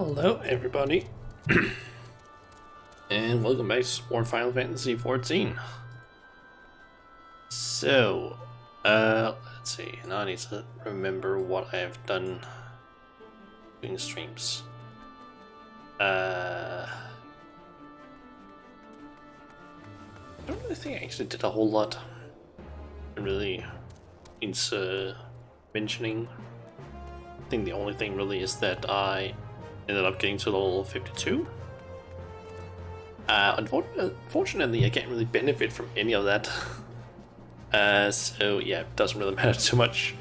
Hello everybody, and welcome back to more Final Fantasy XIV. So, let's see, now I need to remember what I have done between streams. I don't really think I actually did a whole lot. It really needs mentioning. I think the only thing really is that I ended up getting to level 52. Unfortunately, I can't really benefit from any of that. So yeah, it doesn't really matter too much.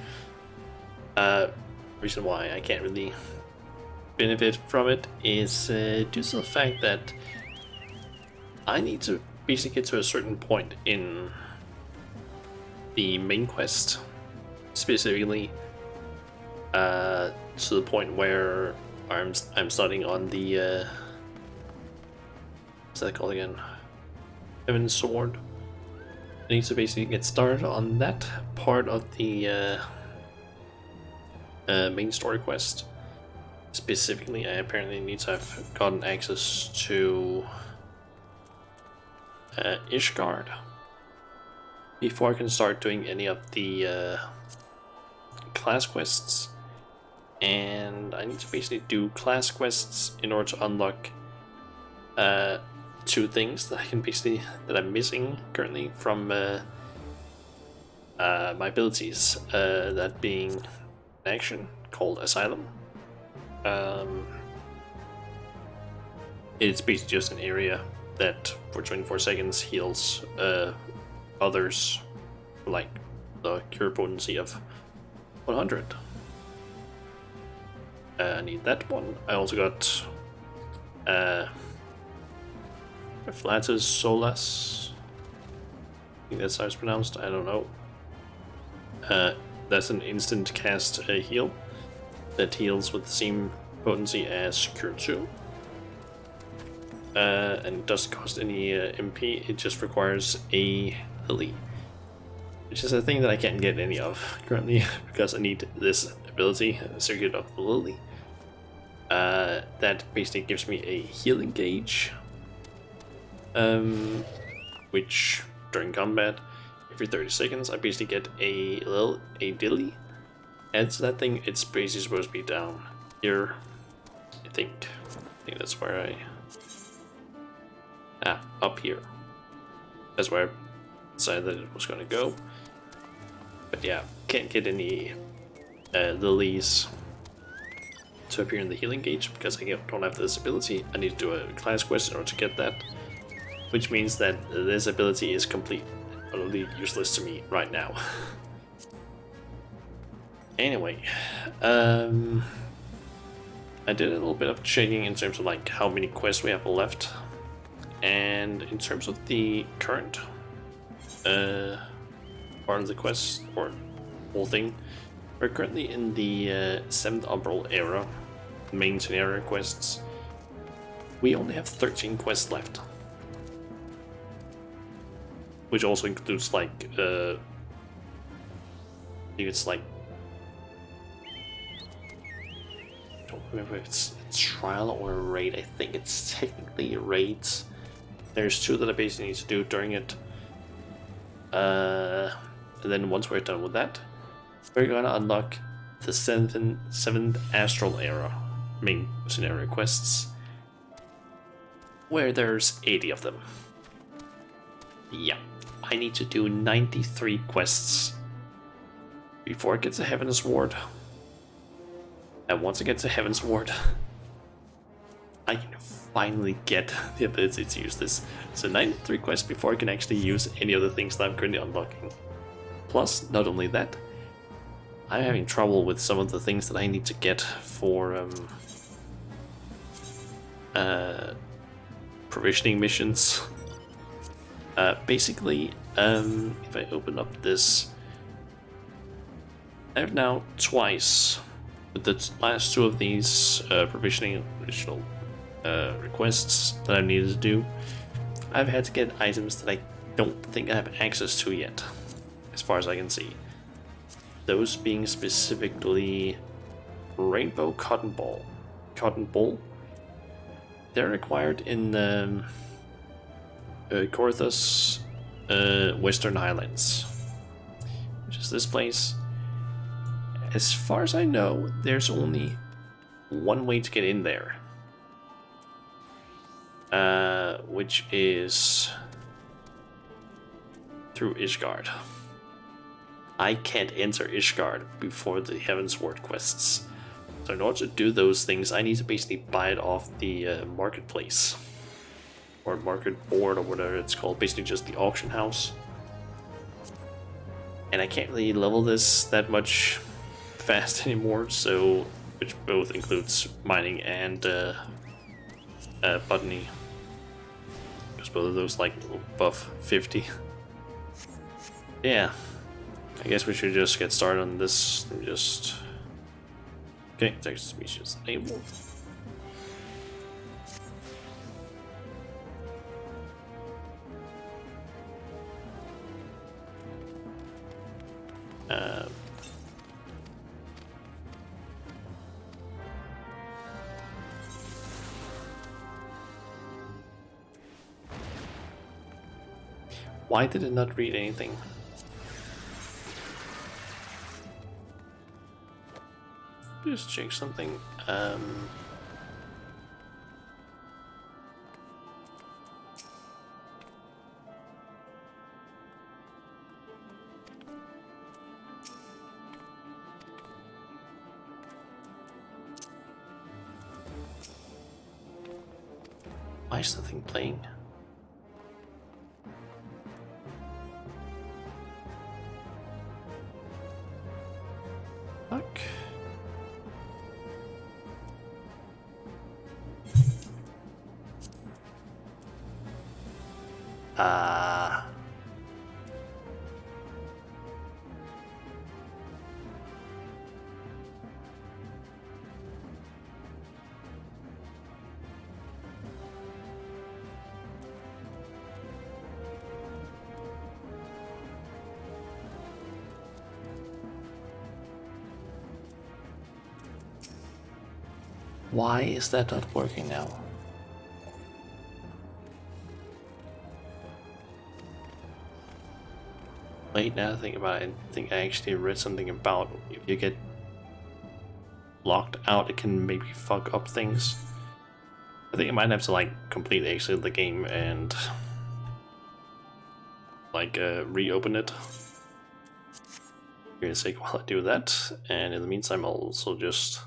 Reason why I can't really benefit from it is due to the fact that I need to basically get to a certain point in the main quest, specifically to the point where I'm starting on the what's that called again? Heaven's Sword. I need to basically get started on that part of the main story quest. Specifically, I apparently need to have gotten access to Ishgard before I can start doing any of the class quests. And I need to basically do class quests in order to unlock two things that I'm missing currently from my abilities. That being an action called Asylum. It's basically just an area that for 24 seconds heals others, like the cure potency of 100. I need that one. I also got Flatus Solas. I think that's how it's pronounced. I don't know. That's an instant cast heal that heals with the same potency as Cure 2. And it doesn't cost any MP, it just requires a Lily. Which is a thing that I can't get any of currently because I need this ability, Circuit of the Lily. That basically gives me a healing gauge, which during combat, every 30 seconds, I basically get a dilly. And so that thing, it's basically supposed to be down here. I think that's where up here. That's where I decided that it was going to go. But yeah, can't get any lilies to appear in the healing gauge because I don't have this ability. I need to do a class quest in order to get that, which means that this ability is utterly useless to me right now. Anyway, I did a little bit of checking in terms of like how many quests we have left, and in terms of the current part of the quest or whole thing, we're currently in the 7th Umbral era, main scenario quests. We only have 13 quests left, which also includes like I think it's like, I don't remember if it's trial or a raid. I think it's technically raids. There's two that I basically need to do during it, and then once we're done with that, we're gonna unlock the 7th Astral Era main scenario quests, where there's 80 of them. Yeah, I need to do 93 quests before I get to Heaven's Ward. And once I get to Heaven's Ward, I can finally get the ability to use this. So 93 quests before I can actually use any of the things that I'm currently unlocking. Plus, not only that, I'm having trouble with some of the things that I need to get for provisioning missions. Basically, if I open up this, I have now twice, with the last two of these provisioning additional requests that I needed to do, I've had to get items that I don't think I have access to yet, as far as I can see. Those being specifically Rainbow Cotton Ball, they're required in Corthus, Western Highlands, which is this place. As far as I know, there's only one way to get in there, which is through Ishgard. I can't enter Ishgard before the Heavensward quests. So in order to do those things, I need to basically buy it off the marketplace. Or market board, or whatever it's called. Basically just the auction house. And I can't really level this that much fast anymore, so... which both includes mining and botany. Because both of those like above 50. Yeah. I guess we should just get started on this and just... Okay, text species enabled. Why did it not read anything? Just check something. Why is nothing playing? Fuck. Why is that not working now? Wait, now I think about it, I think I actually read something about if you get locked out, it can maybe fuck up things. I think I might have to like completely exit the game and like reopen it. For a sec while I do that, and in the meantime I'll also just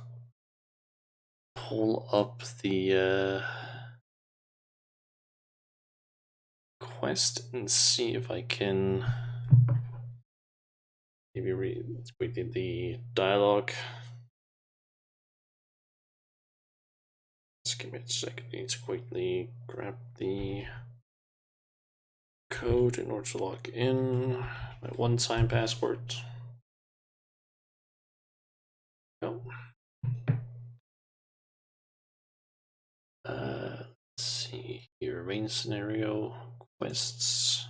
pull up the quest and see if I can maybe read quickly the dialogue. Just give me a second, I need to quickly grab the code in order to log in, my one-time password. Oh. Let's see here, main scenario, quests.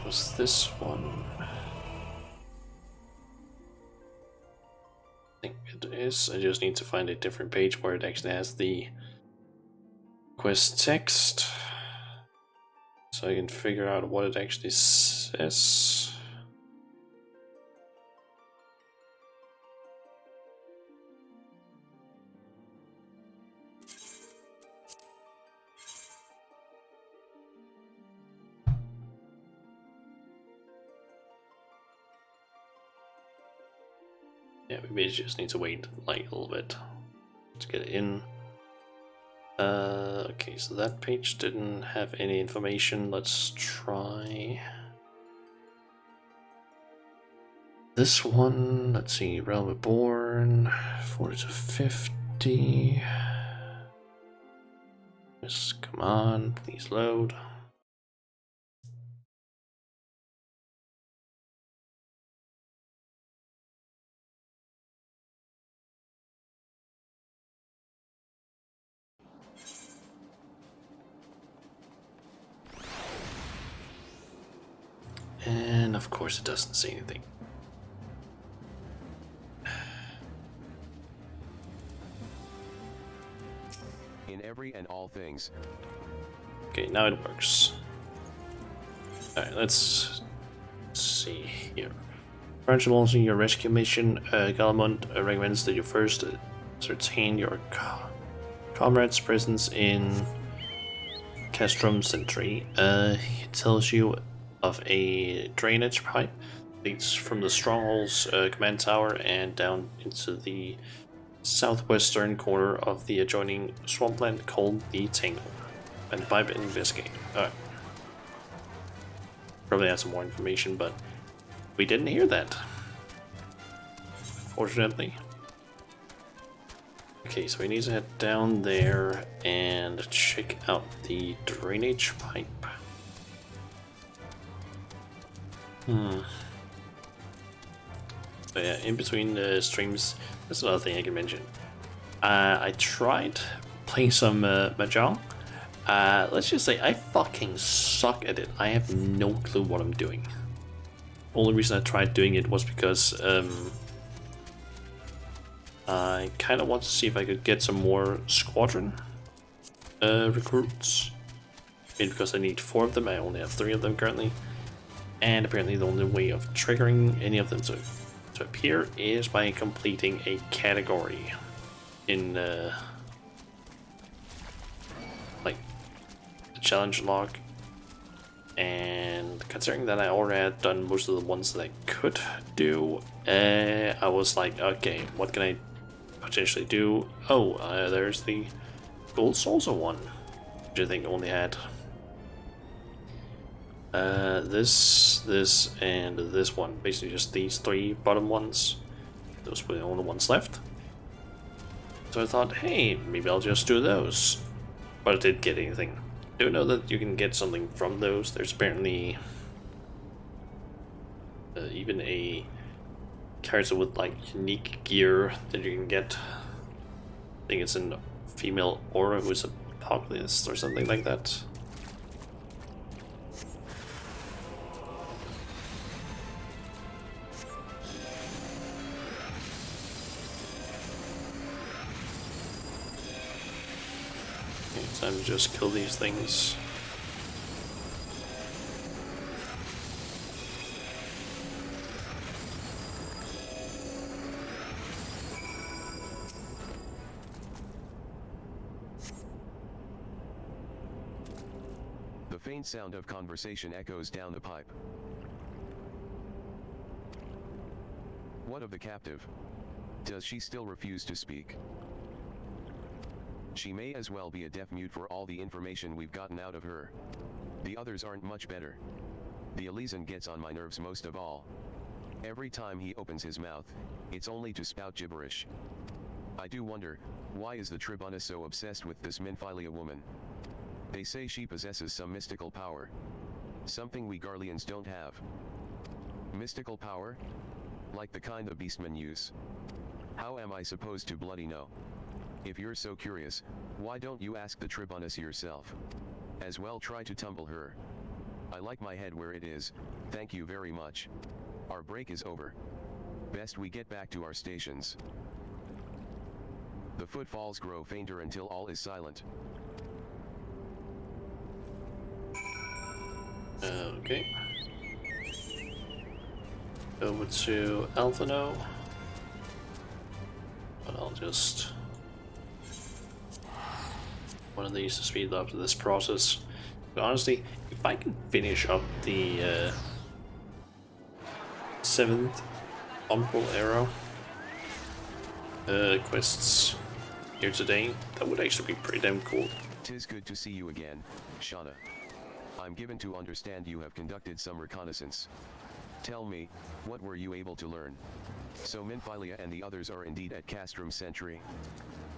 Was this one? I think it is. I just need to find a different page where it actually has the quest text, so I can figure out what it actually says. Yeah, we basically just need to wait like a little bit to get in. Okay, so that page didn't have any information. Let's try this one. Let's see, Realm Reborn, 40 to 50. Just come on, please load. Of course it doesn't say anything. In every and all things. Okay, now it works. Alright, let's see here. Prior to launching your rescue mission, Galamond recommends that you first ascertain your comrade's presence in Castrum Sentry. He tells you of a drainage pipe that leads from the Stronghold's command tower and down into the southwestern corner of the adjoining swampland called the Tangle. And pipe investigate. Alright. Probably have some more information, but we didn't hear that. Fortunately. Okay, so we need to head down there and check out the drainage pipe. So yeah, in between the streams, that's another thing I can mention. I tried playing some Mahjong. Let's just say I fucking suck at it. I have no clue what I'm doing. Only reason I tried doing it was because I kind of want to see if I could get some more squadron recruits. Maybe because I need 4 of them, I only have 3 of them currently. And apparently the only way of triggering any of them to appear is by completing a category in like the challenge log. And considering that I already had done most of the ones that I could do, I was like, okay, what can I potentially do? Oh, there's the Gold Salsa one, which I think only had this, and this one. Basically just these 3 bottom ones. Those were the only ones left. So I thought, hey, maybe I'll just do those. But I didn't get anything. I don't know that you can get something from those. There's apparently even a character with like unique gear that you can get. I think it's a female aura who's a populist or something like that. Okay, time to just kill these things. The faint sound of conversation echoes down the pipe. What of the captive? Does she still refuse to speak? She may as well be a deaf mute for all the information we've gotten out of her. The others aren't much better. The Elysian gets on my nerves most of all. Every time he opens his mouth, it's only to spout gibberish. I do wonder, why is the Tribuna so obsessed with this Minfilia woman? They say she possesses some mystical power. Something we Garleans don't have. Mystical power? Like the kind the beastmen use. How am I supposed to bloody know? If you're so curious, why don't you ask the Tribunus yourself? As well try to tumble her. I like my head where it is, thank you very much. Our break is over. Best we get back to our stations. The footfalls grow fainter until all is silent. Okay. Over to Alphino. But I'll just one of these to speed up this process. But honestly, if I can finish up the 7th Umbral Arrow quests here today, that would actually be pretty damn cool. 'Tis good to see you again, Shauna. I'm given to understand you have conducted some reconnaissance. Tell me, what were you able to learn? So Minfilia and the others are indeed at Castrum Sentry.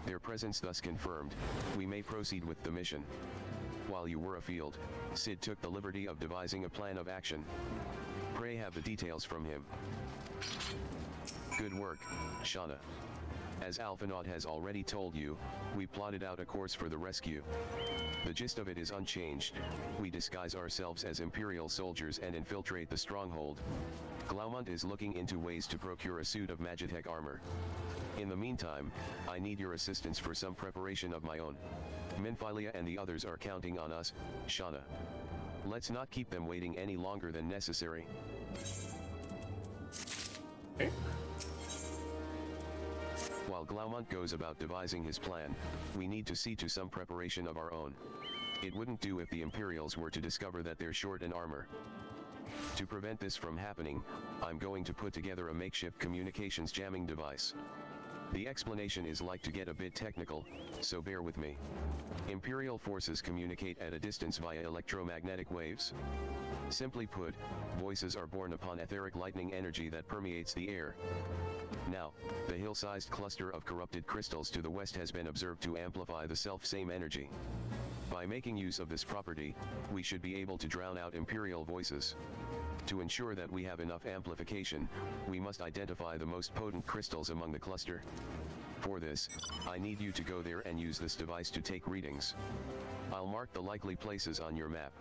Their presence thus confirmed, we may proceed with the mission. While you were afield, Sid took the liberty of devising a plan of action. Pray have the details from him. Good work, Shauna. As Alphanaut has already told you, we plotted out a course for the rescue. The gist of it is unchanged. We disguise ourselves as Imperial soldiers and infiltrate the stronghold. Glaumont is looking into ways to procure a suit of Magitech armor. In the meantime, I need your assistance for some preparation of my own. Minfilia and the others are counting on us, Shauna. Let's not keep them waiting any longer than necessary. Okay. While Glaumont goes about devising his plan, we need to see to some preparation of our own. It wouldn't do if the Imperials were to discover that they're short in armor. To prevent this from happening, I'm going to put together a makeshift communications jamming device. The explanation is like to get a bit technical, so bear with me. Imperial forces communicate at a distance via electromagnetic waves. Simply put, voices are born upon etheric lightning energy that permeates the air. Now, the hill-sized cluster of corrupted crystals to the west has been observed to amplify the self-same energy. By making use of this property, we should be able to drown out Imperial voices. To ensure that we have enough amplification, we must identify the most potent crystals among the cluster. For this, I need you to go there and use this device to take readings. I'll mark the likely places on your map.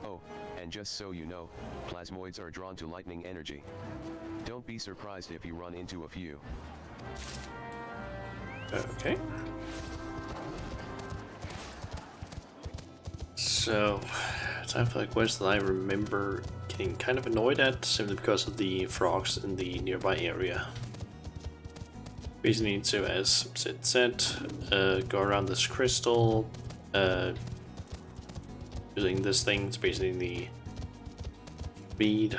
Oh, and just so you know, plasmoids are drawn to lightning energy. Don't be surprised if you run into a few. Okay. So, time for the quest that I remember getting kind of annoyed at, simply because of the frogs in the nearby area. Basically need to, as Sid said, go around this crystal, using this thing. It's basically the bead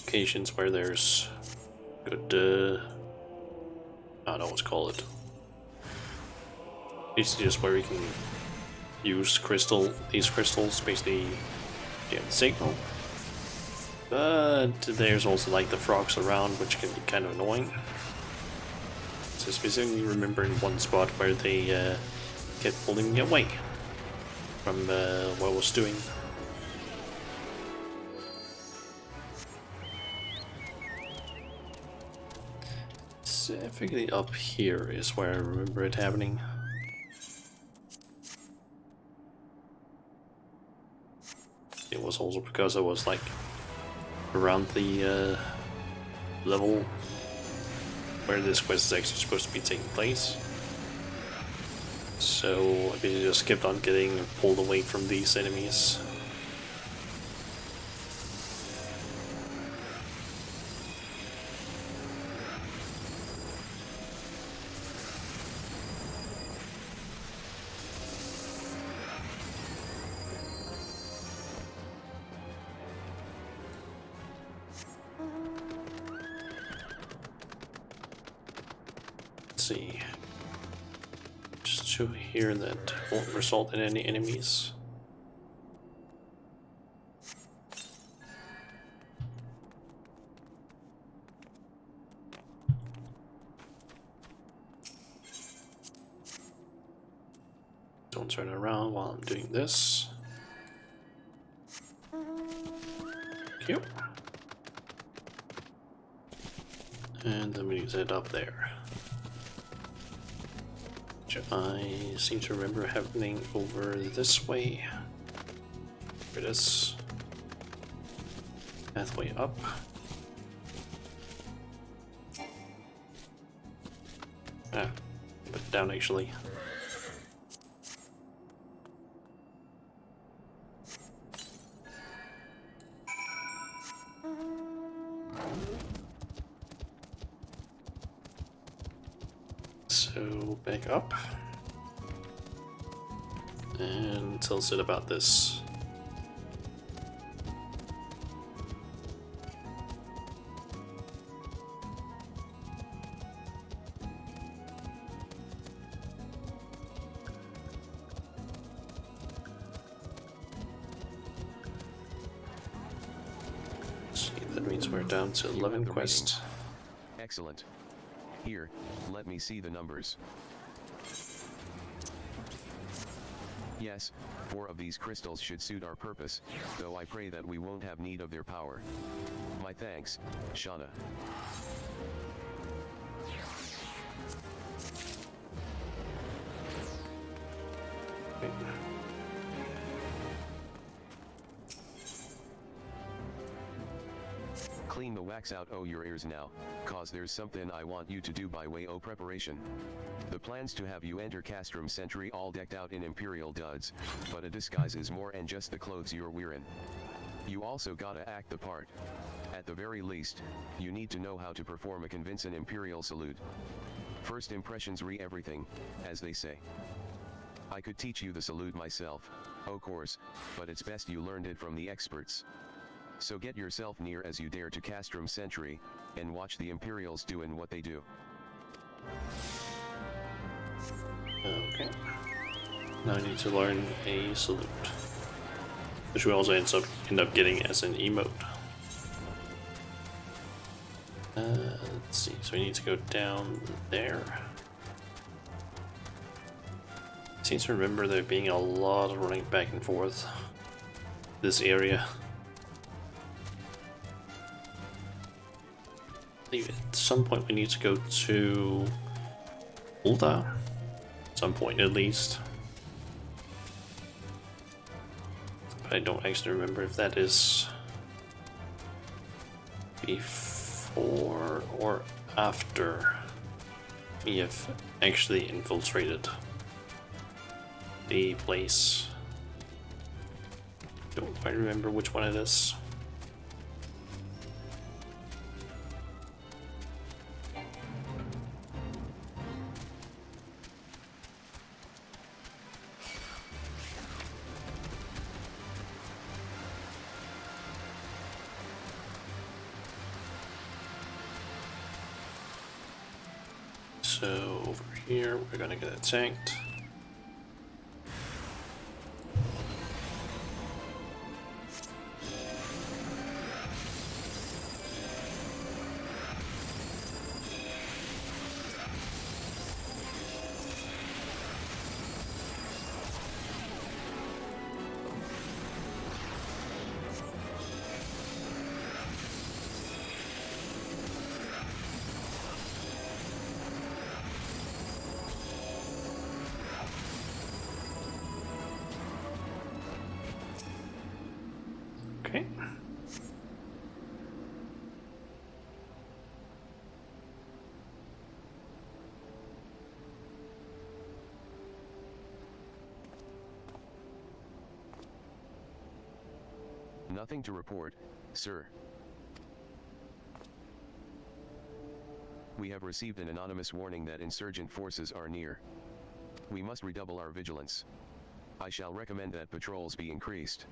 occasions where there's good, I don't know what's called. Basically just where we can use these crystals, basically get the signal. But there's also like the frogs around, which can be kind of annoying. So specifically remember in one spot where they kept pulling me away from what I was doing. Specifically up here is where I remember it happening. It was also because I was like around the level where this quest is actually supposed to be taking place. So I basically just kept on getting pulled away from these enemies. See, just to here that won't result in any enemies. Don't turn around while I'm doing this. Thank you. And then we head up there. I seem to remember happening over this way. Here it is. Pathway up. Ah, but down actually. So back up and tell Sid about this. See, that means we're down to 11 quests. Excellent. Here, let me see the numbers. Yes, 4 of these crystals should suit our purpose, though I pray that we won't have need of their power. My thanks, Shauna. Clean the wax out o' your ears now, cause there's something I want you to do by way o' preparation. The plan's to have you enter Castrum Century all decked out in Imperial duds, but a disguise is more than just the clothes you're wearin'. You also gotta act the part. At the very least, you need to know how to perform a convincing Imperial salute. First impressions re everything, as they say. I could teach you the salute myself, o' course, but it's best you learned it from the experts. So get yourself near as you dare to Castrum Century, and watch the Imperials doing what they do. Okay. Now I need to learn a salute, which we also end up getting as an emote. Let's see. So we need to go down there. Seems to remember there being a lot of running back and forth this area. I believe at some point we need to go to Ulda. At some point at least. But I don't actually remember if that is before or after we have actually infiltrated the place. Don't quite remember which one it is. So over here we're gonna get attacked. Okay. Nothing to report, sir. We have received an anonymous warning that insurgent forces are near. We must redouble our vigilance. I shall recommend that patrols be increased.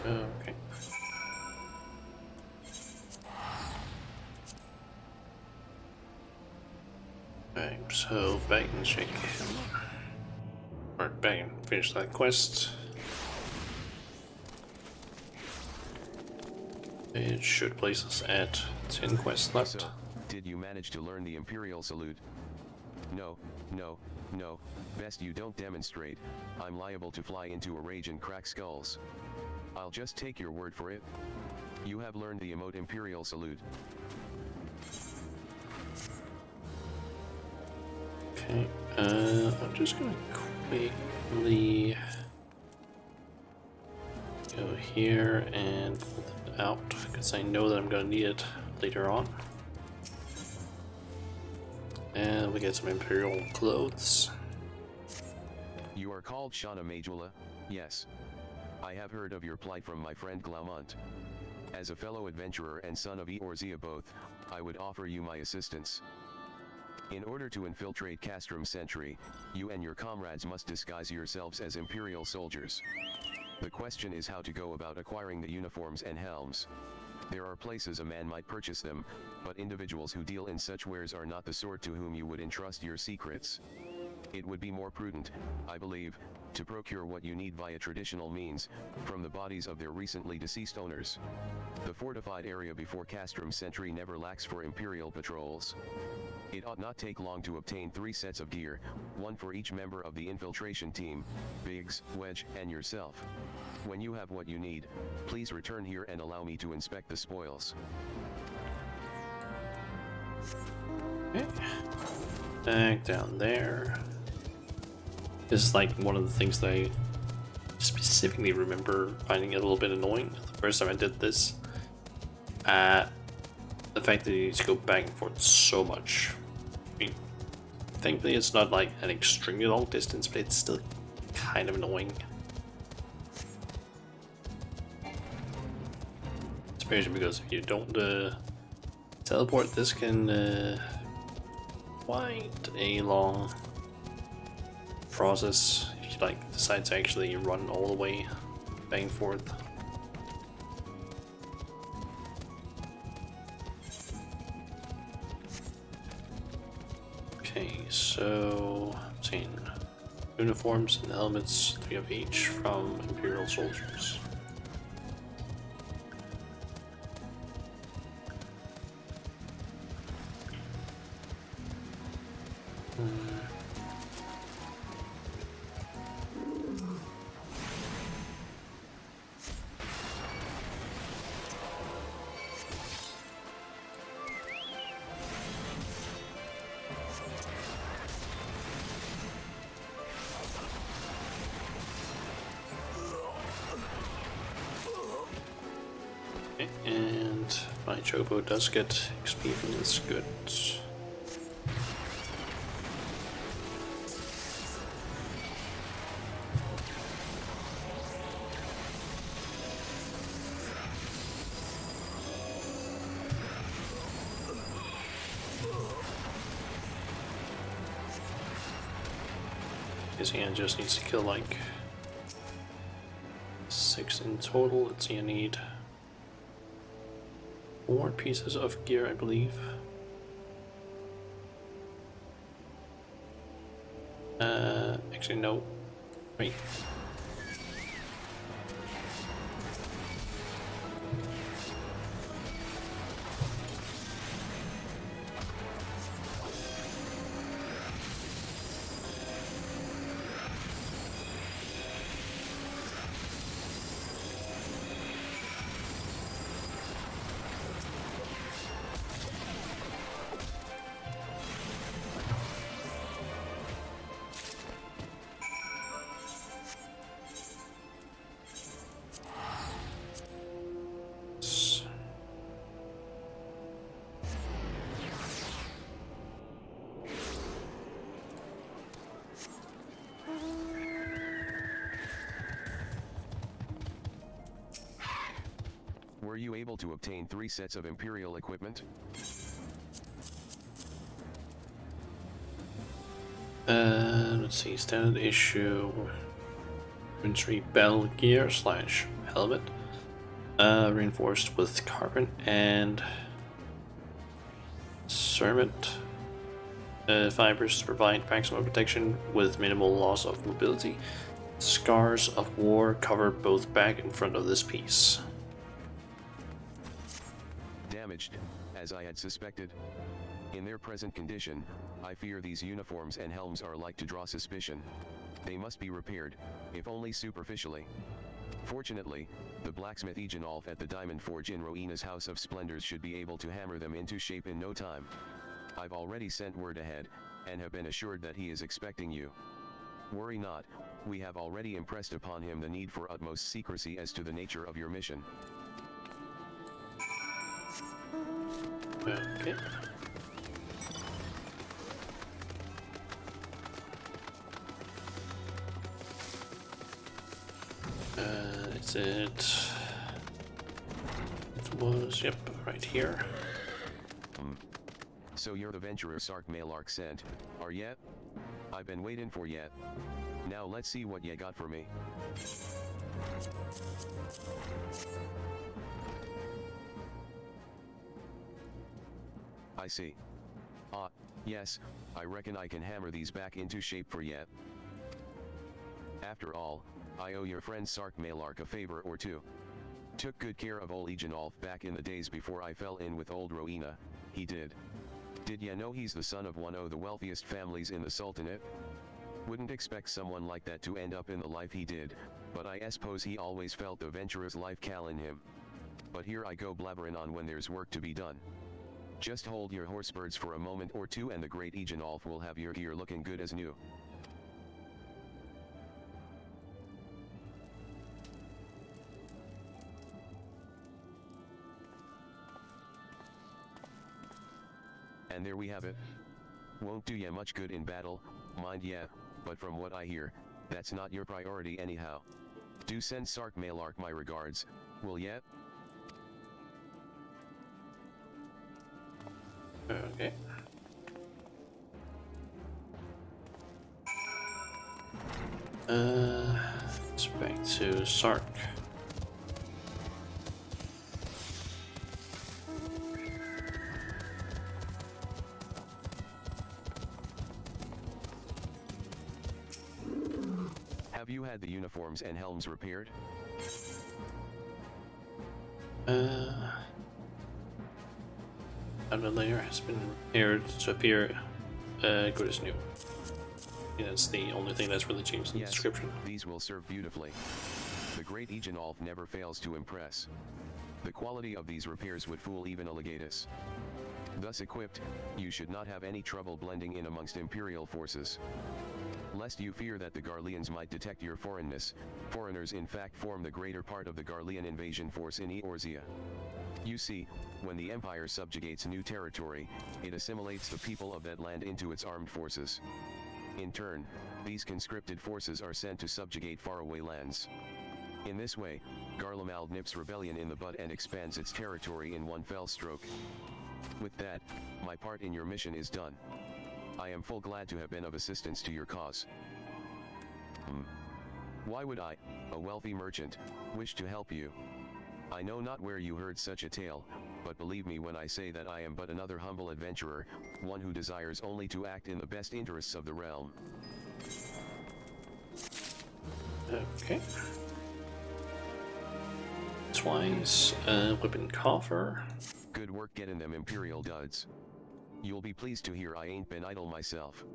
Okay. Alright, so back and check. Or back and finish that quest. It should place us at 10 quests left. So, did you manage to learn the Imperial salute? No, no, no, best you don't demonstrate. I'm liable to fly into a rage and crack skulls. I'll just take your word for it. You have learned the emote Imperial salute. Okay, I'm just gonna quickly go here and pull it out because I know that I'm gonna need it later on. And we get some Imperial clothes. You are called Shauna Majula, yes. I have heard of your plight from my friend Glaumont. As a fellow adventurer and son of Eorzea both, I would offer you my assistance. In order to infiltrate Castrum Century, you and your comrades must disguise yourselves as Imperial soldiers. The question is how to go about acquiring the uniforms and helms. There are places a man might purchase them, but individuals who deal in such wares are not the sort to whom you would entrust your secrets. It would be more prudent, I believe, to procure what you need via traditional means, from the bodies of their recently deceased owners. The fortified area before Castrom's sentry never lacks for Imperial patrols. It ought not take long to obtain 3 sets of gear, one for each member of the infiltration team, Biggs, Wedge, and yourself. When you have what you need, please return here and allow me to inspect the spoils. Okay. Back down there. This is like one of the things that I specifically remember finding it a little bit annoying the first time I did this. The fact that you need to go back and forth so much. I mean, thankfully it's not like an extremely long distance, but it's still kind of annoying. Especially because if you don't teleport, this can quite a long process if you like decide to actually run all the way back and forth. Okay, so obtain uniforms and helmets, 3 of each from Imperial soldiers. And my Chobo does get XP from this, good. Guessing I just needs to kill like 6 in total. Let's see, I need 4 pieces of gear, I believe. Actually no. Wait. Were you able to obtain 3 sets of Imperial equipment? Let's see, standard issue infantry battle gear / helmet, reinforced with carbon and cermet fibers to provide maximum protection with minimal loss of mobility. Scars of war cover both back and front of this piece. Damaged, as I had suspected. In their present condition, I fear these uniforms and helms are like to draw suspicion. They must be repaired, if only superficially. Fortunately, the blacksmith Egenolf at the Diamond Forge in Rowena's House of Splendors should be able to hammer them into shape in no time. I've already sent word ahead, and have been assured that he is expecting you. Worry not, we have already impressed upon him the need for utmost secrecy as to the nature of your mission. Okay. That's it. It was, yep, right here. So you're the venturer Sark Malark sent, are yet? I've been waiting for yet. Now let's see what ye got for me. I see. Ah, Yes, I reckon I can hammer these back into shape for yet. After all, I owe your friend Sark Malark a favor or two. Took good care of old Egenolf back in the days before I fell in with old Rowena, he did. Did ya know he's the son of one of the wealthiest families in the Sultanate? Wouldn't expect someone like that to end up in the life he did, but I suppose he always felt the venturer's life call in him. But here I go blabbering on when there's work to be done. Just hold your horsebirds for a moment or two and the great Egenolf will have your gear looking good as new. And there we have it. Won't do ya much good in battle, mind ya, but from what I hear, that's not your priority anyhow. Do send Sark Malark my regards, will ya? Okay. Let's back to Sark. Have you had the uniforms and helms repaired? Outer layer has been repaired to appear good as new. Yeah, that's the only thing that's really changed in the description. These will serve beautifully. The great Egenolf never fails to impress. The quality of these repairs would fool even a legatus. Thus equipped, you should not have any trouble blending in amongst Imperial forces. Lest you fear that the Garleans might detect your foreignness, foreigners in fact form the greater part of the Garlean invasion force in Eorzea. You see, when the Empire subjugates new territory, it assimilates the people of that land into its armed forces. In turn, these conscripted forces are sent to subjugate faraway lands. In this way, Garlemald nips rebellion in the bud and expands its territory in one fell stroke. With that, my part in your mission is done. I am full glad to have been of assistance to your cause. Why would I, a wealthy merchant, wish to help you? I know not where you heard such a tale, but believe me when I say that I am but another humble adventurer, one who desires only to act in the best interests of the realm. Okay. Twice, weapon coffer. Good work getting them Imperial duds. You'll be pleased to hear I ain't been idle myself.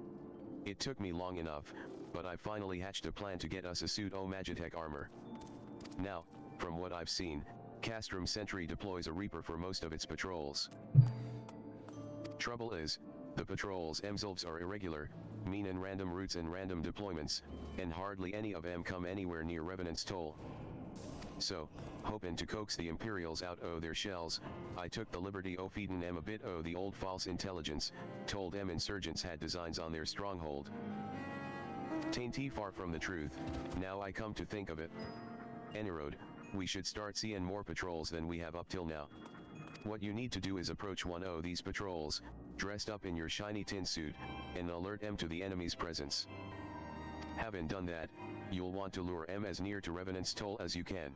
It took me long enough, but I finally hatched a plan to get us a suit o' Magitech armor. Now, from what I've seen, Castrum Sentry deploys a Reaper for most of its patrols. Trouble is, the patrols themselves are irregular, mean and random routes and random deployments, and hardly any of them come anywhere near Revenant's Toll. So, hoping to coax the Imperials out o' their shells, I took the liberty o' feeding them a bit o' the old false intelligence, told them insurgents had designs on their stronghold. Tain't far from the truth, now I come to think of it. Anyroad, we should start seeing more patrols than we have up till now. What you need to do is approach one o' these patrols, dressed up in your shiny tin suit, and alert them to the enemy's presence. Having done that, you'll want to lure them as near to Revenant's Toll as you can.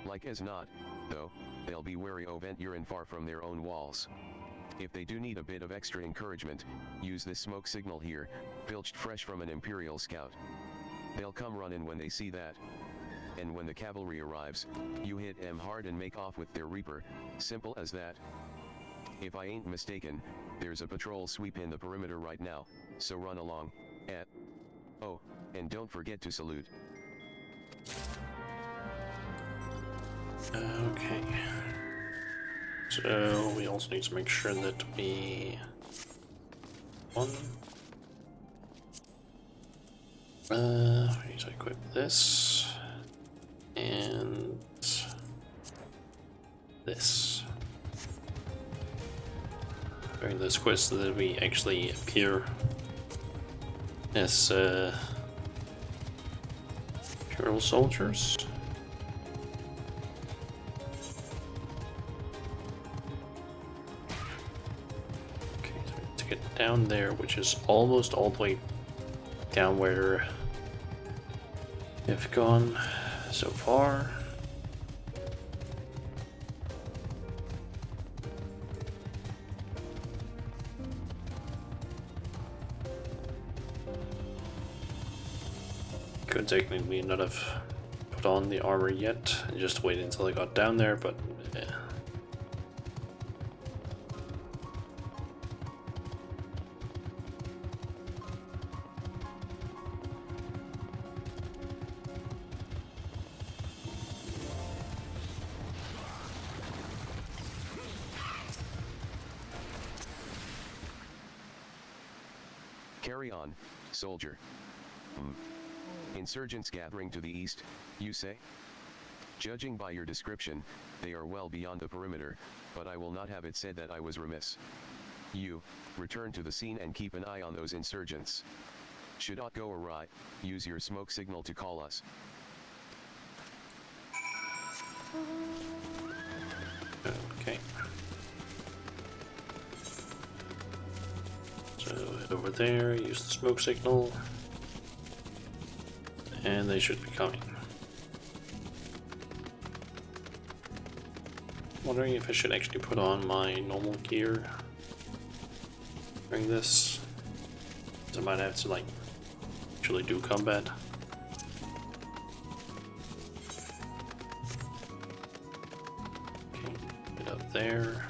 Like as not, though, they'll be wary o' vent urine far from their own walls. If they do need a bit of extra encouragement, use this smoke signal here, filched fresh from an Imperial scout. They'll come running when they see that. And when the cavalry arrives, you hit them hard and make off with their Reaper, simple as that. If I ain't mistaken, there's a patrol sweeping the perimeter right now, so run along, oh, and don't forget to salute. Okay. So we also need to make sure that we we need to equip this and this. During this quest so that we actually appear as Imperial soldiers. Okay, so we have to get down there, which is almost all the way down where we've gone so far. Could technically not have put on the armor yet and just wait until I got down there, but yeah. Carry on, soldier. Insurgents gathering to the east, you say? Judging by your description, they are well beyond the perimeter, but I will not have it said that I was remiss. You, return to the scene and keep an eye on those insurgents. Should aught go awry, use your smoke signal to call us. Okay. So head over there, use the smoke signal, and they should be coming. Wondering if I should actually put on my normal gear during this. So I might have to like actually do combat. Okay, get up there.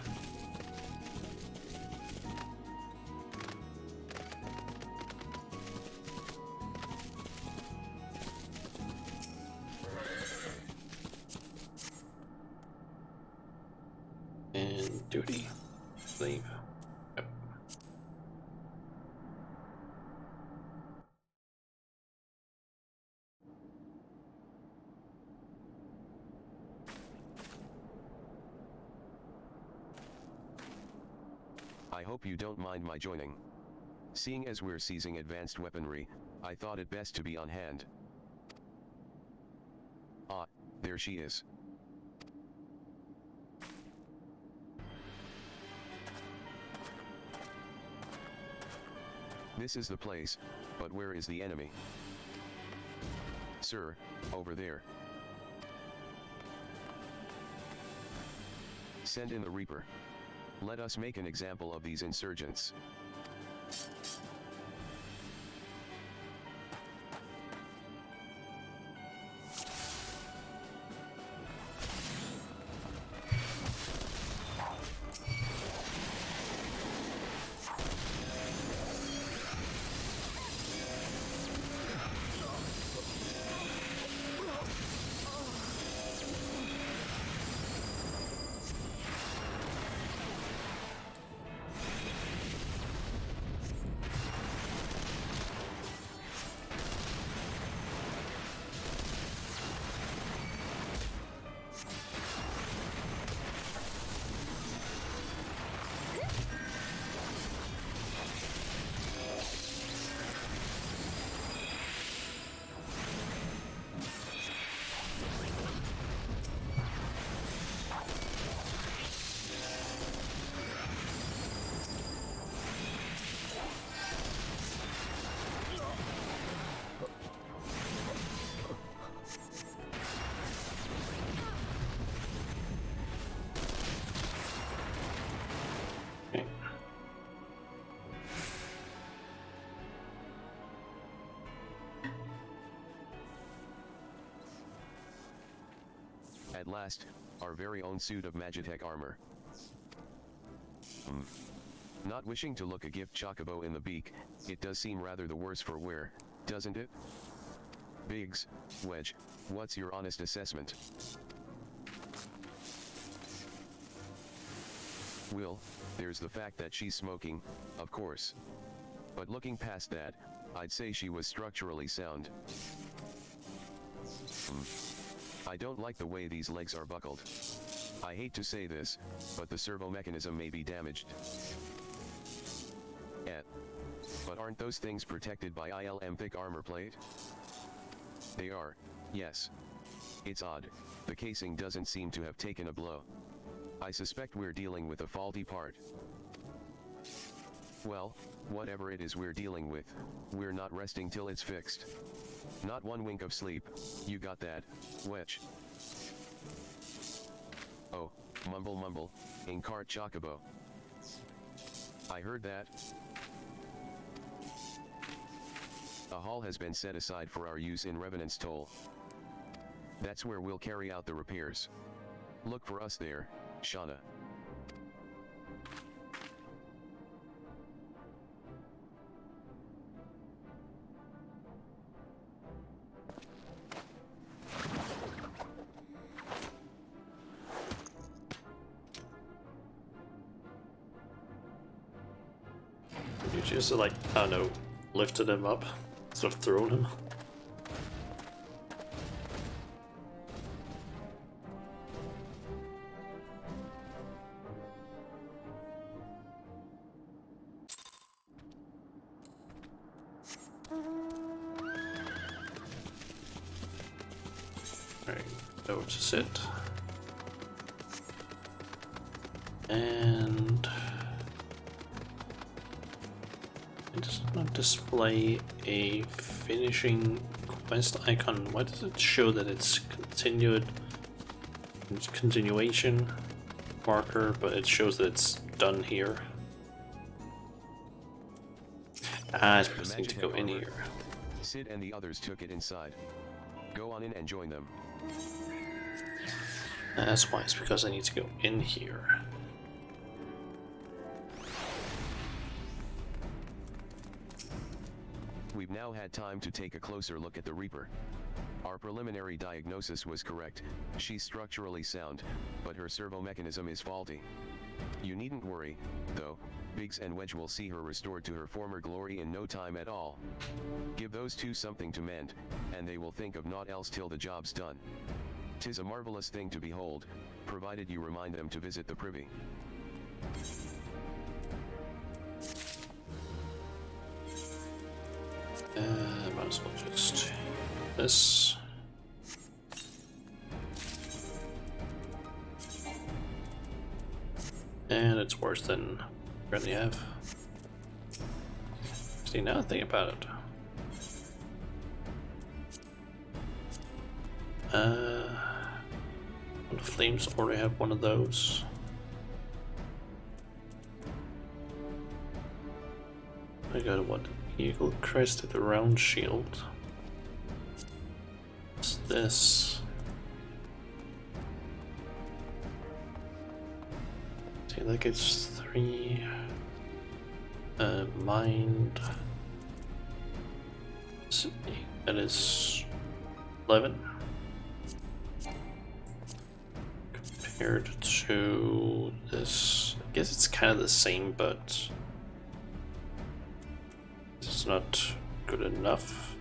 And duty. Leave. Yep. I hope you don't mind my joining. Seeing as we're seizing advanced weaponry, I thought it best to be on hand. Ah, there she is. This is the place, but where is the enemy? Sir, over there. Send in the Reaper. Let us make an example of these insurgents. Okay. At last, our very own suit of Magitech armor. Not wishing to look a gift chocobo in the beak, it does seem rather the worse for wear, doesn't it? Biggs, Wedge, what's your honest assessment? Will, there's the fact that she's smoking, of course. But looking past that, I'd say she was structurally sound. I don't like the way these legs are buckled. I hate to say this, but the servo mechanism may be damaged. But aren't those things protected by ILM thick armor plate? They are, yes. It's odd, the casing doesn't seem to have taken a blow. I suspect we're dealing with a faulty part. Well, whatever it is we're dealing with, we're not resting till it's fixed. Not one wink of sleep, you got that, Wedge? Oh, mumble mumble, Inkart Chocobo. I heard that. A hall has been set aside for our use in Revenant's Toll. That's where we'll carry out the repairs. Look for us there, Shauna. You just like, I don't know, lifted him up, sort of thrown him. Alright, notice it. And it does not display a finishing quest icon. Why does it show that it's continuation marker, but it shows that it's done here? Ah, it's supposed to go in here. Sid and the others took it inside. Go on in and join them. That's why, it's because I need to go in here. We've now had time to take a closer look at the Reaper. Our preliminary diagnosis was correct. She's structurally sound, but her servo mechanism is faulty. You needn't worry, though. Biggs and Wedge will see her restored to her former glory in no time at all. Give those two something to mend, and they will think of naught else till the job's done. 'Tis a marvelous thing to behold, provided you remind them to visit the privy. Might as well just this. And it's worse than we currently have. See, now think about it. The Flames already have one of those. I got what? Eagle crested round shield. What's this? See, that gets 3. Mind. That is 11. Compared to this, I guess it's kind of the same, but it's not good enough.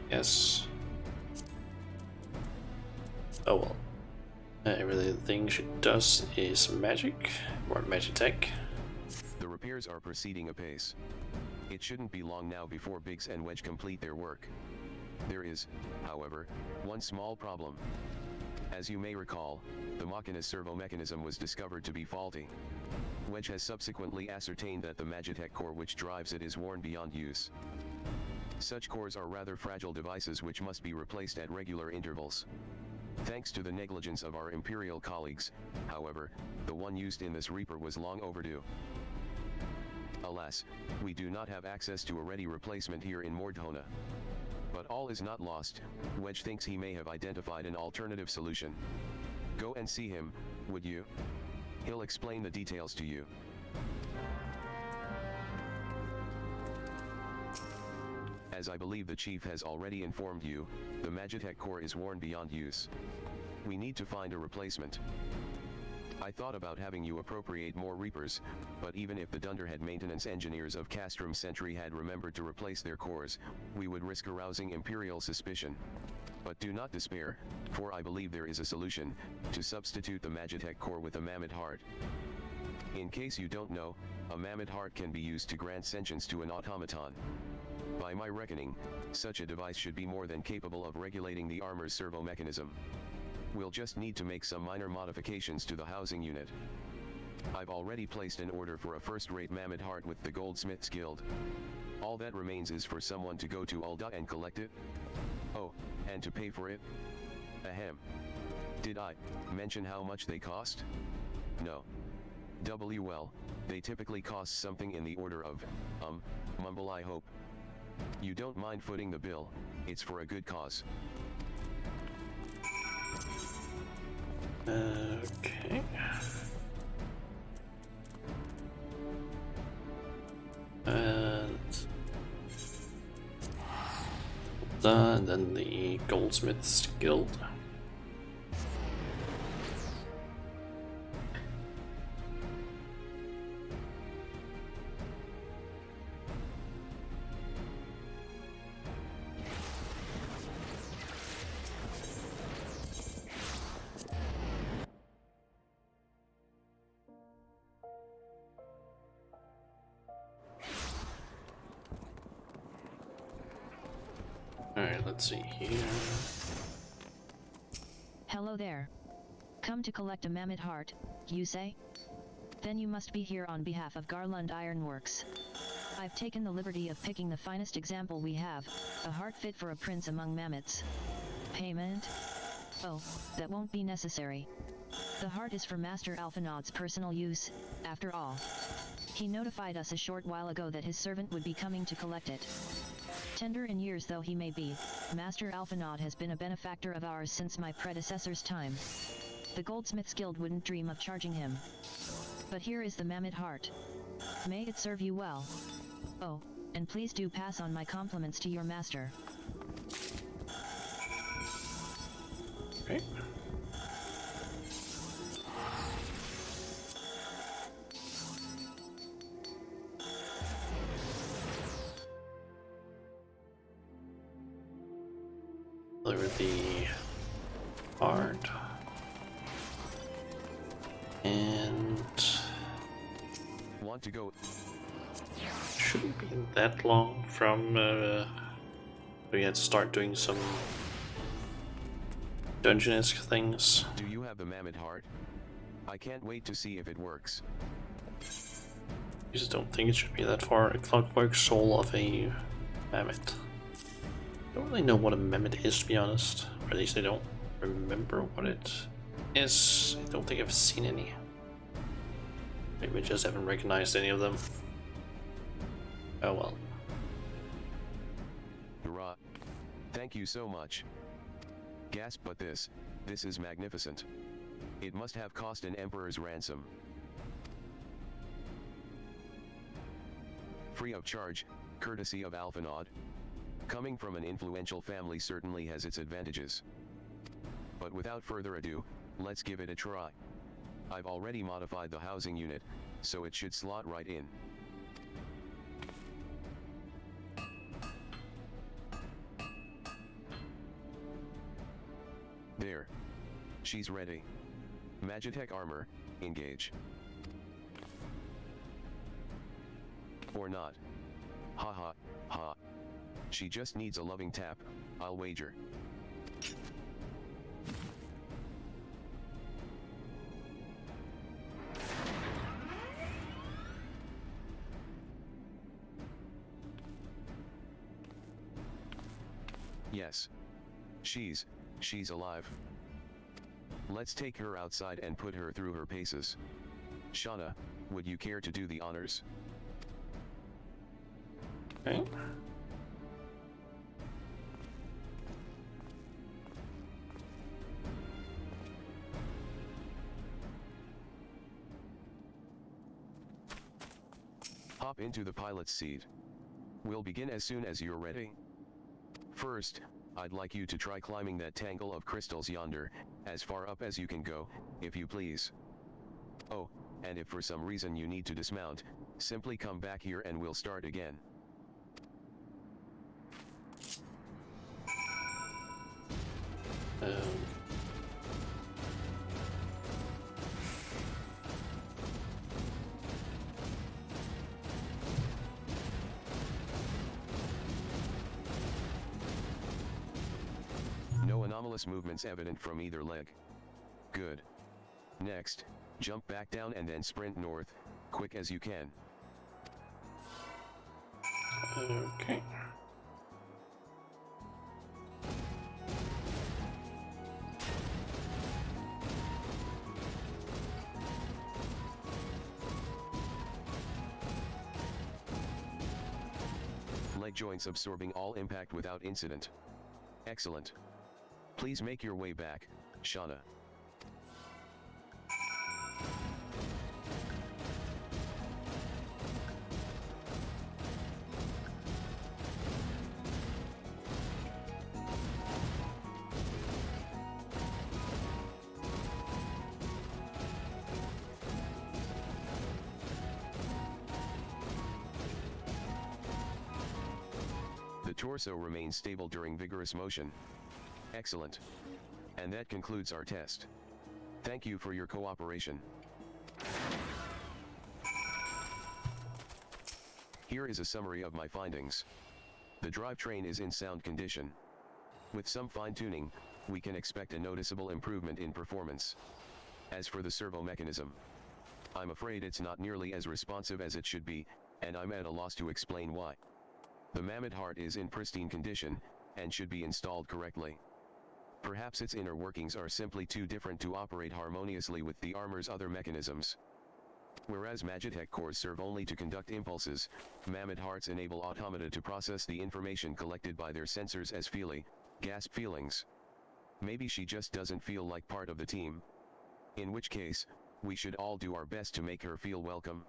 Yes. Oh well. Really, the thing she does is magic, or magitech. The repairs are proceeding apace. It shouldn't be long now before Biggs and Wedge complete their work. There is, however, one small problem. As you may recall, the Machina's servo mechanism was discovered to be faulty. Wedge has subsequently ascertained that the Magitech core which drives it is worn beyond use. Such cores are rather fragile devices which must be replaced at regular intervals. Thanks to the negligence of our Imperial colleagues, however, the one used in this Reaper was long overdue. Alas, we do not have access to a ready replacement here in Mordhona. But all is not lost. Wedge thinks he may have identified an alternative solution. Go and see him, would you? He'll explain the details to you. As I believe the Chief has already informed you, the Magitech core is worn beyond use. We need to find a replacement. I thought about having you appropriate more Reapers, but even if the Dunderhead maintenance engineers of Castrum Sentry had remembered to replace their cores, we would risk arousing Imperial suspicion. But do not despair, for I believe there is a solution, to substitute the Magitech core with a Mammoth Heart. In case you don't know, a Mammoth Heart can be used to grant sentience to an automaton. By my reckoning, such a device should be more than capable of regulating the armor's servo mechanism. We'll just need to make some minor modifications to the housing unit. I've already placed an order for a first-rate Mammoth Heart with the Goldsmiths Guild. All that remains is for someone to go to Ulda and collect it. Oh, and to pay for it? Ahem. Did I mention how much they cost? No. Well, they typically cost something in the order of, mumble I hope. You don't mind footing the bill, it's for a good cause. Okay. And then the Goldsmiths Guild. Alright, let's see here. Hello there. Come to collect a mammoth heart, you say? Then you must be here on behalf of Garland Ironworks. I've taken the liberty of picking the finest example we have, a heart fit for a prince among mammoths. Payment? Oh, that won't be necessary. The heart is for Master Alphanod's personal use, after all. He notified us a short while ago that his servant would be coming to collect it. Tender in years though he may be, Master Alphanod has been a benefactor of ours since my predecessor's time. The Goldsmiths Guild wouldn't dream of charging him. But here is the mammoth heart. May it serve you well. Oh, and please do pass on my compliments to your master. Okay. Deliver the heart. And Want to go? shouldn't be that long from we had to start doing some dungeon-esque things. Do you have the mammoth heart? I can't wait to see if it works. I just don't think it should be that far. A clockwork soul of a mammoth. I don't really know what a mammoth is, to be honest. Or at least I don't remember what it is. I don't think I've seen any. Maybe I just haven't recognized any of them. Oh well. Hurrah. Thank you so much. Gasp, but this is magnificent. It must have cost an emperor's ransom. Free of charge, courtesy of Alphanod. Coming from an influential family certainly has its advantages. But without further ado, let's give it a try. I've already modified the housing unit, so it should slot right in. There. She's ready. Magitech armor, engage. Or not. Ha ha, ha. She just needs a loving tap, I'll wager. Yes. She's alive. Let's take her outside and put her through her paces. Shauna, would you care to do the honors? Okay. Hop into the pilot's seat. We'll begin as soon as you're ready. First, I'd like you to try climbing that tangle of crystals yonder, as far up as you can go, if you please. Oh, and if for some reason you need to dismount, simply come back here and we'll start again. No anomalous movements evident from either leg. Good. Next, jump back down and then sprint north, quick as you can. Okay. like joints absorbing all impact without incident. Excellent. Please make your way back, Shauna. The torso remains stable during vigorous motion. Excellent. And that concludes our test. Thank you for your cooperation. Here is a summary of my findings. The drivetrain is in sound condition. With some fine-tuning, we can expect a noticeable improvement in performance. As for the servo mechanism, I'm afraid it's not nearly as responsive as it should be, and I'm at a loss to explain why. The mammoth heart is in pristine condition, and should be installed correctly. Perhaps its inner workings are simply too different to operate harmoniously with the armor's other mechanisms. Whereas Magitech cores serve only to conduct impulses, mammoth hearts enable automata to process the information collected by their sensors as gasp feelings. Maybe she just doesn't feel like part of the team. In which case, we should all do our best to make her feel welcome.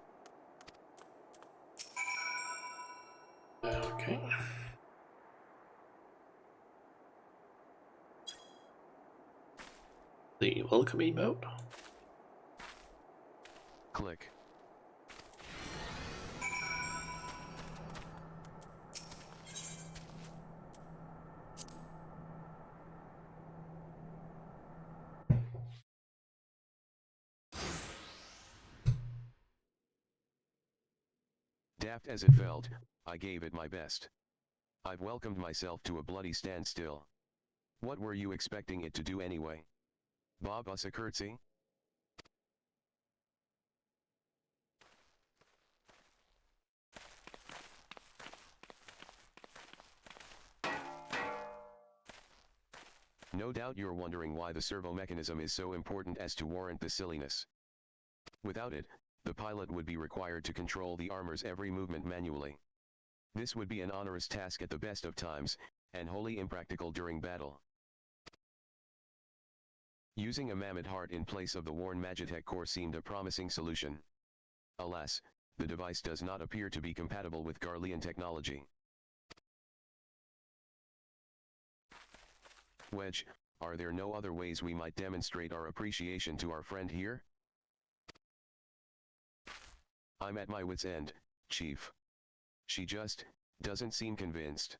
Okay. The welcome emote. Click. Daft as it felt, I gave it my best. I've welcomed myself to a bloody standstill. What were you expecting it to do anyway? Bob us a curtsy? No doubt you're wondering why the servo mechanism is so important as to warrant the silliness. Without it, the pilot would be required to control the armor's every movement manually. This would be an onerous task at the best of times, and wholly impractical during battle. Using a mammoth heart in place of the worn Magitech core seemed a promising solution. Alas, the device does not appear to be compatible with Garlean technology. Wedge, are there no other ways we might demonstrate our appreciation to our friend here? I'm at my wit's end, Chief. She just doesn't seem convinced.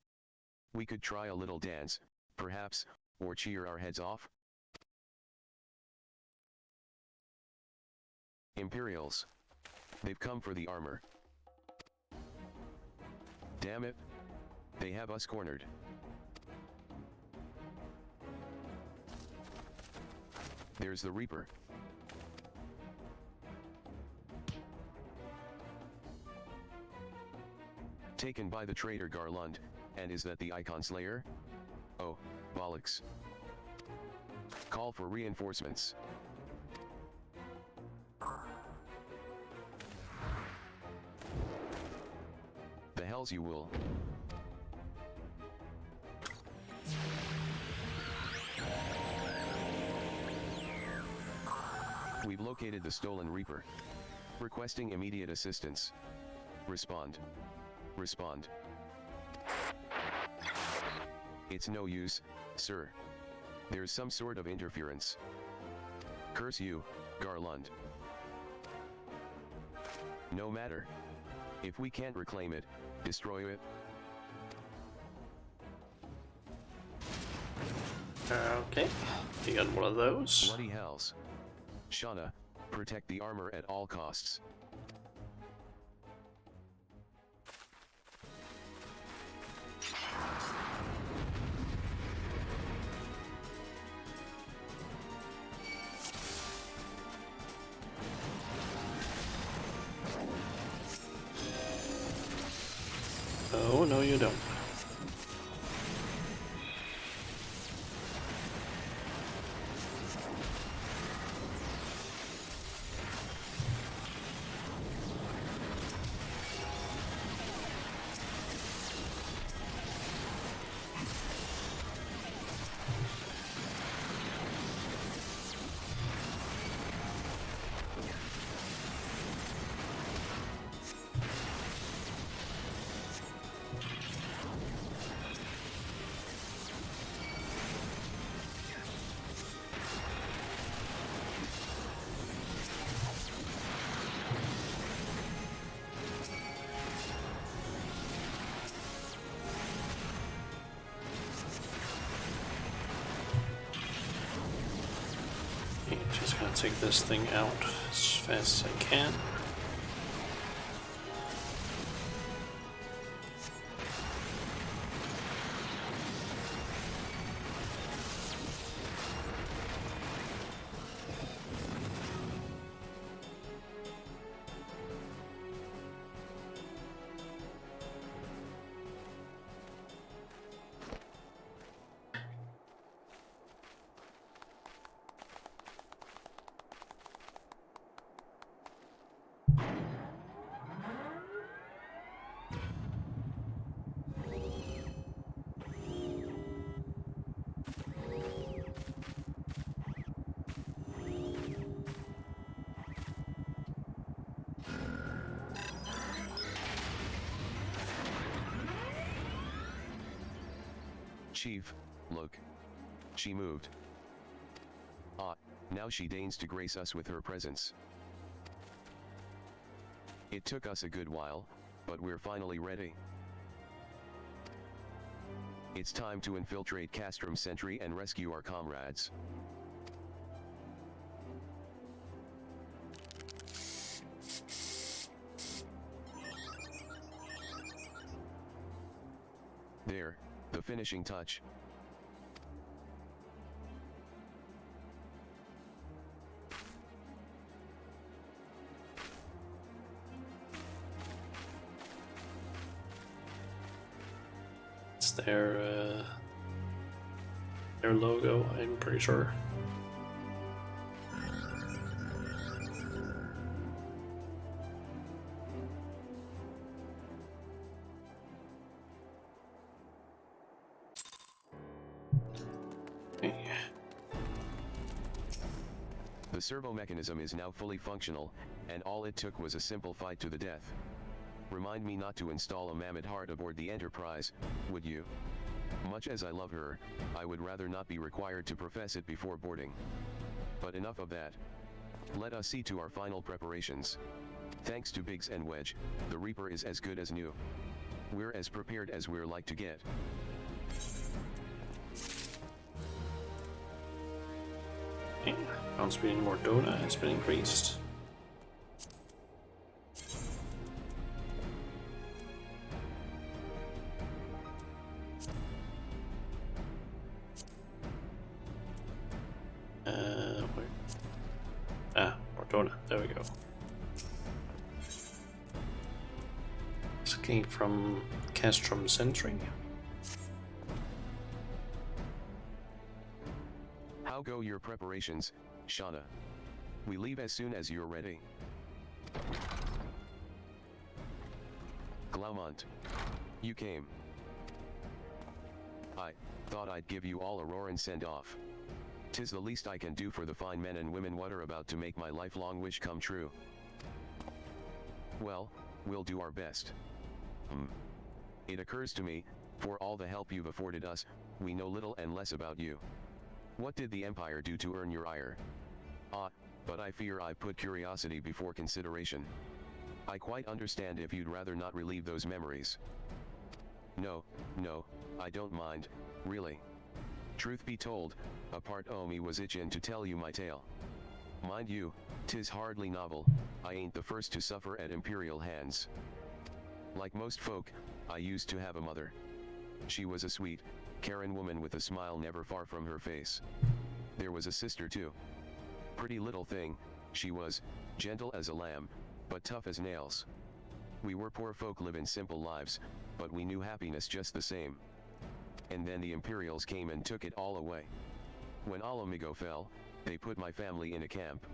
We could try a little dance, perhaps, or cheer our heads off? Imperials. They've come for the armor. Damn it. They have us cornered. There's the Reaper. Taken by the traitor Garlund, and is that the Icon Slayer? Oh, bollocks. Call for reinforcements. The hells you will. We've located the stolen Reaper. Requesting immediate assistance. Respond. Respond. It's no use, sir. There's some sort of interference. Curse you, Garlund. No matter. If we can't reclaim it, destroy it. Okay, you got one of those. Bloody hells. Shauna, protect the armor at all costs. Oh, no you don't. take this thing out as fast as I can. Chief, look. She moved. Ah, now she deigns to grace us with her presence. It took us a good while, but we're finally ready. It's time to infiltrate Castrum Sentry and rescue our comrades. There, the finishing touch. It's their logo, I'm pretty sure. The servo mechanism is now fully functional, and all it took was a simple fight to the death. Remind me not to install a mammoth heart aboard the Enterprise, would you? Much as I love her, I would rather not be required to profess it before boarding. But enough of that. Let us see to our final preparations. Thanks to Biggs and Wedge, the Reaper is as good as new. We're as prepared as we're like to get. Okay. Ground speed in Mordona has been increased. Where? Ah, Mordona. There we go. Escape from Castrum Sentry. How go your preparations, Shauna? We leave as soon as you're ready. Glaumont. You came. I thought I'd give you all a roarin' send-off. 'Tis the least I can do for the fine men and women what are about to make my lifelong wish come true. Well, we'll do our best. It occurs to me, for all the help you've afforded us, we know little and less about you. What did the Empire do to earn your ire? Ah, but I fear I put curiosity before consideration. I quite understand if you'd rather not relieve those memories. No, I don't mind, really. Truth be told, a part o' me was itchin' to tell you my tale. Mind you, 'tis hardly novel, I ain't the first to suffer at Imperial hands. Like most folk, I used to have a mother. She was a sweet, caring woman with a smile never far from her face. There was a sister too. Pretty little thing, she was, gentle as a lamb, but tough as nails. We were poor folk living simple lives, but we knew happiness just the same. And then the Imperials came and took it all away. When Alamigo fell, they put my family in a camp.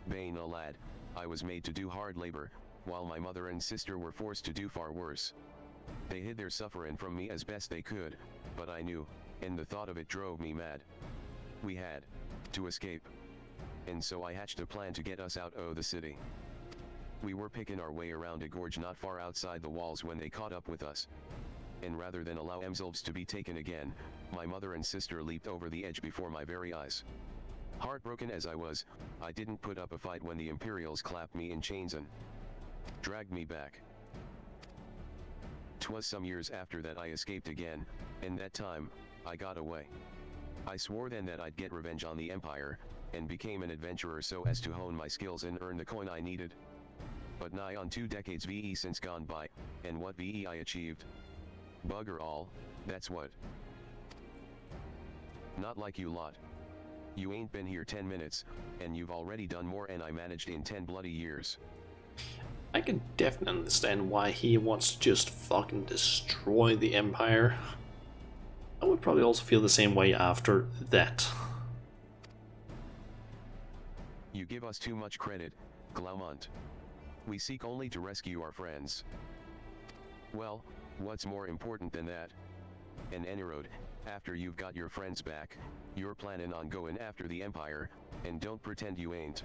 Being a lad, I was made to do hard labor, while my mother and sister were forced to do far worse. They hid their suffering from me as best they could, but I knew, and the thought of it drove me mad. We had to escape. And so I hatched a plan to get us out o' the city. We were picking our way around a gorge not far outside the walls when they caught up with us. And rather than allow Emselves to be taken again, my mother and sister leaped over the edge before my very eyes. Heartbroken as I was, I didn't put up a fight when the Imperials clapped me in chains and dragged me back. 'Twas some years after that I escaped again, and that time, I got away. I swore then that I'd get revenge on the Empire, and became an adventurer so as to hone my skills and earn the coin I needed. But nigh on 2 decades VE since gone by, and what VE I achieved? Bugger all, that's what. Not like you lot. You ain't been here 10 minutes, and you've already done more than I managed in 10 bloody years. I can definitely understand why he wants to just fucking destroy the Empire. I would probably also feel the same way after that. You give us too much credit, Glaumont. We seek only to rescue our friends. Well, what's more important than that? And Enerode, after you've got your friends back, you're planning on going after the Empire, and don't pretend you ain't.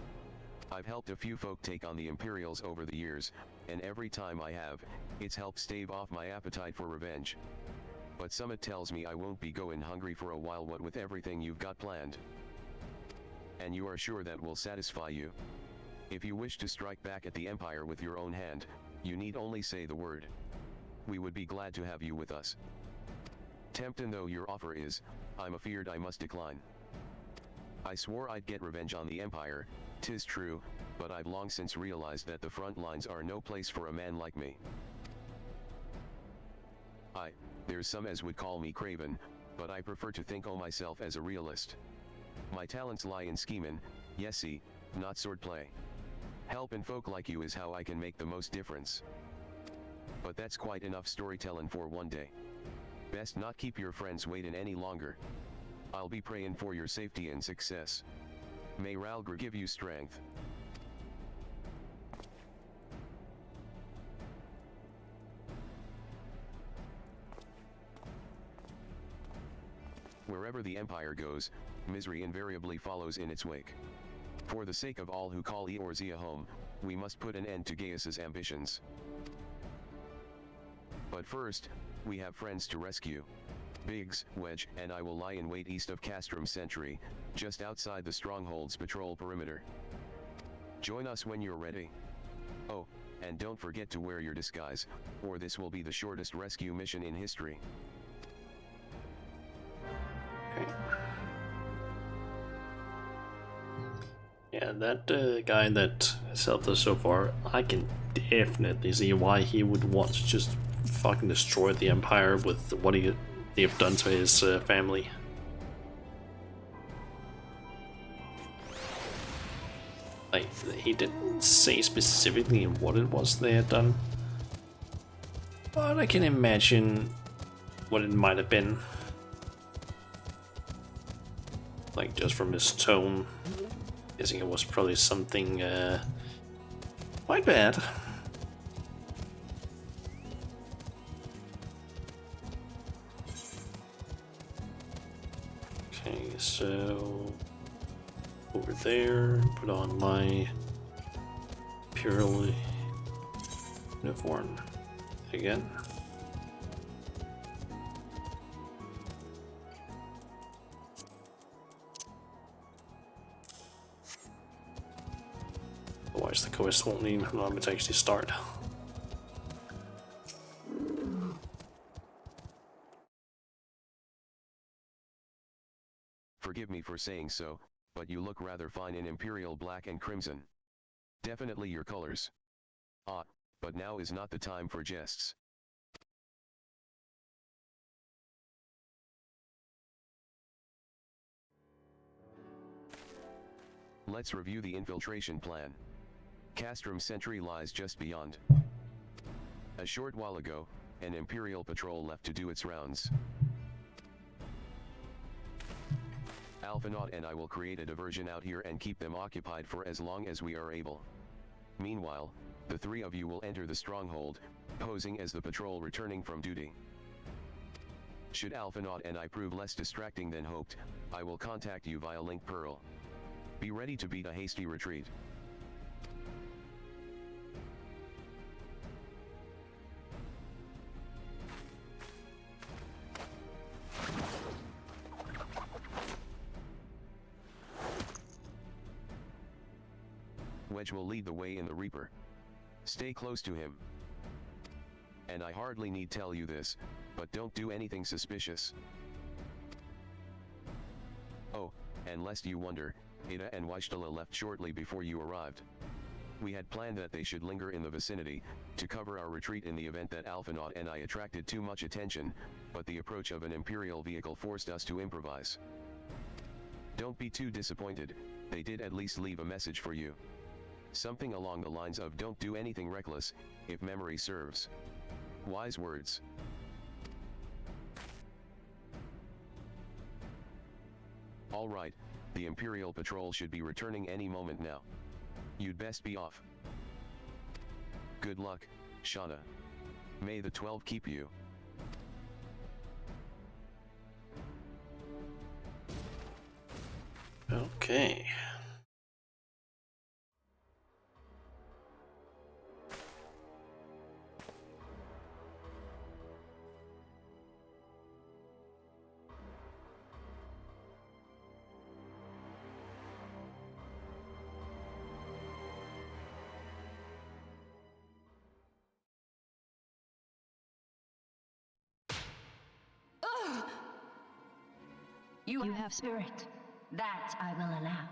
I've helped a few folk take on the Imperials over the years, and every time I have, it's helped stave off my appetite for revenge. But Summit tells me I won't be going hungry for a while, what with everything you've got planned. And you are sure that will satisfy you? If you wish to strike back at the Empire with your own hand, you need only say the word. We would be glad to have you with us. Tempting though your offer is, I'm afeard I must decline. I swore I'd get revenge on the Empire, 'tis true, but I've long since realized that the front lines are no place for a man like me. There's some as would call me craven, but I prefer to think o' myself as a realist. My talents lie in scheming, yesy, not swordplay. Helping folk like you is how I can make the most difference. But that's quite enough storytelling for one day. Best not keep your friends waiting any longer. I'll be praying for your safety and success. May Ralgr give you strength. Wherever the Empire goes, misery invariably follows in its wake. For the sake of all who call Eorzea home, we must put an end to Gaius's ambitions. But first, we have friends to rescue. Biggs, Wedge, and I will lie in wait east of Castrum Sentry, just outside the Stronghold's patrol perimeter. Join us when you're ready. Oh, and don't forget to wear your disguise, or this will be the shortest rescue mission in history. Okay. Yeah, that guy that has helped us so far, I can definitely see why he would want to just fucking destroy the Empire with what they've done to his family. Like, he didn't say specifically what it was they had done, but I can imagine what it might have been. Like, just from his tone, guessing it was probably something quite bad. Okay, so over there, put on my Imperial uniform again. Otherwise the quest won't even allow me to actually start. Forgive me for saying so, but you look rather fine in Imperial black and crimson. Definitely your colors. Ah, but now is not the time for jests. Let's review the infiltration plan. Castrum Sentry lies just beyond. A short while ago, an Imperial patrol left to do its rounds. Alphanaut and I will create a diversion out here and keep them occupied for as long as we are able. Meanwhile, the three of you will enter the stronghold, posing as the patrol returning from duty. Should Alphanaut and I prove less distracting than hoped, I will contact you via Link Pearl. Be ready to beat a hasty retreat. Wedge will lead the way in the Reaper. Stay close to him. And I hardly need tell you this, but don't do anything suspicious. Oh, and lest you wonder, Ada and Weistala left shortly before you arrived. We had planned that they should linger in the vicinity, to cover our retreat in the event that Alphinaud and I attracted too much attention, but the approach of an Imperial vehicle forced us to improvise. Don't be too disappointed, they did at least leave a message for you. Something along the lines of "don't do anything reckless, if memory serves." Wise words. All right, the Imperial patrol should be returning any moment now. You'd best be off. Good luck, Shauna. May the 12 keep you. Okay. You You have have spirit. That I will allow.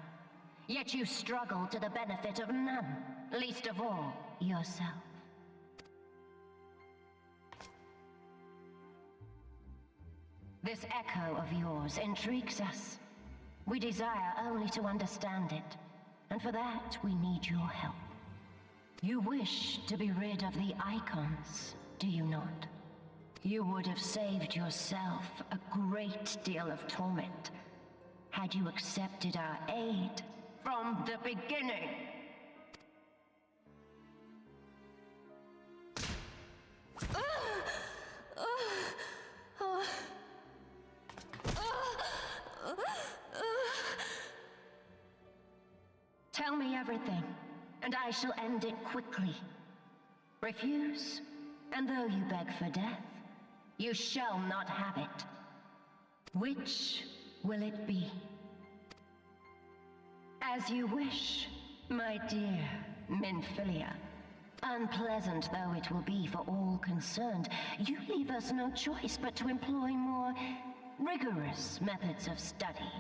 Yet you struggle to the benefit of none, least of all, yourself. This echo of yours intrigues us. We desire only to understand it, and for that we need your help. You wish to be rid of the icons, do you not? You would have saved yourself a great deal of torment had you accepted our aid from the beginning. Tell me everything, and I shall end it quickly. Refuse, and though you beg for death, you shall not have it. Which will it be? As you wish, my dear Minfilia. Unpleasant though it will be for all concerned, you leave us no choice but to employ more rigorous methods of study.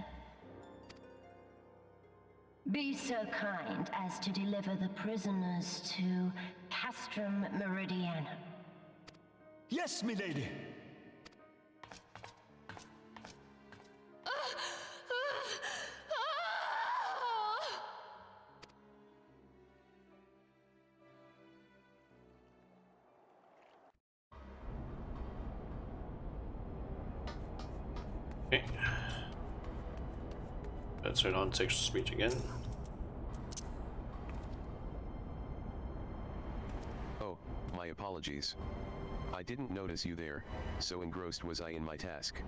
Be so kind as to deliver the prisoners to Castrum Meridianum. Yes, milady. Okay. Let's turn on text to speech again. Oh, my apologies. I didn't notice you there, so engrossed was I in my task.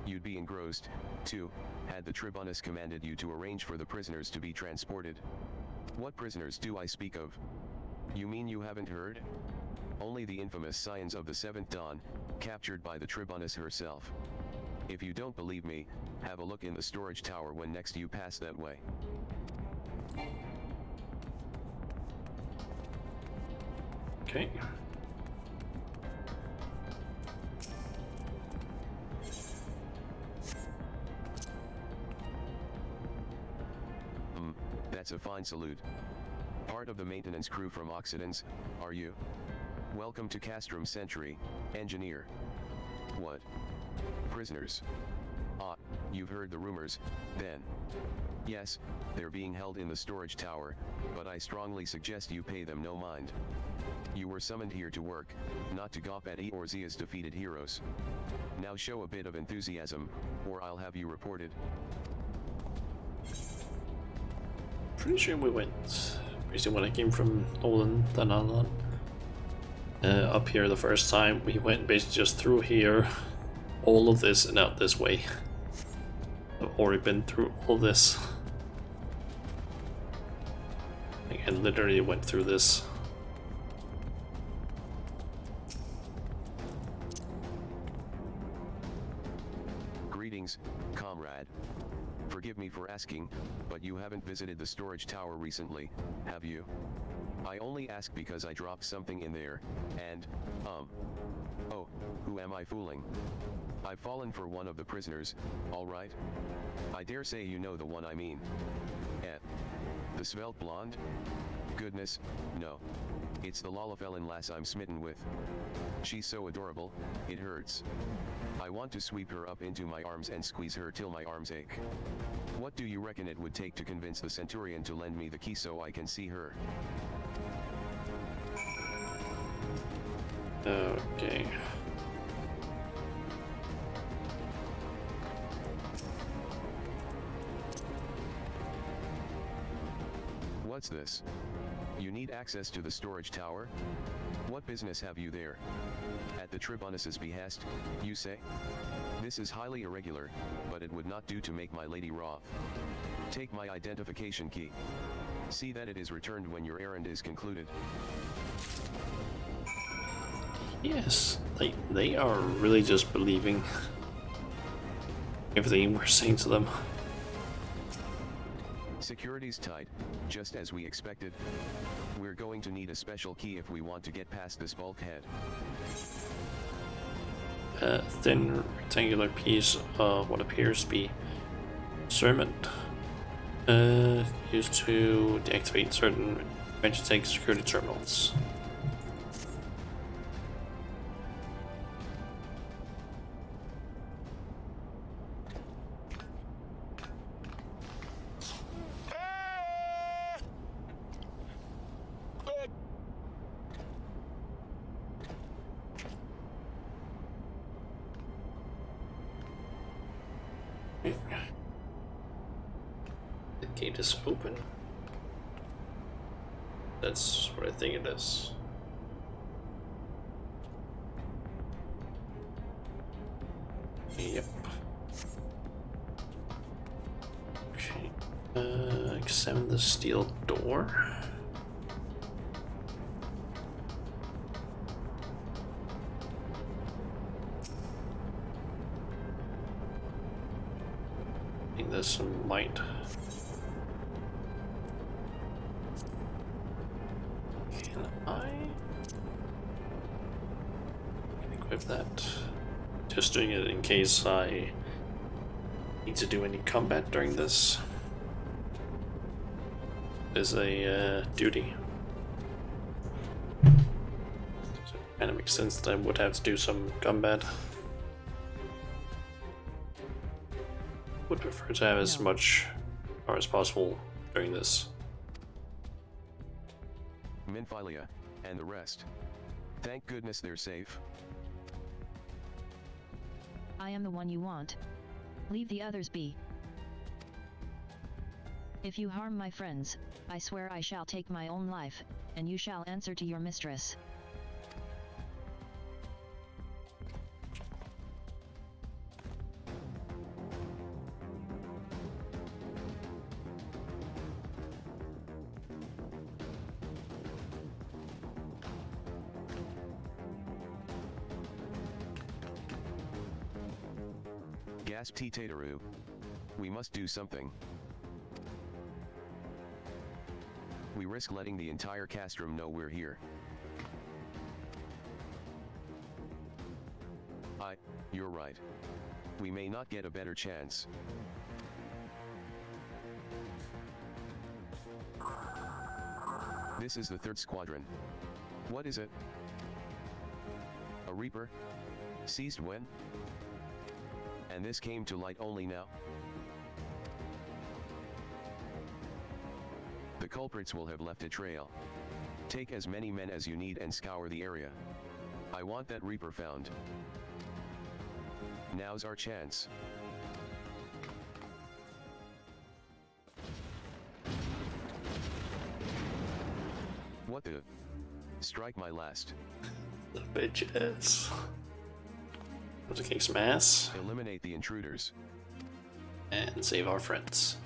You'd be engrossed, too, had the Tribunus commanded you to arrange for the prisoners to be transported. What prisoners do I speak of? You mean you haven't heard? Only the infamous Scions of the Seventh Dawn, captured by the Tribunus herself. If you don't believe me, have a look in the storage tower when next you pass that way. Okay. That's a fine salute. Part of the maintenance crew from Occidens, are you? Welcome to Castrum Century, engineer. What? Prisoners? Ah, you've heard the rumors, then. Yes, they're being held in the storage tower, but I strongly suggest you pay them no mind. You were summoned here to work, not to gawp at Eorzea's defeated heroes. Now show a bit of enthusiasm, or I'll have you reported. Pretty sure we went, basically when I came from Nolan, Dananan, up here the first time, we went basically just through here, all of this and out this way. I've already been through all this. And literally went through this. Greetings, comrade. Forgive me for asking, but you haven't visited the storage tower recently, have you? I only ask because I dropped something in there, and, oh, who am I fooling? I've fallen for one of the prisoners, alright? I dare say you know the one I mean. The svelte blonde? Goodness, no. It's the Lalafellan lass I'm smitten with. She's so adorable, it hurts. I want to sweep her up into my arms and squeeze her till my arms ache. What do you reckon it would take to convince the Centurion to lend me the key so I can see her? Okay. What's this? You need access to the storage tower? What business have you there? At the Tribunus's behest, you say? This is highly irregular, but it would not do to make my lady wroth. Take my identification key. See that it is returned when your errand is concluded. Yes, they are really just believing everything we're saying to them. Security's tight, just as we expected. We're going to need a special key if we want to get past this bulkhead. A thin rectangular piece of what appears to be cerament used to deactivate certain Magitech security terminals. The gate is open. That's what I think it is. Yep. Okay. Examine the steel door. I think there's some light. Can I equip that? Just doing it in case I need to do any combat during this. Is a duty. So it kind of makes sense that I would have to do some combat. Would prefer to have as much power as possible during this. Minfilia, and the rest. Thank goodness they're safe. I am the one you want. Leave the others be. If you harm my friends, I swear I shall take my own life, and you shall answer to your mistress. Gasped Tataru. We must do something. We risk letting the entire castrum know we're here. You're right. We may not get a better chance. This is the 3rd Squadron. What is it? A Reaper? Seized when? And this came to light only now? The culprits will have left a trail. Take as many men as you need and scour the area. I want that Reaper found. Now's our chance. What the? Strike my last. The bitches. To kick some ass. Eliminate the intruders. And save our friends.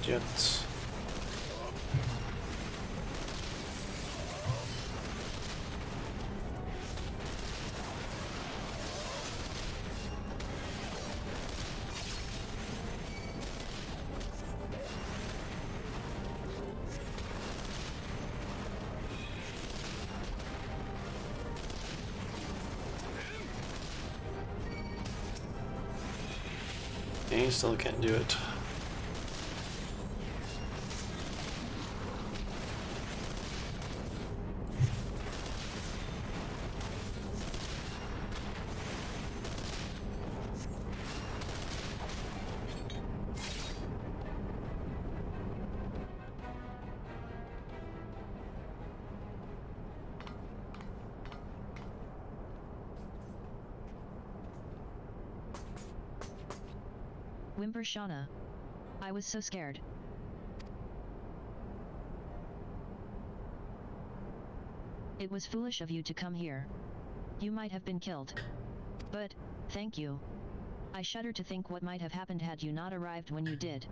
Not yet. He still can't do it. Whimper Shauna. I was so scared. It was foolish of you to come here. You might have been killed. But, thank you. I shudder to think what might have happened had you not arrived when you did.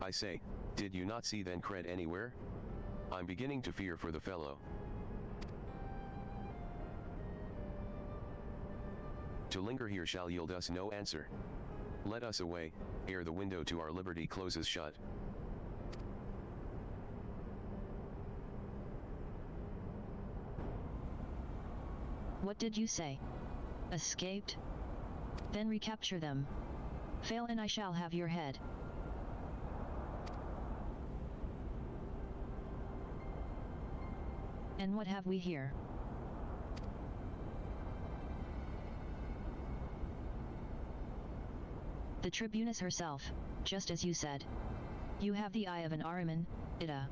I say, did you not see then cred anywhere? I'm beginning to fear for the fellow. To linger here shall yield us no answer. Let us away, ere the window to our liberty closes shut. What did you say? Escaped? Then recapture them. Fail and I shall have your head. And what have we here? The Tribunus herself, just as you said. You have the eye of an Ahriman, Ida.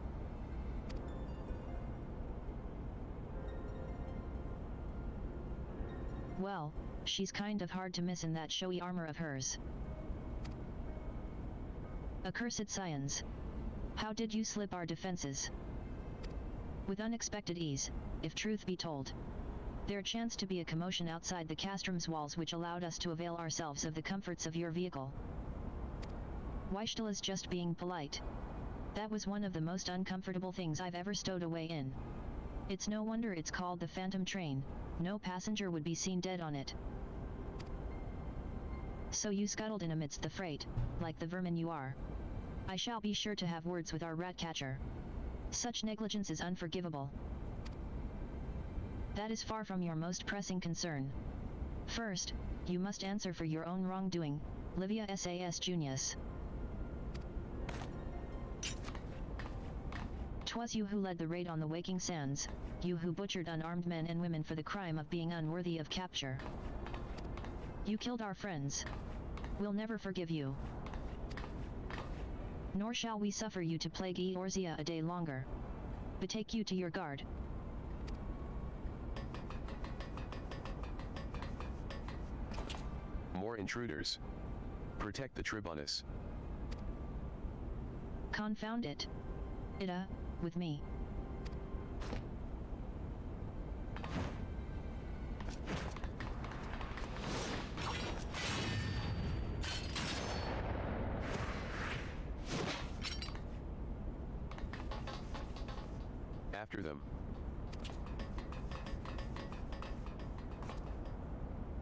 Well, she's kind of hard to miss in that showy armor of hers. Accursed scions. How did you slip our defenses? With unexpected ease, if truth be told. There chanced to be a commotion outside the castrum's walls which allowed us to avail ourselves of the comforts of your vehicle. Weishtel is just being polite. That was one of the most uncomfortable things I've ever stowed away in. It's no wonder it's called the Phantom Train, no passenger would be seen dead on it. So you scuttled in amidst the freight, like the vermin you are. I shall be sure to have words with our rat-catcher. Such negligence is unforgivable. That is far from your most pressing concern. First, you must answer for your own wrongdoing, Livia Sas Junius. 'Twas you who led the raid on the Waking Sands, you who butchered unarmed men and women for the crime of being unworthy of capture. You killed our friends. We'll never forgive you. Nor shall we suffer you to plague Eorzea a day longer. Betake you to your guard. More intruders. Protect the Tribunus. Confound it. Ida, with me. After them.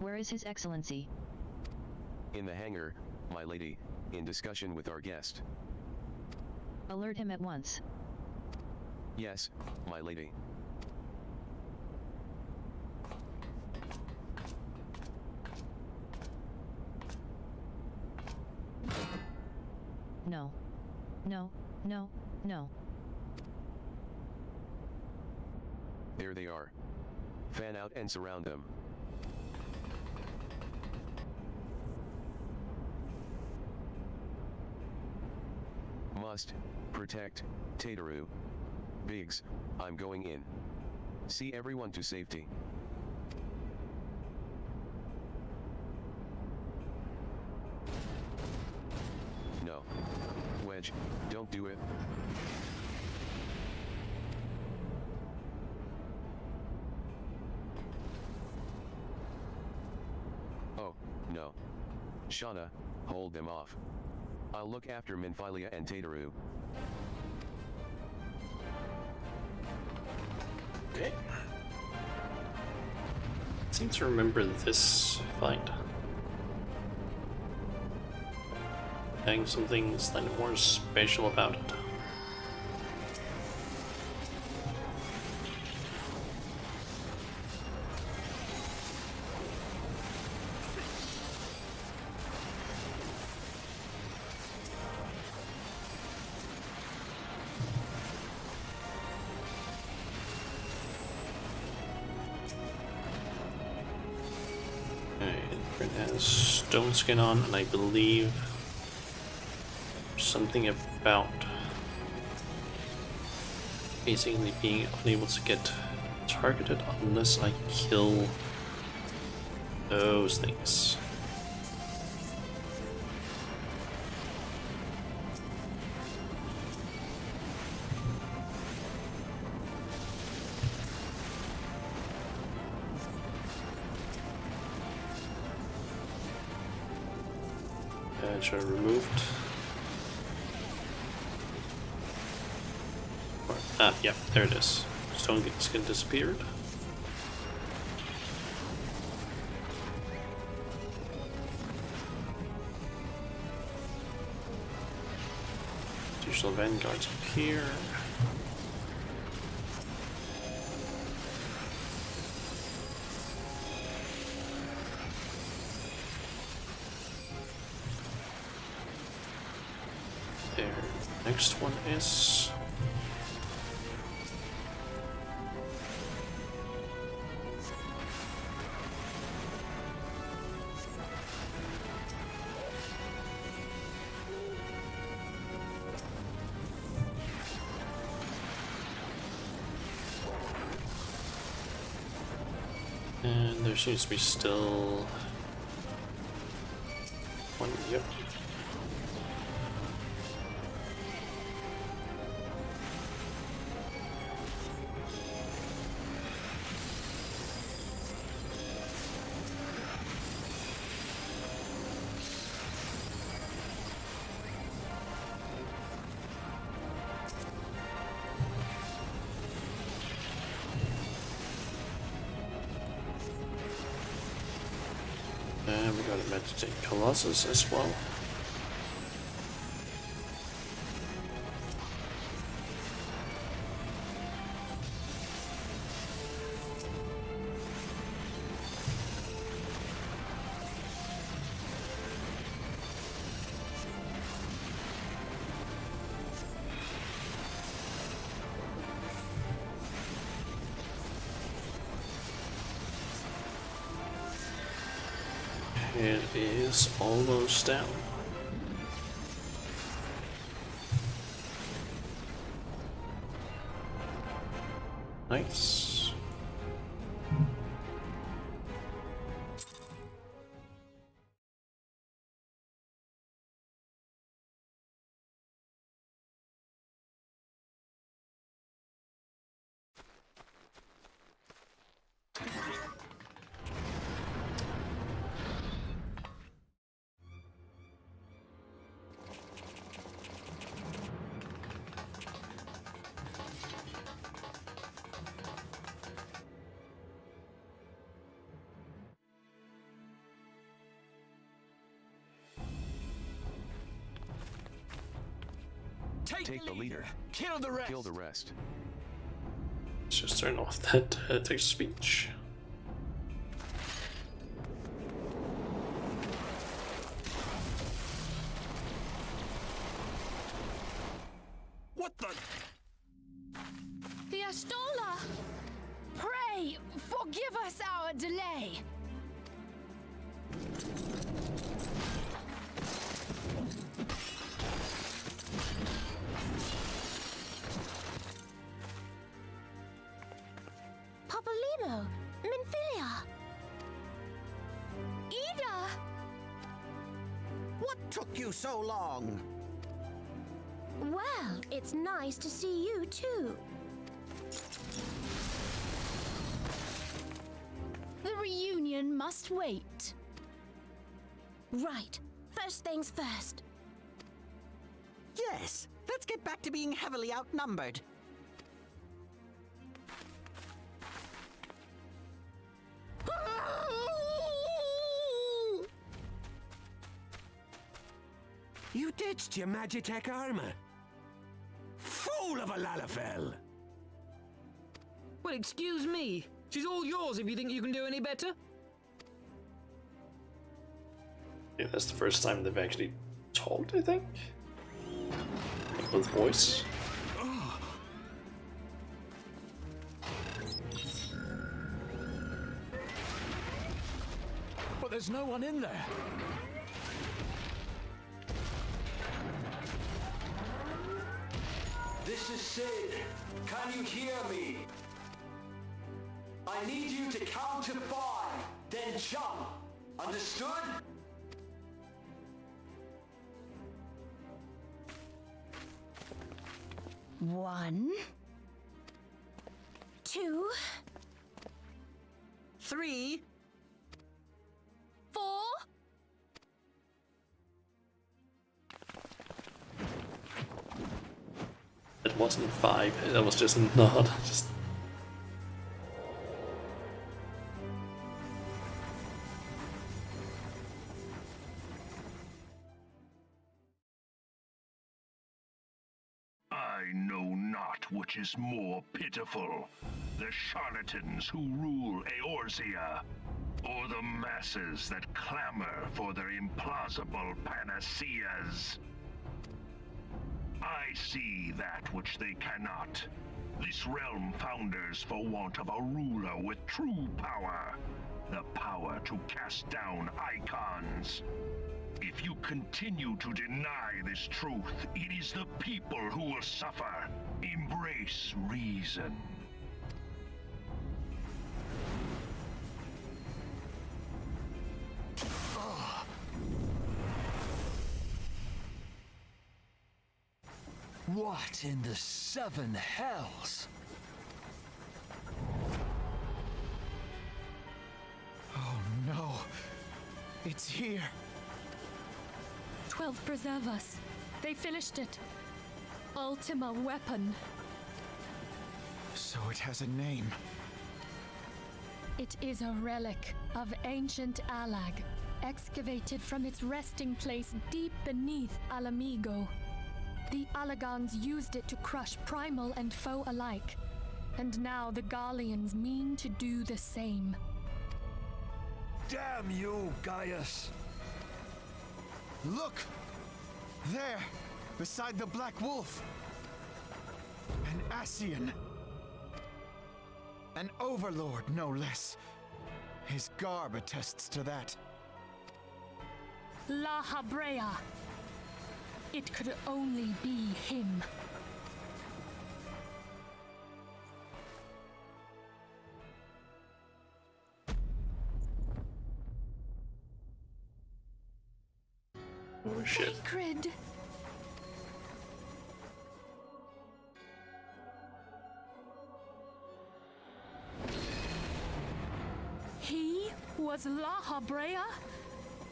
Where is His Excellency? In the hangar, my lady, in discussion with our guest. Alert him at once. Yes, my lady. No. No, no, no. There they are. Fan out and surround them. Must protect Tataru. Biggs, I'm going in. See everyone to safety. No. Wedge, don't do it. Oh, no. Shauna, hold them off. I'll look after Minfilia and Tataru. Okay. Seem to remember this fight. Having something slightly more special about it. It has stone skin on, and I believe something about basically being unable to get targeted unless I kill those things. Edge are removed. Ah, yeah, there it is. Stone skin disappeared. Additional vanguards up here. There. Next one is. And there seems to be still one, yep. And we got a Meditate Colossus as well. It is almost down. Nice. Take the leader. Kill the rest. Kill the rest. Let's just turn off that text-to-speech. What the? The Astola! Pray, forgive us our delay. Papolino, Minfilia. Ida! What took you so long? Well, it's nice to see you too. The reunion must wait. Right. First things first. Yes, let's get back to being heavily outnumbered. You ditched your Magitech armor. Fool of a Lalafell! Well, excuse me. She's all yours if you think you can do any better. Yeah, that's the first time they've actually talked, I think. Like with voice. But there's no one in there. This is Sid. Can you hear me? I need you to count to 5, then jump. Understood? One, 2, 3. 4. It wasn't 5, that was just a nod. Just I know not which is more pitiful, the charlatans who rule Eorzea, or the masses that clamor for their implausible panaceas. I see that which they cannot. This realm founders for want of a ruler with true power. The power to cast down icons. If you continue to deny this truth, it is the people who will suffer. Embrace reason. What in the 7 hells? Oh no. It's here. 12 preserve us. They finished it. Ultima weapon. So it has a name. It is a relic of ancient Alag, excavated from its resting place deep beneath Alamigo. The Alagons used it to crush primal and foe alike, and now the Garleans mean to do the same. Damn you, Gaius! Look! There! Beside the Black Wolf! An Ascian! An overlord, no less. His garb attests to that. La Habrea! It could only be him. oh shit. Sacred! He was La Habrea?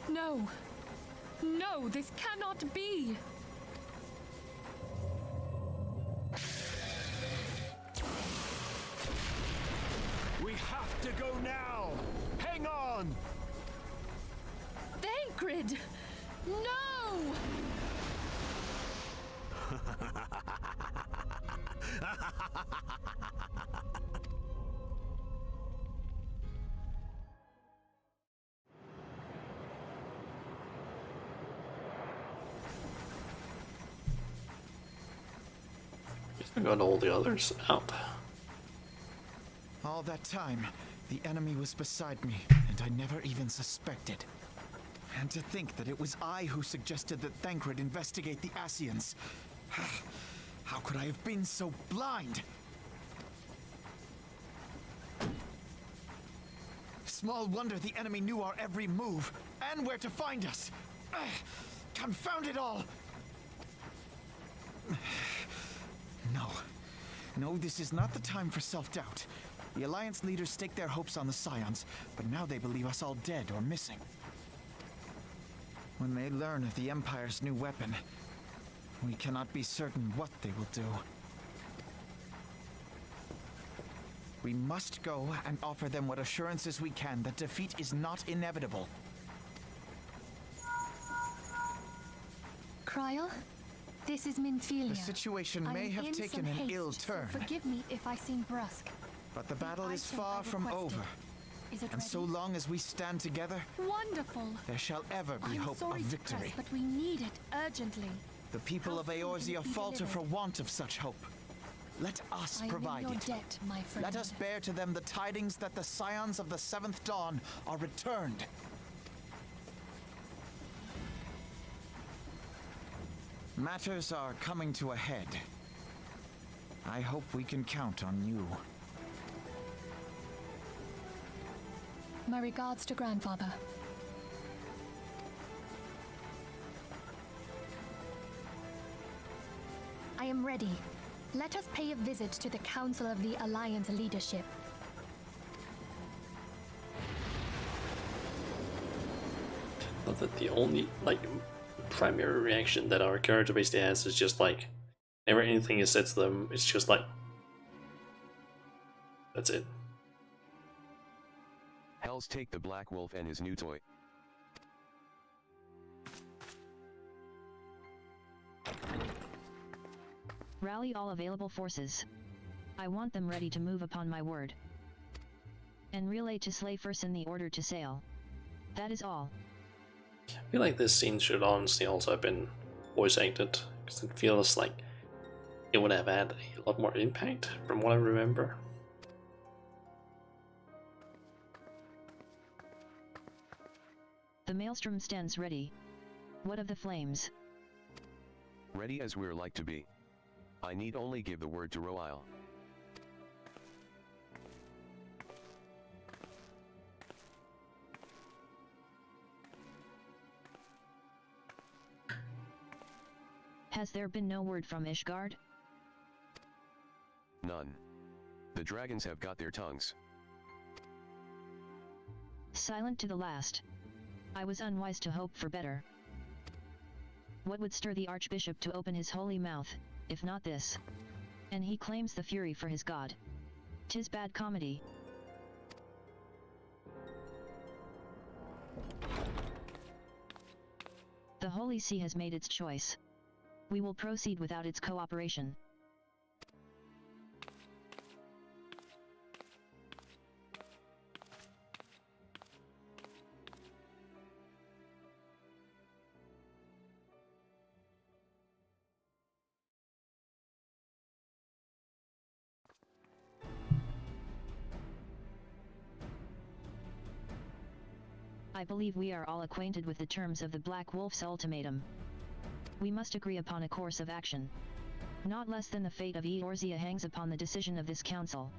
No. No, this cannot be! We have to go now! Hang on! Thancred! No! I got all the others out. All that time, the enemy was beside me, and I never even suspected. And to think that it was I who suggested that Thancred investigate the Ascians. How could I have been so blind? Small wonder the enemy knew our every move, and where to find us. Confound it all! No, this is not the time for self-doubt. The Alliance leaders staked their hopes on the Scions, but now they believe us all dead or missing. When they learn of the Empire's new weapon, we cannot be certain what they will do. We must go and offer them what assurances we can that defeat is not inevitable. Kryl, this is Minfilia. The situation I may am have in taken some an haste, ill so turn, forgive me if I seem brusque. but the battle is item far I from requested. over. Is it And ready? so long as we stand together, Wonderful. there shall ever be I'm hope sorry of to victory. press, but we need it urgently. The people How of soon can Eorzea it be falter for delivered? want of such hope. Let us I am provide in your it. debt, my friend. Let us bear to them the tidings that the scions of the Seventh Dawn are returned. Matters are coming to a head. I hope we can count on you. My regards to grandfather. I am ready. Let us pay a visit to the Council of the Alliance leadership. Not that the only primary reaction that our character basically has is just whenever anything is said to them, it's just that's it. Hells take the Black Wolf and his new toy. Rally all available forces. I want them ready to move upon my word. And relay to Slayferson the order to sail. That is all. I feel like this scene should honestly also have been voice acted, because it feels like it would have had a lot more impact from what I remember. The maelstrom stands ready. What of the flames? Ready as we're like to be. I need only give the word to Royle. Has there been no word from Ishgard? None. The dragons have got their tongues. Silent to the last. I was unwise to hope for better. What would stir the Archbishop to open his holy mouth, if not this? And he claims the fury for his god. 'Tis bad comedy. The Holy See has made its choice. We will proceed without its cooperation. I believe we are all acquainted with the terms of the Black Wolf's ultimatum. We must agree upon a course of action. Not less than the fate of Eorzea hangs upon the decision of this council.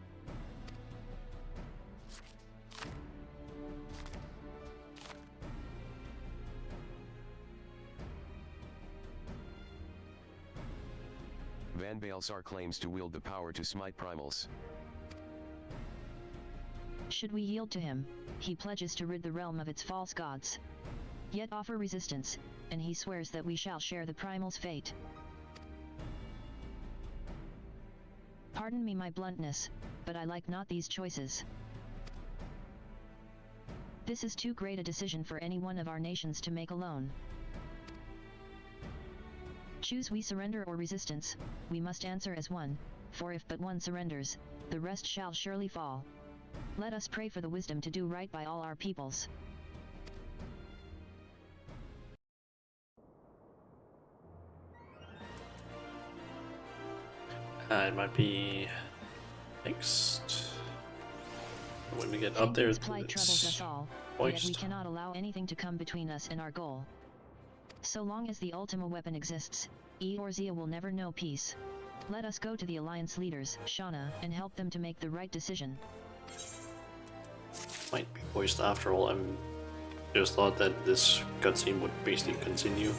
Van Balsar claims to wield the power to smite primals. Should we yield to him, he pledges to rid the realm of its false gods. Yet offer resistance, and he swears that we shall share the primal's fate. Pardon me my bluntness, but I like not these choices. This is too great a decision for any one of our nations to make alone. Choose we surrender or resistance, we must answer as one, for if but one surrenders, the rest shall surely fall. Let us pray for the wisdom to do right by all our peoples. It might be next when we get up there. Hangman's plight troubles us all, yet we voiced. cannot allow anything to come between us and our goal. So long as the Ultima weapon exists, Eorzea will never know peace. Let us go to the Alliance leaders, Shauna, and help them to make the right decision. Might be voiced after all. I'm just thought that this cutscene would basically continue.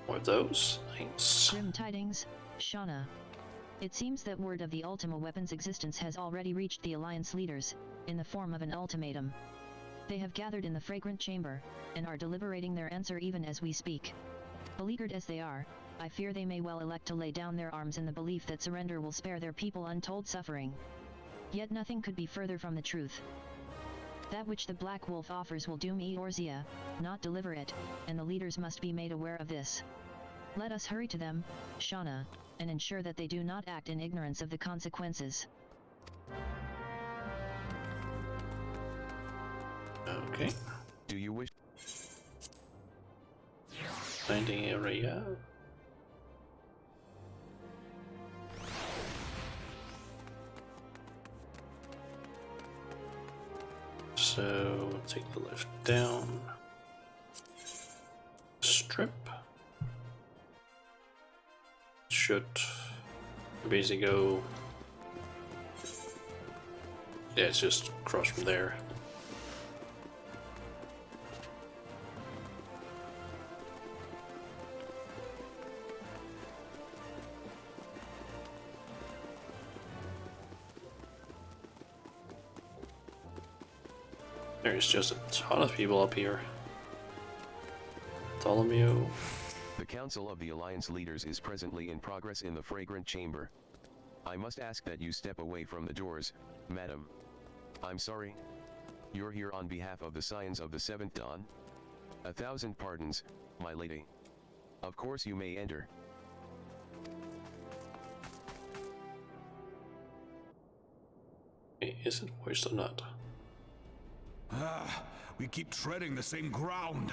Or those things. Grim tidings, Shauna. It seems that word of the Ultima weapon's existence has already reached the Alliance leaders, in the form of an ultimatum. They have gathered in the fragrant chamber, and are deliberating their answer even as we speak. Beleaguered as they are, I fear they may well elect to lay down their arms in the belief that surrender will spare their people untold suffering. Yet nothing could be further from the truth. That which the Black Wolf offers will doom Eorzea, not deliver it, and the leaders must be made aware of this. Let us hurry to them, Shauna, and ensure that they do not act in ignorance of the consequences. Okay. Do you wish? Landing area. So we'll take the lift down. Strip. Should basically go. Yeah, it's just across from there. There's just a ton of people up here. Ptolemy. The Council of the Alliance Leaders is presently in progress in the Fragrant Chamber. I must ask that you step away from the doors, madam. I'm sorry. You're here on behalf of the Scions of the Seventh Dawn? 1,000 pardons, my lady. Of course you may enter. Is it voiced or not? We keep treading the same ground.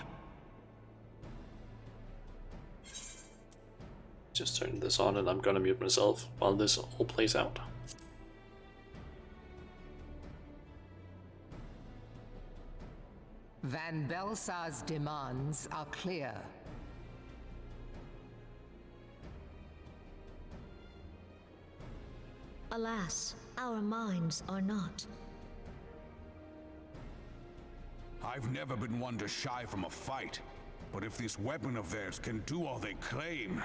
Just turn this on and I'm gonna mute myself while this all plays out. Van Belsar's demands are clear. Alas, our minds are not. I've never been one to shy from a fight, but if this weapon of theirs can do all they claim...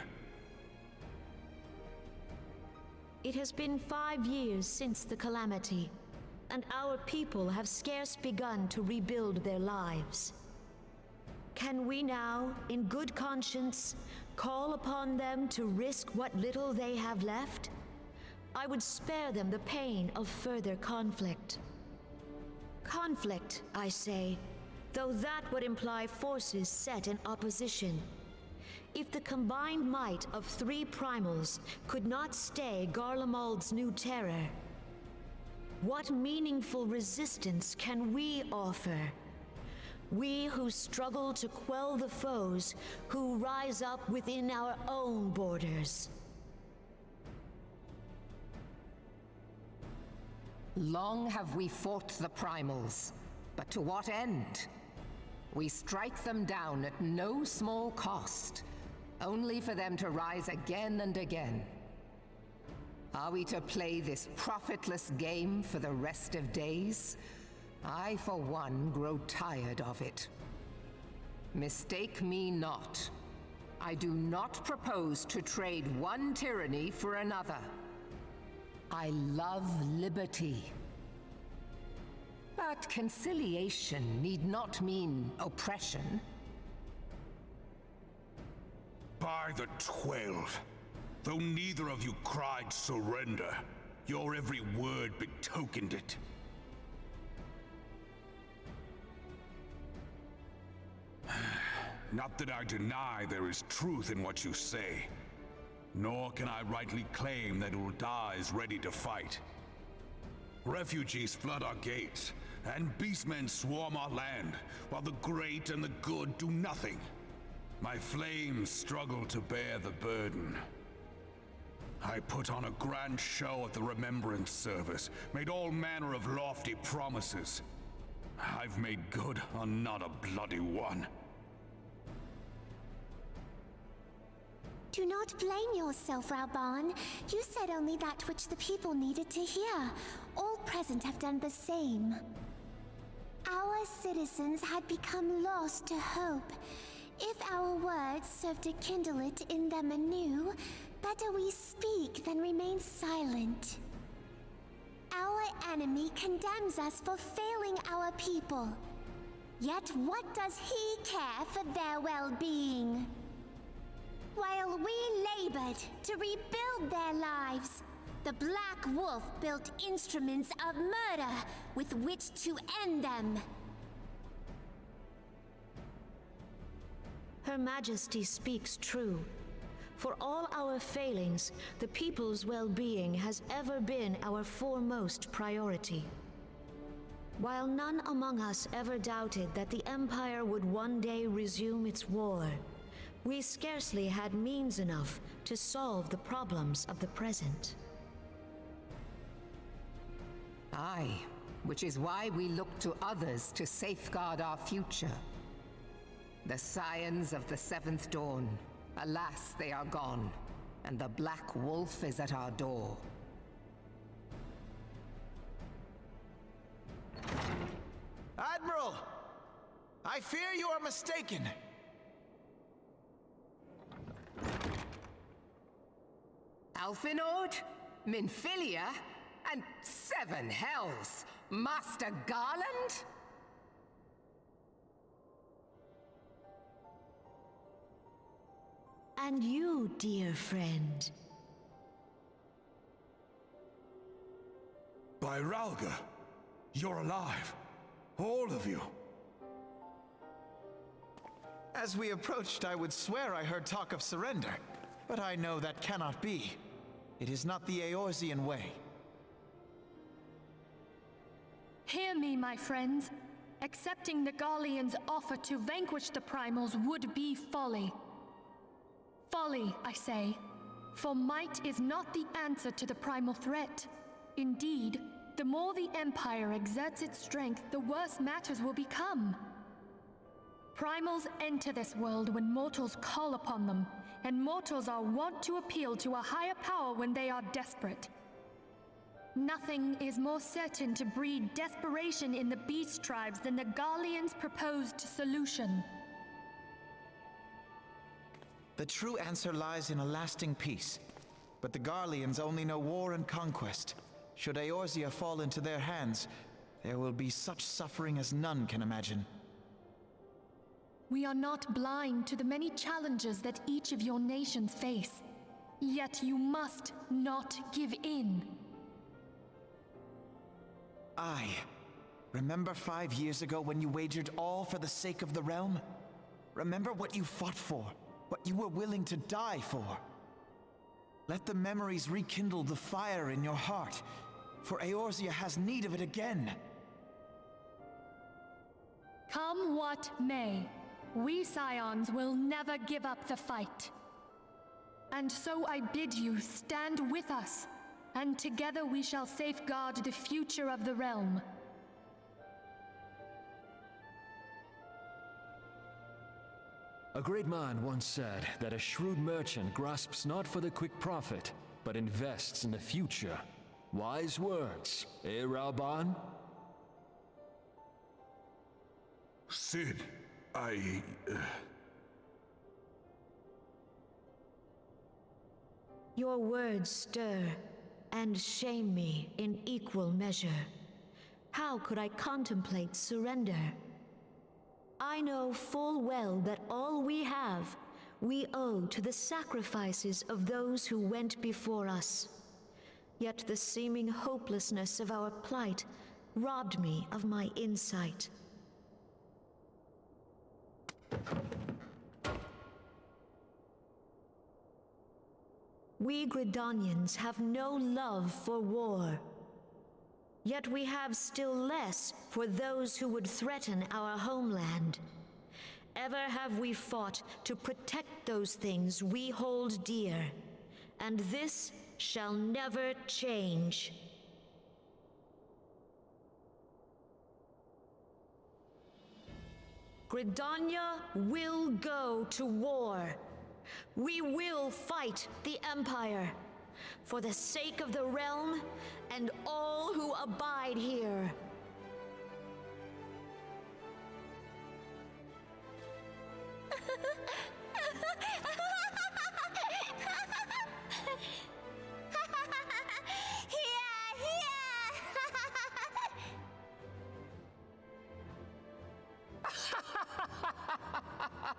It has been 5 years since the calamity, and our people have scarce begun to rebuild their lives. Can we now, in good conscience, call upon them to risk what little they have left? I would spare them the pain of further conflict. Conflict, I say, though that would imply forces set in opposition. If the combined might of 3 primals could not stay Garlemald's new terror, what meaningful resistance can we offer? We who struggle to quell the foes who rise up within our own borders. Long have we fought the primals, but to what end? We strike them down at no small cost, only for them to rise again and again. Are we to play this profitless game for the rest of days? I, for one, grow tired of it. Mistake me not. I do not propose to trade one tyranny for another. I love liberty. But conciliation need not mean oppression. By the 12, though neither of you cried surrender, your every word betokened it. Not that I deny there is truth in what you say, nor can I rightly claim that Ul'dah is ready to fight. Refugees flood our gates, and beastmen swarm our land, while the great and the good do nothing. My flames struggle to bear the burden. I put on a grand show at the Remembrance Service, made all manner of lofty promises. I've made good on not a bloody one. Do not blame yourself, Rauban. You said only that which the people needed to hear. All present have done the same. Our citizens had become lost to hope. If our words serve to kindle it in them anew, better we speak than remain silent. Our enemy condemns us for failing our people. Yet what does he care for their well-being? While we labored to rebuild their lives, the Black Wolf built instruments of murder with which to end them. Her Majesty speaks true. For all our failings, the people's well-being has ever been our foremost priority. While none among us ever doubted that the Empire would one day resume its war, we scarcely had means enough to solve the problems of the present. Aye, which is why we look to others to safeguard our future. The Scions of the Seventh Dawn, alas, they are gone, and the Black Wolf is at our door. Admiral! I fear you are mistaken. Alfinord, Minfilia, and Seven Hells! Master Garland? And you, dear friend. By Ralga, you're alive. All of you. As we approached, I would swear I heard talk of surrender, but I know that cannot be. It is not the Eorzean way. Hear me, my friends. Accepting the Garleans' offer to vanquish the Primals would be folly. Folly, I say. For might is not the answer to the primal threat. Indeed, the more the Empire exerts its strength, the worse matters will become. Primals enter this world when mortals call upon them, and mortals are wont to appeal to a higher power when they are desperate. Nothing is more certain to breed desperation in the beast tribes than the Garleans' proposed solution. The true answer lies in a lasting peace. But the Garleans only know war and conquest. Should Eorzea fall into their hands, there will be such suffering as none can imagine. We are not blind to the many challenges that each of your nations face. Yet you must not give in. Aye. Remember 5 years ago when you wagered all for the sake of the realm? Remember what you fought for, what you were willing to die for. Let the memories rekindle the fire in your heart, for Eorzea has need of it again. Come what may, we Scions will never give up the fight. And so I bid you stand with us, and together we shall safeguard the future of the realm. A great man once said that a shrewd merchant grasps not for the quick profit, but invests in the future. Wise words, eh, Ralban? Sid, Your words stir and shame me in equal measure. How could I contemplate surrender? I know full well that all we have, we owe to the sacrifices of those who went before us. Yet the seeming hopelessness of our plight robbed me of my insight. We Gridanians have no love for war. Yet we have still less for those who would threaten our homeland. Ever have we fought to protect those things we hold dear, and this shall never change. Gridania will go to war. We will fight the Empire, for the sake of the realm and all who abide here. At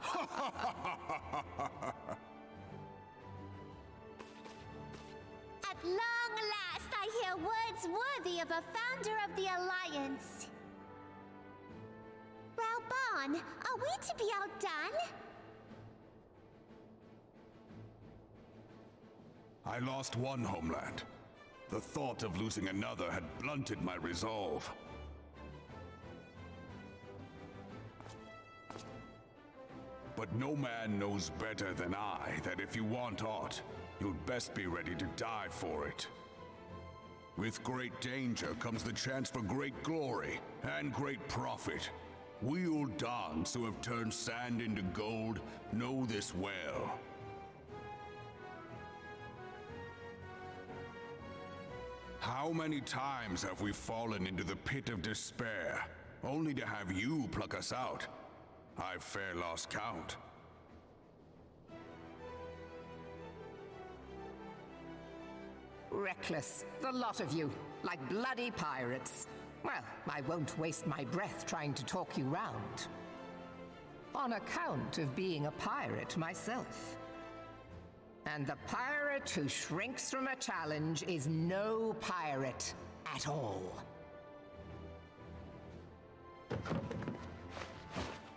long last, I hear words worthy of a founder of the Alliance. Raoban, are we to be outdone? I lost one homeland. The thought of losing another had blunted my resolve. But no man knows better than I that if you want aught, you'd best be ready to die for it. With great danger comes the chance for great glory and great profit. We Uldans who have turned sand into gold know this well. How many times have we fallen into the pit of despair, only to have you pluck us out? I've fair lost count. Reckless, the lot of you, like bloody pirates. Well, I won't waste my breath trying to talk you round. On account of being a pirate myself. And the pirate who shrinks from a challenge is no pirate at all.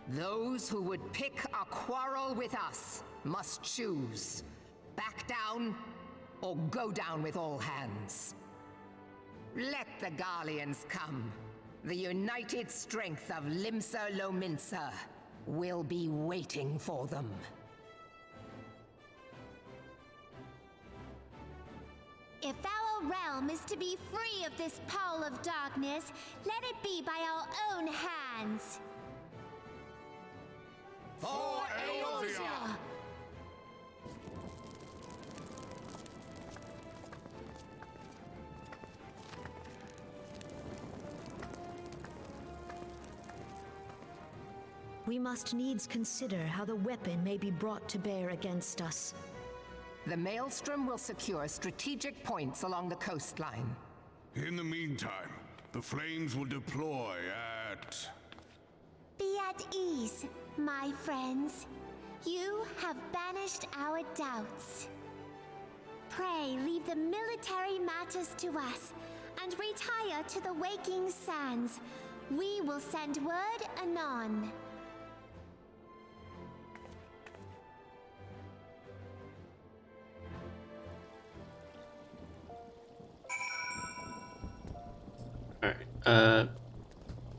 Those who would pick a quarrel with us must choose. Back down, or go down with all hands. Let the Garleans come. The united strength of Limsa Lominsa will be waiting for them. If our realm is to be free of this pall of darkness, let it be by our own hands. For Eorzea! We must needs consider how the weapon may be brought to bear against us. The Maelstrom will secure strategic points along the coastline. In the meantime, the flames will deploy at... Be at ease, my friends. You have banished our doubts. Pray leave the military matters to us, and retire to the waking sands. We will send word anon. Alright,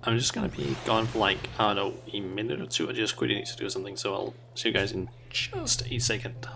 I'm just gonna be gone for like, I don't know, a minute or two. I just quickly need to do something, so I'll see you guys in just a second.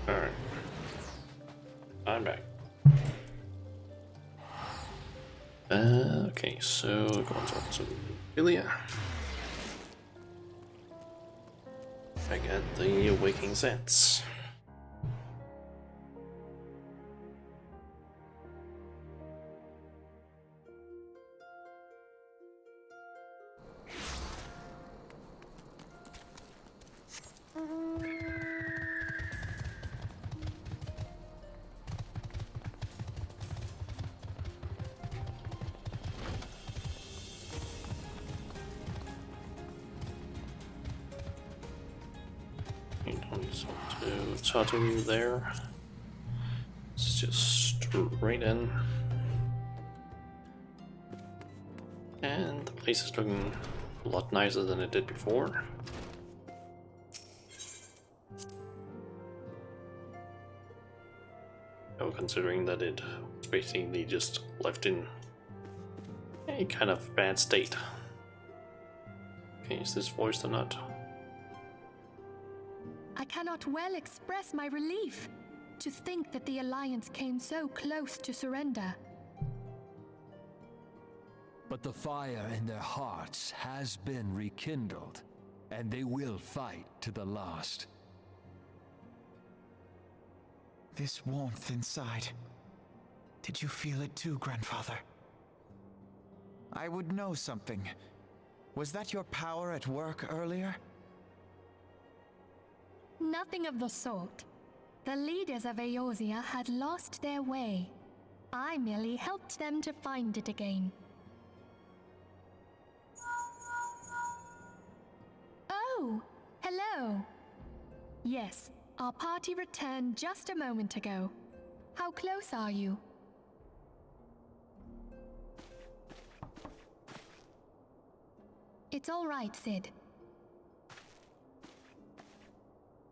Alright. I'm back. Okay, so go on to Ilya. I got the Waking Sands. Tattoo there. It's just straight in. And the place is looking a lot nicer than it did before. Oh, considering that it was basically just left in a kind of bad state. Okay, is this voiced or not? I cannot well express my relief to think that the Alliance came so close to surrender. But the fire in their hearts has been rekindled, and they will fight to the last. This warmth inside. Did you feel it too, Grandfather? I would know something. Was that your power at work earlier? Nothing of the sort. The leaders of Eorzea had lost their way. I merely helped them to find it again. Oh, hello. Yes, our party returned just a moment ago. How close are you? It's all right, Sid.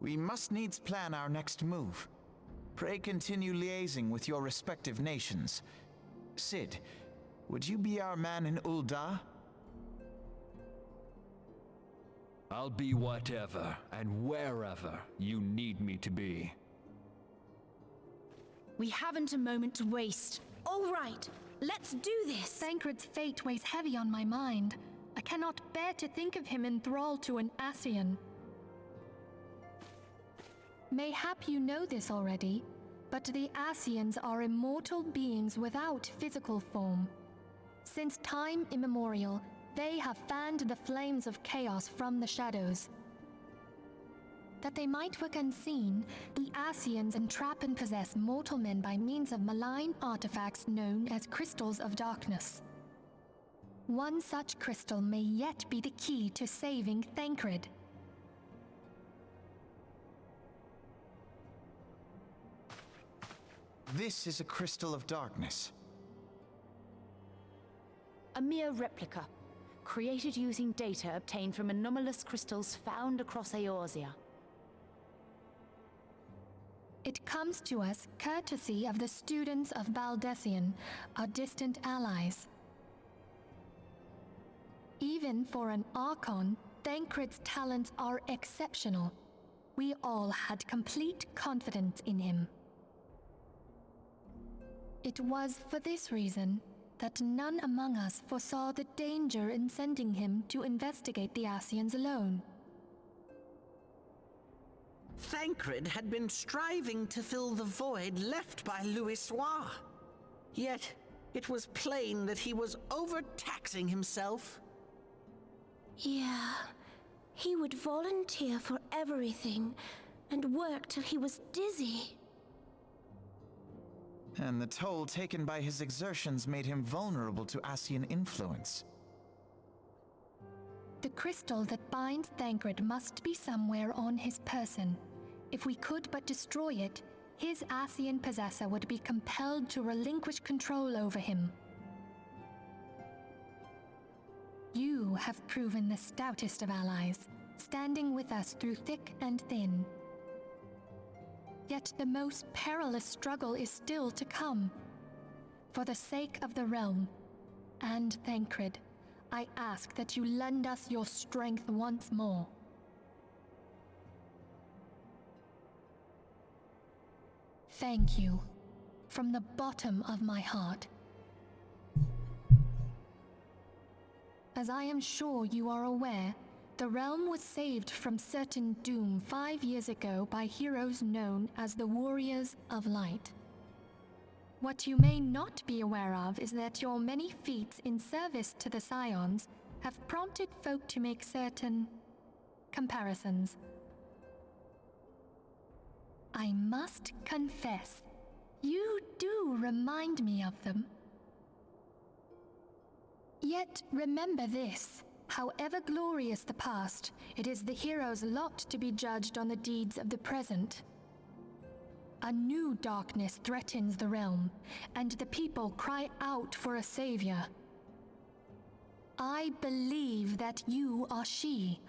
We must needs plan our next move. Pray continue liaising with your respective nations. Sid, would you be our man in Ul'dah? I'll be whatever and wherever you need me to be. We haven't a moment to waste. All right, let's do this. Thancred's fate weighs heavy on my mind. I cannot bear to think of him in thrall to an Ascian. Mayhap you know this already, but the Ascians are immortal beings without physical form. Since time immemorial, they have fanned the flames of chaos from the shadows. That they might work unseen, the Ascians entrap and possess mortal men by means of malign artifacts known as crystals of darkness. One such crystal may yet be the key to saving Thancred. This is a crystal of darkness. A mere replica, created using data obtained from anomalous crystals found across Eorzea. It comes to us courtesy of the students of Baldessian, our distant allies. Even for an Archon, Thancred's talents are exceptional. We all had complete confidence in him. It was for this reason that none among us foresaw the danger in sending him to investigate the Ascians alone. Thancred had been striving to fill the void left by Louisoix. Yet, it was plain that he was overtaxing himself. Yeah, he would volunteer for everything and work till he was dizzy. And the toll taken by his exertions made him vulnerable to Ascian influence. The crystal that binds Thancred must be somewhere on his person. If we could but destroy it, his Ascian possessor would be compelled to relinquish control over him. You have proven the stoutest of allies, standing with us through thick and thin. Yet the most perilous struggle is still to come. For the sake of the realm, and Thancred, I ask that you lend us your strength once more. Thank you, from the bottom of my heart. As I am sure you are aware, the realm was saved from certain doom 5 years ago by heroes known as the Warriors of Light. What you may not be aware of is that your many feats in service to the Scions have prompted folk to make certain comparisons. I must confess, you do remind me of them. Yet remember this. However glorious the past, it is the hero's lot to be judged on the deeds of the present. A new darkness threatens the realm, and the people cry out for a savior. I believe that you are she,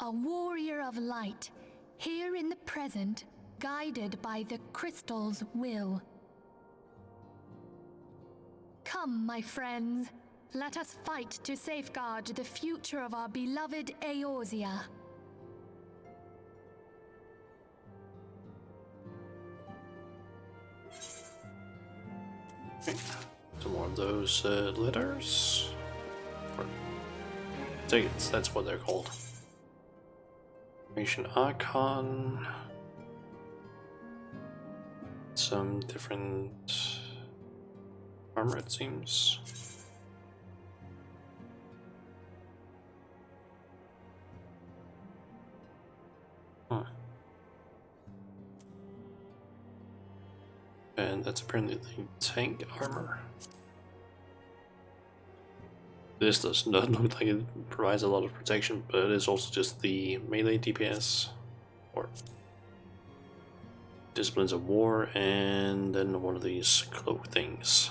a warrior of light, here in the present, guided by the crystal's will. Come, my friends, let us fight to safeguard the future of our beloved Eorzea. Okay. Some more of those letters. Or, take it, that's what they're called. Information icon. Some different armor, it seems. Huh. And that's apparently the tank armor. This does not look like it provides a lot of protection, but it is also just the melee DPS, or Disciplines of War, and then one of these cloak things.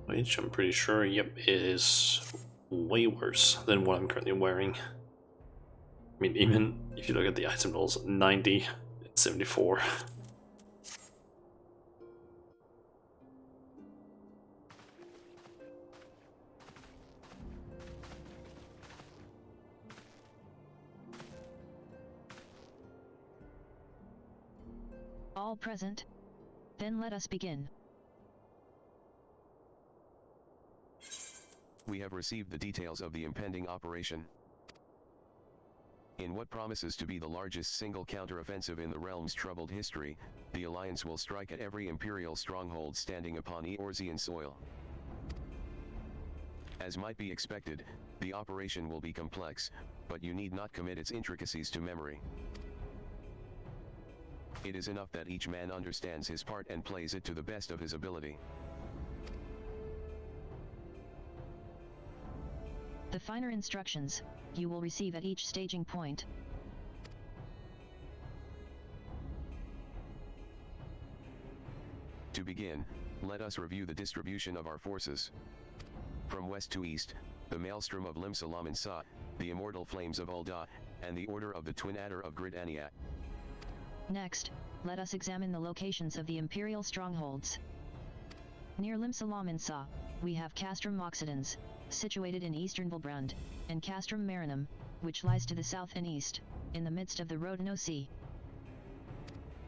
Which I'm pretty sure, yep, is way worse than what I'm currently wearing. I mean, even if you look at the item rolls, 90 and 74. All present? Then let us begin. We have received the details of the impending operation. In what promises to be the largest single counteroffensive in the realm's troubled history, the Alliance will strike at every Imperial stronghold standing upon Eorzean soil. As might be expected, the operation will be complex, but you need not commit its intricacies to memory. It is enough that each man understands his part and plays it to the best of his ability. The finer instructions you will receive at each staging point. To begin, let us review the distribution of our forces. From west to east, the Maelstrom of Lim-Salamin-Sa, the Immortal Flames of Ul'dah, and the Order of the Twin Adder of Grid Aniat. Next, let us examine the locations of the Imperial strongholds. Near Lim-Salamin-Sa, we have Castrum Oxidans, situated in eastern Volbrand, and Castrum Marinum, which lies to the south and east, in the midst of the Rodno Sea.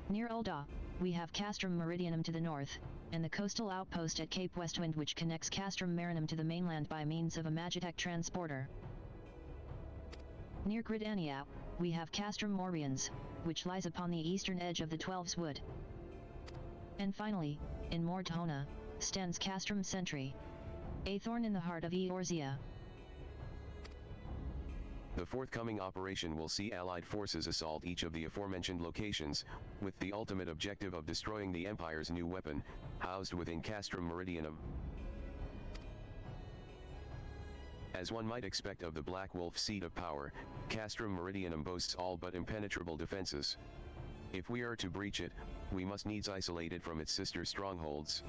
Near Ul'dah, we have Castrum Meridianum to the north, and the coastal outpost at Cape Westwind which connects Castrum Marinum to the mainland by means of a Magitech transporter. Near Grid Aniat, we have Castrum Morians, which lies upon the eastern edge of the Twelves Wood. And finally, in Mor Dhona, stands Castrum Sentry, a thorn in the heart of Eorzea. The forthcoming operation will see Allied forces assault each of the aforementioned locations, with the ultimate objective of destroying the Empire's new weapon, housed within Castrum Meridianum. As one might expect of the Black Wolf seat of power, Castrum Meridianum boasts all but impenetrable defenses. If we are to breach it, we must needs isolate it from its sister strongholds.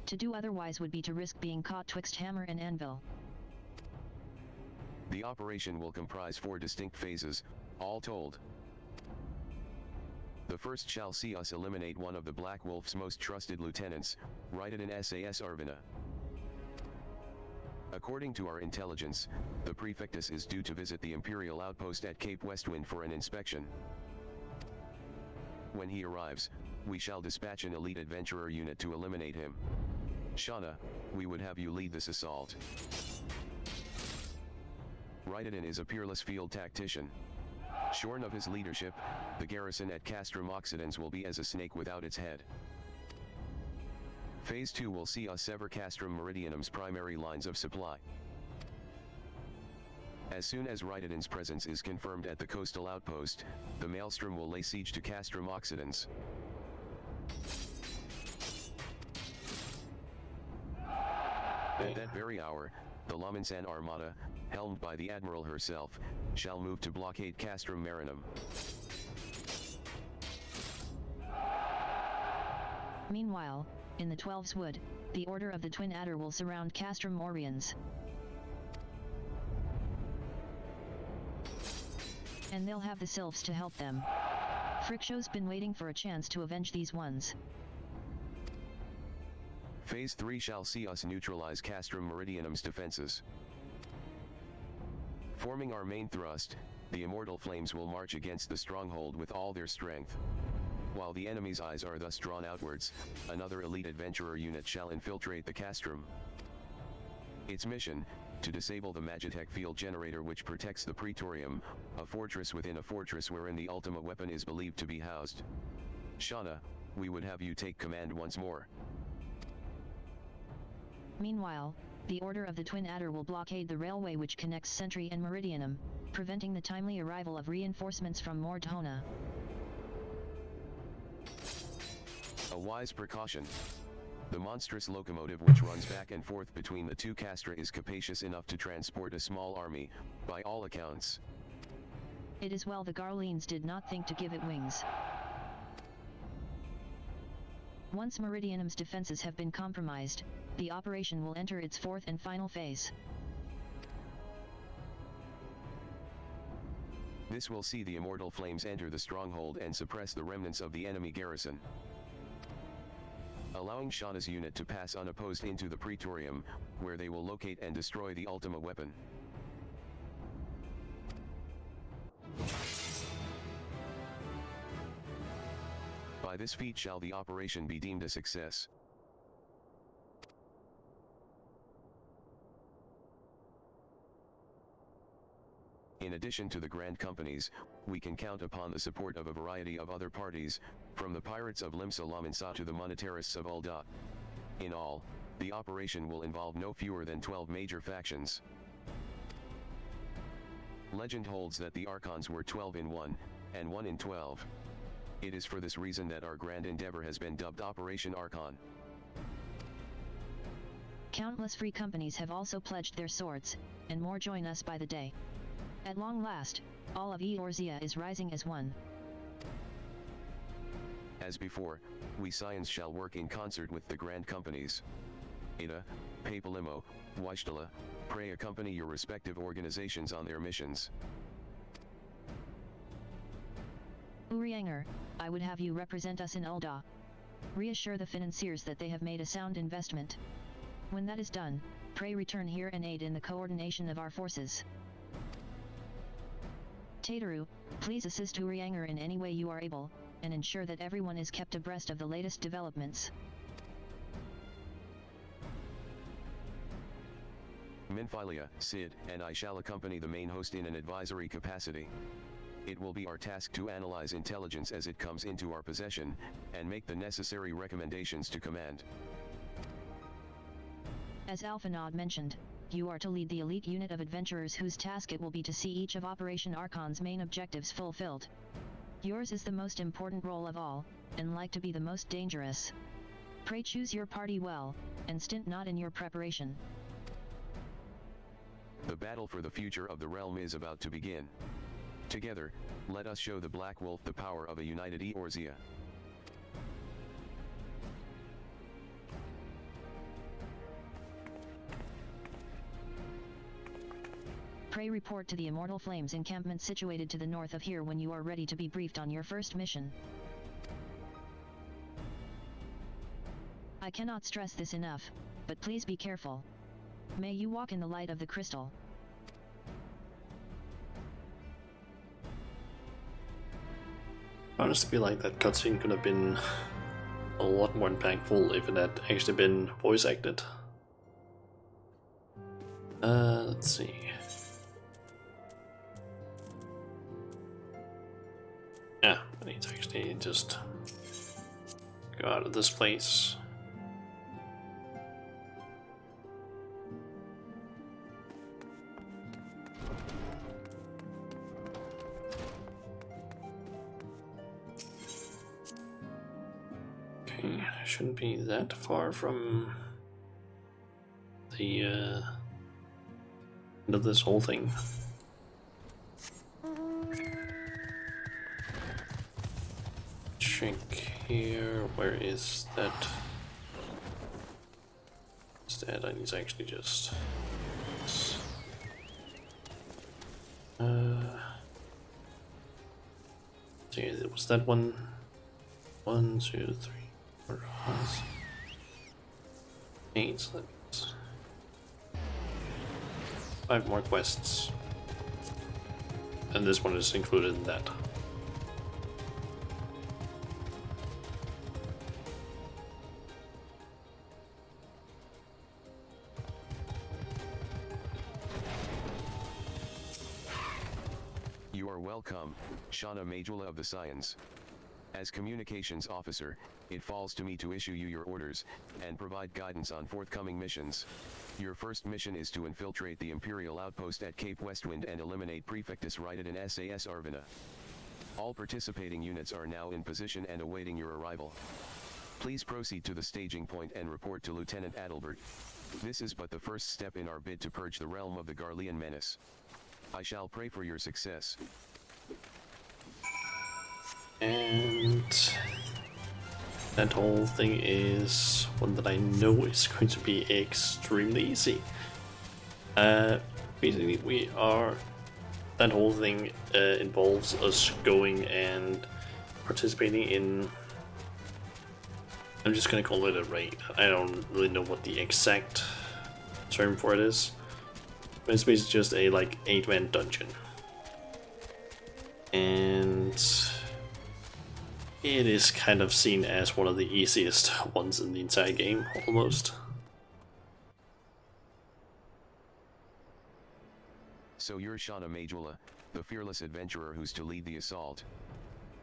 To do otherwise would be to risk being caught twixt hammer and anvil. The operation will comprise 4 distinct phases, all told. The first shall see us eliminate one of the Black Wolf's most trusted lieutenants, Raiden SAS Arvina. According to our intelligence, the Prefectus is due to visit the Imperial outpost at Cape Westwind for an inspection. When he arrives, we shall dispatch an elite adventurer unit to eliminate him. Shauna, we would have you lead this assault. Raiden is a peerless field tactician. Shorn of his leadership, the garrison at Castrum Oxidans will be as a snake without its head. Phase 2 will see us sever Castrum Meridianum's primary lines of supply. As soon as Raiden's presence is confirmed at the coastal outpost, the Maelstrom will lay siege to Castrum Oxidans. At that very hour, the Lominsan Armada, helmed by the Admiral herself, shall move to blockade Castrum Marinum. Meanwhile, in the Twelves Wood, the Order of the Twin Adder will surround Castrum Oriens. And they'll have the Sylphs to help them. Frickshow's been waiting for a chance to avenge these ones. Phase 3 shall see us neutralize Castrum Meridianum's defenses. Forming our main thrust, the Immortal Flames will march against the stronghold with all their strength. While the enemy's eyes are thus drawn outwards, another elite adventurer unit shall infiltrate the Castrum. Its mission, to disable the Magitech field generator which protects the Praetorium, a fortress within a fortress wherein the Ultima weapon is believed to be housed. Shauna, we would have you take command once more. Meanwhile, the Order of the Twin Adder will blockade the railway which connects Sentry and Meridianum, preventing the timely arrival of reinforcements from Mordhona. A wise precaution. The monstrous locomotive which runs back and forth between the two castra is capacious enough to transport a small army, by all accounts. It is well the Garleans did not think to give it wings. Once Meridianum's defenses have been compromised, the operation will enter its fourth and final phase. This will see the Immortal Flames enter the stronghold and suppress the remnants of the enemy garrison, allowing Shauna's unit to pass unopposed into the Praetorium, where they will locate and destroy the Ultima weapon. By this feat shall the operation be deemed a success. In addition to the Grand Companies, we can count upon the support of a variety of other parties, from the pirates of Limsa Lominsa to the monetarists of Ul'dah. In all, the operation will involve no fewer than 12 major factions. Legend holds that the Archons were 12 in 1, and 1 in 12. It is for this reason that our grand endeavor has been dubbed Operation Archon. Countless free companies have also pledged their swords, and more join us by the day. At long last, all of Eorzea is rising as one. As before, we Scions shall work in concert with the Grand Companies. Ada, Papalimo, Wishtala, pray accompany your respective organizations on their missions. Urianger, I would have you represent us in Ul'dah. Reassure the financiers that they have made a sound investment. When that is done, pray return here and aid in the coordination of our forces. Tateru, please assist Urianger in any way you are able, and ensure that everyone is kept abreast of the latest developments. Minfilia, Sid, and I shall accompany the main host in an advisory capacity. It will be our task to analyze intelligence as it comes into our possession, and make the necessary recommendations to command. As Alphanod mentioned, you are to lead the elite unit of adventurers whose task it will be to see each of Operation Archon's main objectives fulfilled. Yours is the most important role of all, and like to be the most dangerous. Pray choose your party well, and stint not in your preparation. The battle for the future of the realm is about to begin. Together, let us show the Black Wolf the power of a united Eorzea. Pray report to the Immortal Flames encampment situated to the north of here when you are ready to be briefed on your first mission. I cannot stress this enough, but please be careful. May you walk in the light of the crystal. Honestly, feel like that cutscene could have been a lot more impactful if it had actually been voice acted. Let's see. Yeah, I need to actually just go out of this place. Okay, shouldn't be that far from the into this whole thing. Check here. Where is that? Instead, I need to actually just. So it was that one. 1, 2, 3, 4, 5, 8. So that means 5 more quests, and this one is included in that. You are welcome, Shauna Majula of the Scions. As communications officer, it falls to me to issue you your orders, and provide guidance on forthcoming missions. Your first mission is to infiltrate the Imperial outpost at Cape Westwind and eliminate Prefectus Ryden and SAS Arvina. All participating units are now in position and awaiting your arrival. Please proceed to the staging point and report to Lieutenant Adalbert. This is but the first step in our bid to purge the realm of the Garlean menace. I shall pray for your success. And that whole thing is one that I know is going to be extremely easy. Basically that whole thing involves us going and participating in, I'm just gonna call it a raid. I don't really know what the exact term for it is, but it's basically just a like 8-man dungeon. And it is kind of seen as one of the easiest ones in the entire game, almost. So you're Shauna Majula, the fearless adventurer who's to lead the assault.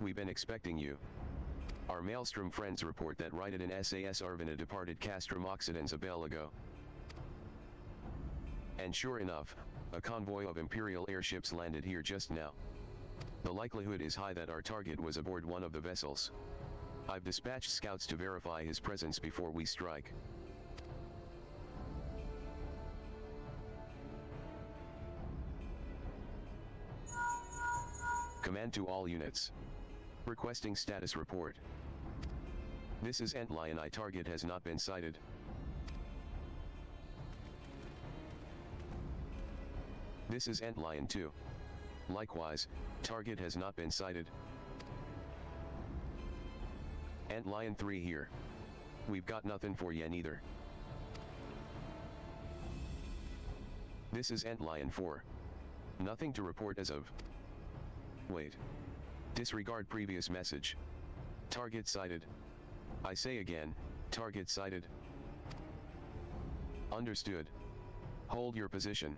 We've been expecting you. Our Maelstrom friends report that Ryden and SAS Arvina departed Castrum Occidens a bell ago. And sure enough, a convoy of Imperial airships landed here just now. The likelihood is high that our target was aboard one of the vessels. I've dispatched scouts to verify his presence before we strike. Command to all units. Requesting status report. This is Antlion. Target has not been sighted. This is Antlion 2. Likewise, target has not been sighted. Antlion 3 here. We've got nothing for ya neither. This is Antlion 4. Nothing to report as of. Wait. Disregard previous message. Target sighted. I say again, target sighted. Understood. Hold your position.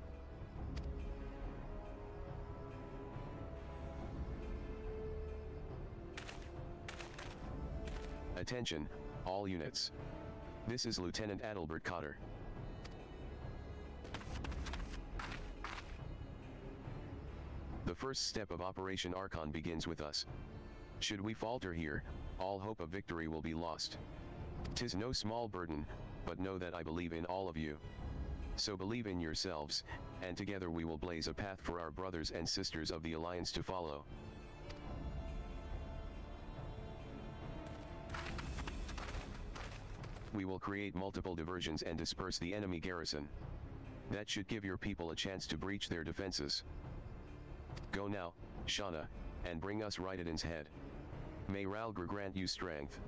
Attention, all units. This is Lieutenant Adalbert Cotter. The first step of Operation Archon begins with us. Should we falter here, all hope of victory will be lost. 'Tis no small burden, but know that I believe in all of you. So believe in yourselves, and together we will blaze a path for our brothers and sisters of the Alliance to follow. We will create multiple diversions and disperse the enemy garrison. That should give your people a chance to breach their defenses. Go now, Shauna, and bring us Ryden's head. May Ralgr grant you strength.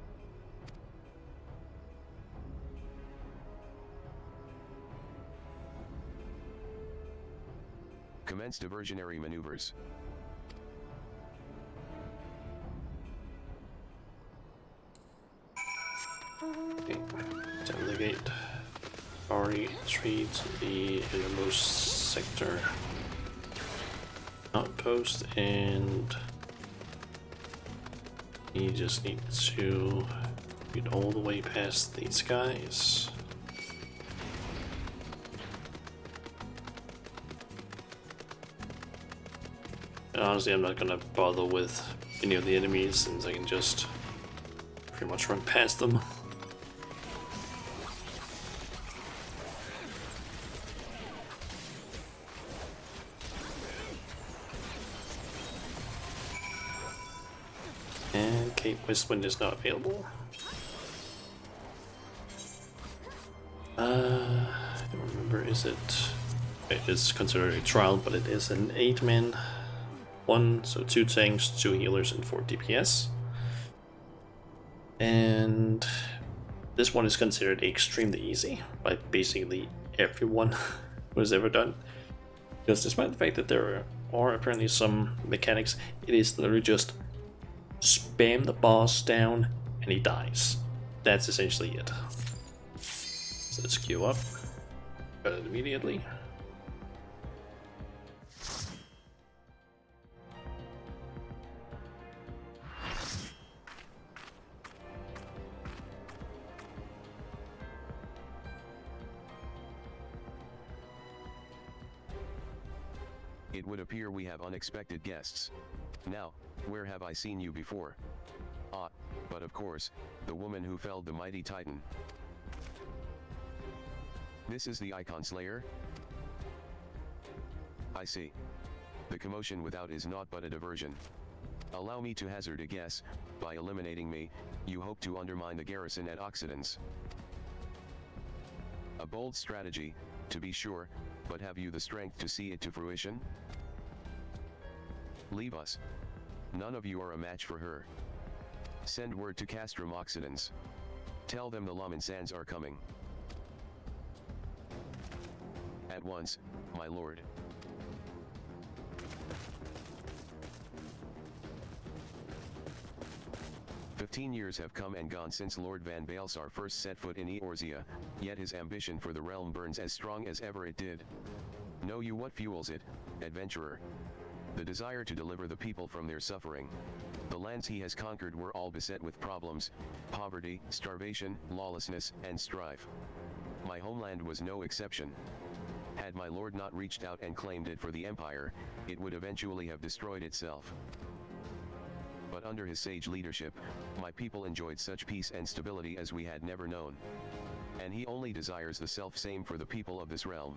Commence diversionary maneuvers. Okay. Delegate RE3 to the innermost sector outpost, and he just needs to get all the way past these guys. And honestly, I'm not gonna bother with any of the enemies since I can just pretty much run past them. Okay, Westwind is not available. I don't remember, is it... It is considered a trial, but it is an 8-man one, so 2 tanks, 2 healers, and 4 DPS. And this one is considered extremely easy by basically everyone who has ever done. Because despite the fact that there are apparently some mechanics, it is literally just spam the boss down and he dies. That's essentially it. So let's queue up. Got it immediately. It would appear we have unexpected guests. Now, where have I seen you before? Ah, but of course, the woman who felled the mighty Titan. This is the Icon Slayer? I see. The commotion without is naught but a diversion. Allow me to hazard a guess, by eliminating me, you hope to undermine the garrison at Occidents. A bold strategy, to be sure, but have you the strength to see it to fruition? Leave us. None of you are a match for her. Send word to Castrum Occidents. Tell them the Laman Sands are coming. At once, my lord. "15 years have come and gone since Lord Van Baelsar first set foot in Eorzea, yet his ambition for the realm burns as strong as ever it did. Know you what fuels it, adventurer? The desire to deliver the people from their suffering. The lands he has conquered were all beset with problems, poverty, starvation, lawlessness, and strife. My homeland was no exception. Had my lord not reached out and claimed it for the empire, it would eventually have destroyed itself. But under his sage leadership, my people enjoyed such peace and stability as we had never known. And he only desires the self-same for the people of this realm.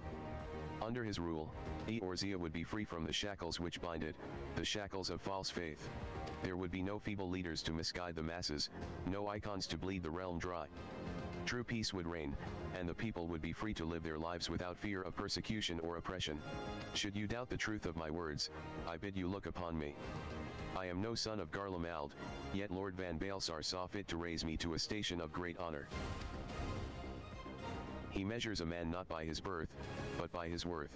Under his rule, Eorzea would be free from the shackles which bind it, the shackles of false faith. There would be no feeble leaders to misguide the masses, no icons to bleed the realm dry. True peace would reign, and the people would be free to live their lives without fear of persecution or oppression. Should you doubt the truth of my words, I bid you look upon me. I am no son of Garlemald, yet Lord Van Baelsar saw fit to raise me to a station of great honor. He measures a man not by his birth, but by his worth.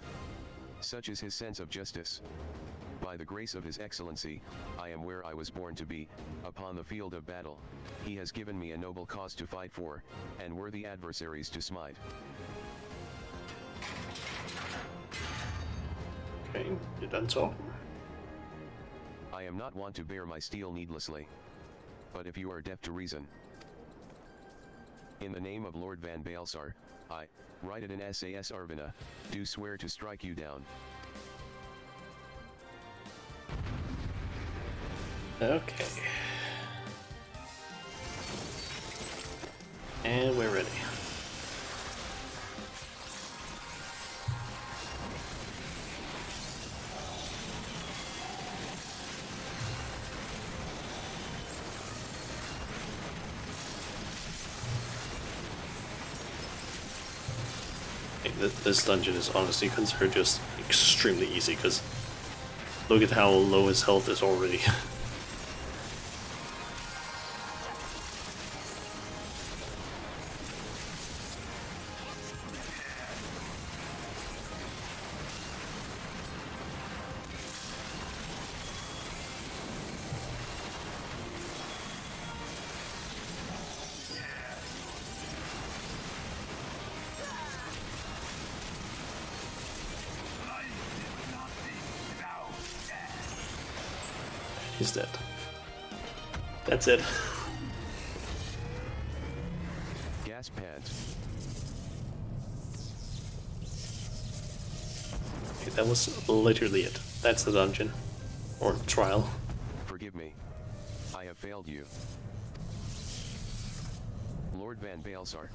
Such is his sense of justice. By the grace of his excellency, I am where I was born to be, upon the field of battle. He has given me a noble cause to fight for, and worthy adversaries to smite. Okay, you're done talking. I am not wont to bear my steel needlessly. But if you are deaf to reason, in the name of Lord Van Baelsar, I, write in SAS Arvina, do swear to strike you down. Okay. And we're ready. This dungeon is honestly considered just extremely easy because look at how low his health is already. He's dead. That's it. Gas pads. Okay, that was literally it. That's the dungeon. Or trial. Forgive me. I have failed you. Lord Van Baelsar.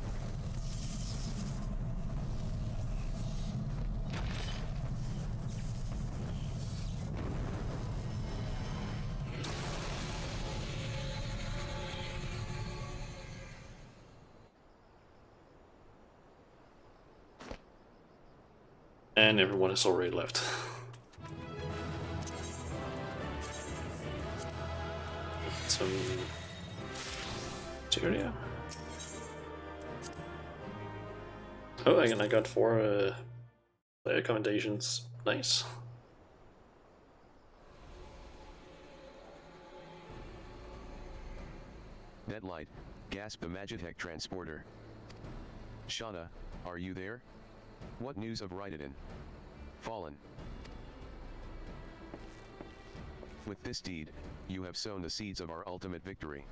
And everyone has already left. Some materia. Oh, and I got 4 player accommodations. Nice. Deadlight, gasped the Magitech transporter. Shauna, are you there? What news of Ryden? Fallen. With this deed, you have sown the seeds of our ultimate victory.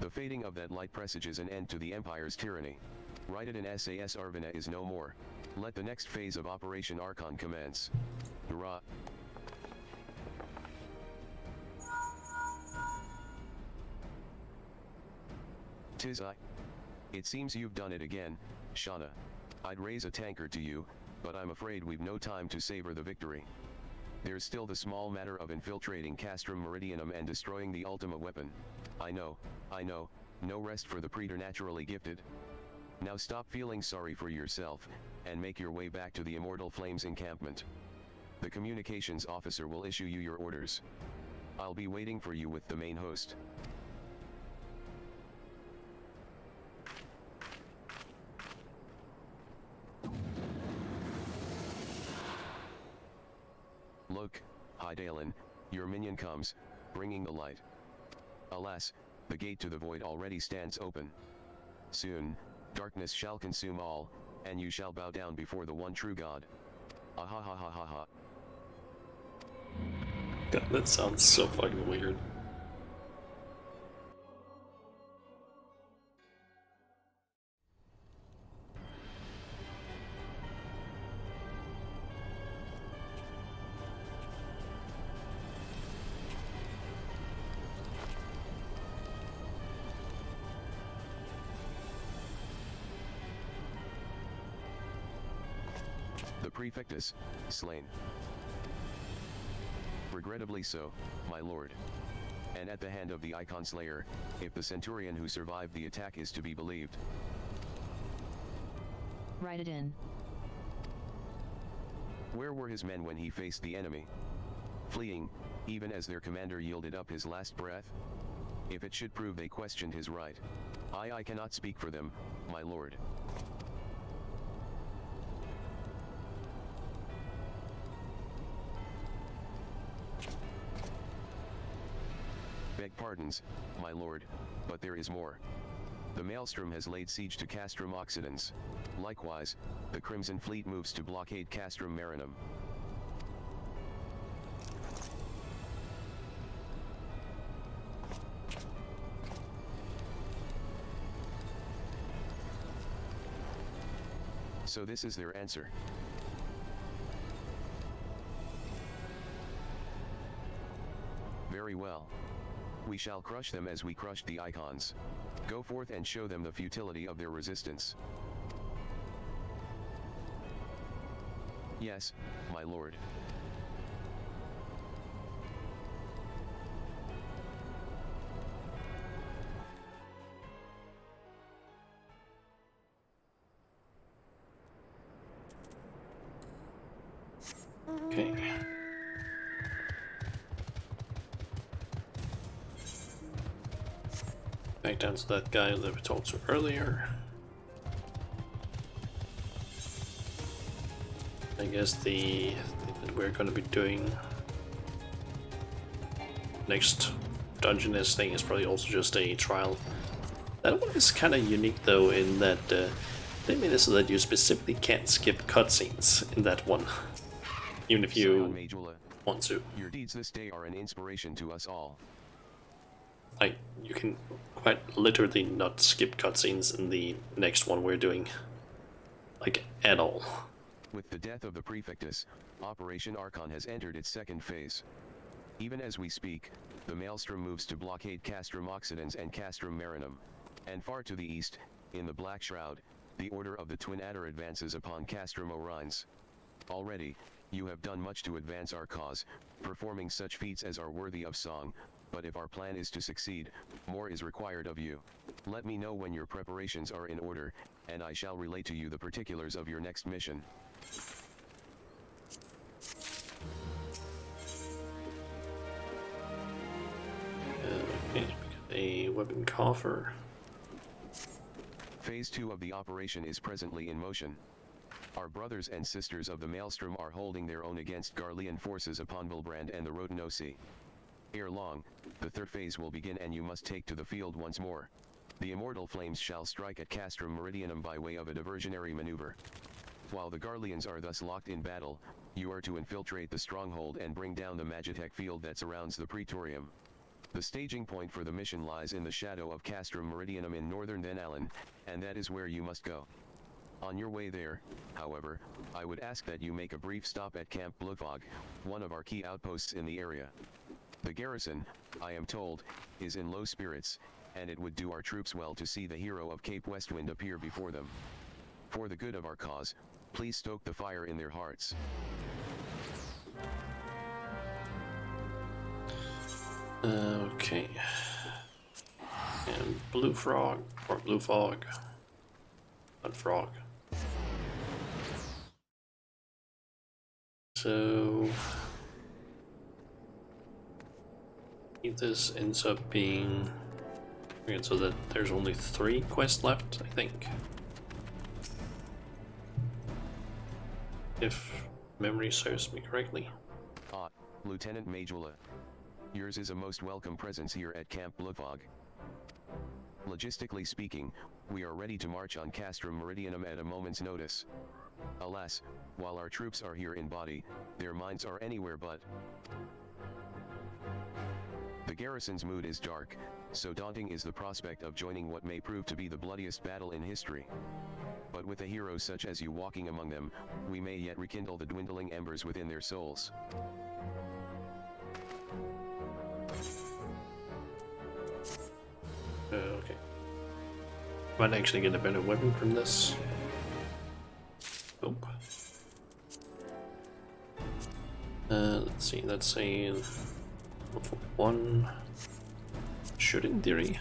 The fading of that light presages an end to the Empire's tyranny. Ryden SAS Arvina is no more. Let the next phase of Operation Archon commence. Hurrah! Tis I. It seems you've done it again, Shauna. I'd raise a tankard to you, but I'm afraid we've no time to savor the victory. There's still the small matter of infiltrating Castrum Meridianum and destroying the Ultima weapon. I know, no rest for the preternaturally gifted. Now stop feeling sorry for yourself, and make your way back to the Immortal Flames encampment. The communications officer will issue you your orders. I'll be waiting for you with the main host. Look, Hydaelyn, your minion comes, bringing the light. Alas, the gate to the void already stands open. Soon, darkness shall consume all, and you shall bow down before the one true God. Ahahahaha. God, that sounds so fucking weird. The Prefectus, slain. Regrettably so, my lord. And at the hand of the Icon Slayer, if the Centurion who survived the attack is to be believed. Write it in. Where were his men when he faced the enemy? Fleeing, even as their commander yielded up his last breath? If it should prove they questioned his right. I cannot speak for them, my lord. Beg pardons, my lord, but there is more. The Maelstrom has laid siege to Castrum Occidens. Likewise, the Crimson Fleet moves to blockade Castrum Marinum. So this is their answer. Very well. We shall crush them as we crushed the Icons. Go forth and show them the futility of their resistance. Yes, my lord. Okay. Back down to that guy that we talked to earlier. I guess the that we're gonna be doing next dungeness thing is probably also just a trial. That one is kind of unique though, in that they made it so that you specifically can't skip cutscenes in that one, even if you want to. Your deeds this day are an inspiration to us all. Like, you can quite literally not skip cutscenes in the next one we're doing, like, at all. With the death of the Prefectus, Operation Archon has entered its second phase. Even as we speak, the Maelstrom moves to blockade Castrum Occidens and Castrum Marinum. And far to the east, in the Black Shroud, the Order of the Twin Adder advances upon Castrum Orines. Already, You have done much to advance our cause, performing such feats as are worthy of song, but if our plan is to succeed, more is required of you. Let me know when your preparations are in order, and I shall relay to you the particulars of your next mission. Okay, we got a weapon coffer. Phase 2 of the operation is presently in motion. Our brothers and sisters of the Maelstrom are holding their own against Garlean forces upon Vilbrand and the Rodenosea. Ere long, the third phase will begin and you must take to the field once more. The immortal flames shall strike at Castrum Meridianum by way of a diversionary maneuver. While the Garleans are thus locked in battle, you are to infiltrate the stronghold and bring down the Magitech field that surrounds the Praetorium. The staging point for the mission lies in the shadow of Castrum Meridianum in northern Denalin, and that is where you must go. On your way there, however, I would ask that you make a brief stop at Camp Blufog, one of our key outposts in the area. The garrison, I am told, is in low spirits, and it would do our troops well to see the hero of Cape Westwind appear before them. For the good of our cause, please stoke the fire in their hearts. Okay. And Blue Frog, or Blue Fog. Not Frog. So this ends up being okay, so that there's only 3 quests left, I think. If memory serves me correctly. Lieutenant Majula. Yours is a most welcome presence here at Camp Blufog. Logistically speaking, we are ready to march on Castrum Meridianum at a moment's notice. Alas, while our troops are here in body, their minds are anywhere but. The garrison's mood is dark, so daunting is the prospect of joining what may prove to be the bloodiest battle in history. But with a hero such as you walking among them, we may yet rekindle the dwindling embers within their souls. Okay. Might actually get a better weapon from this. Nope. Let's see, that's a 1. Should in theory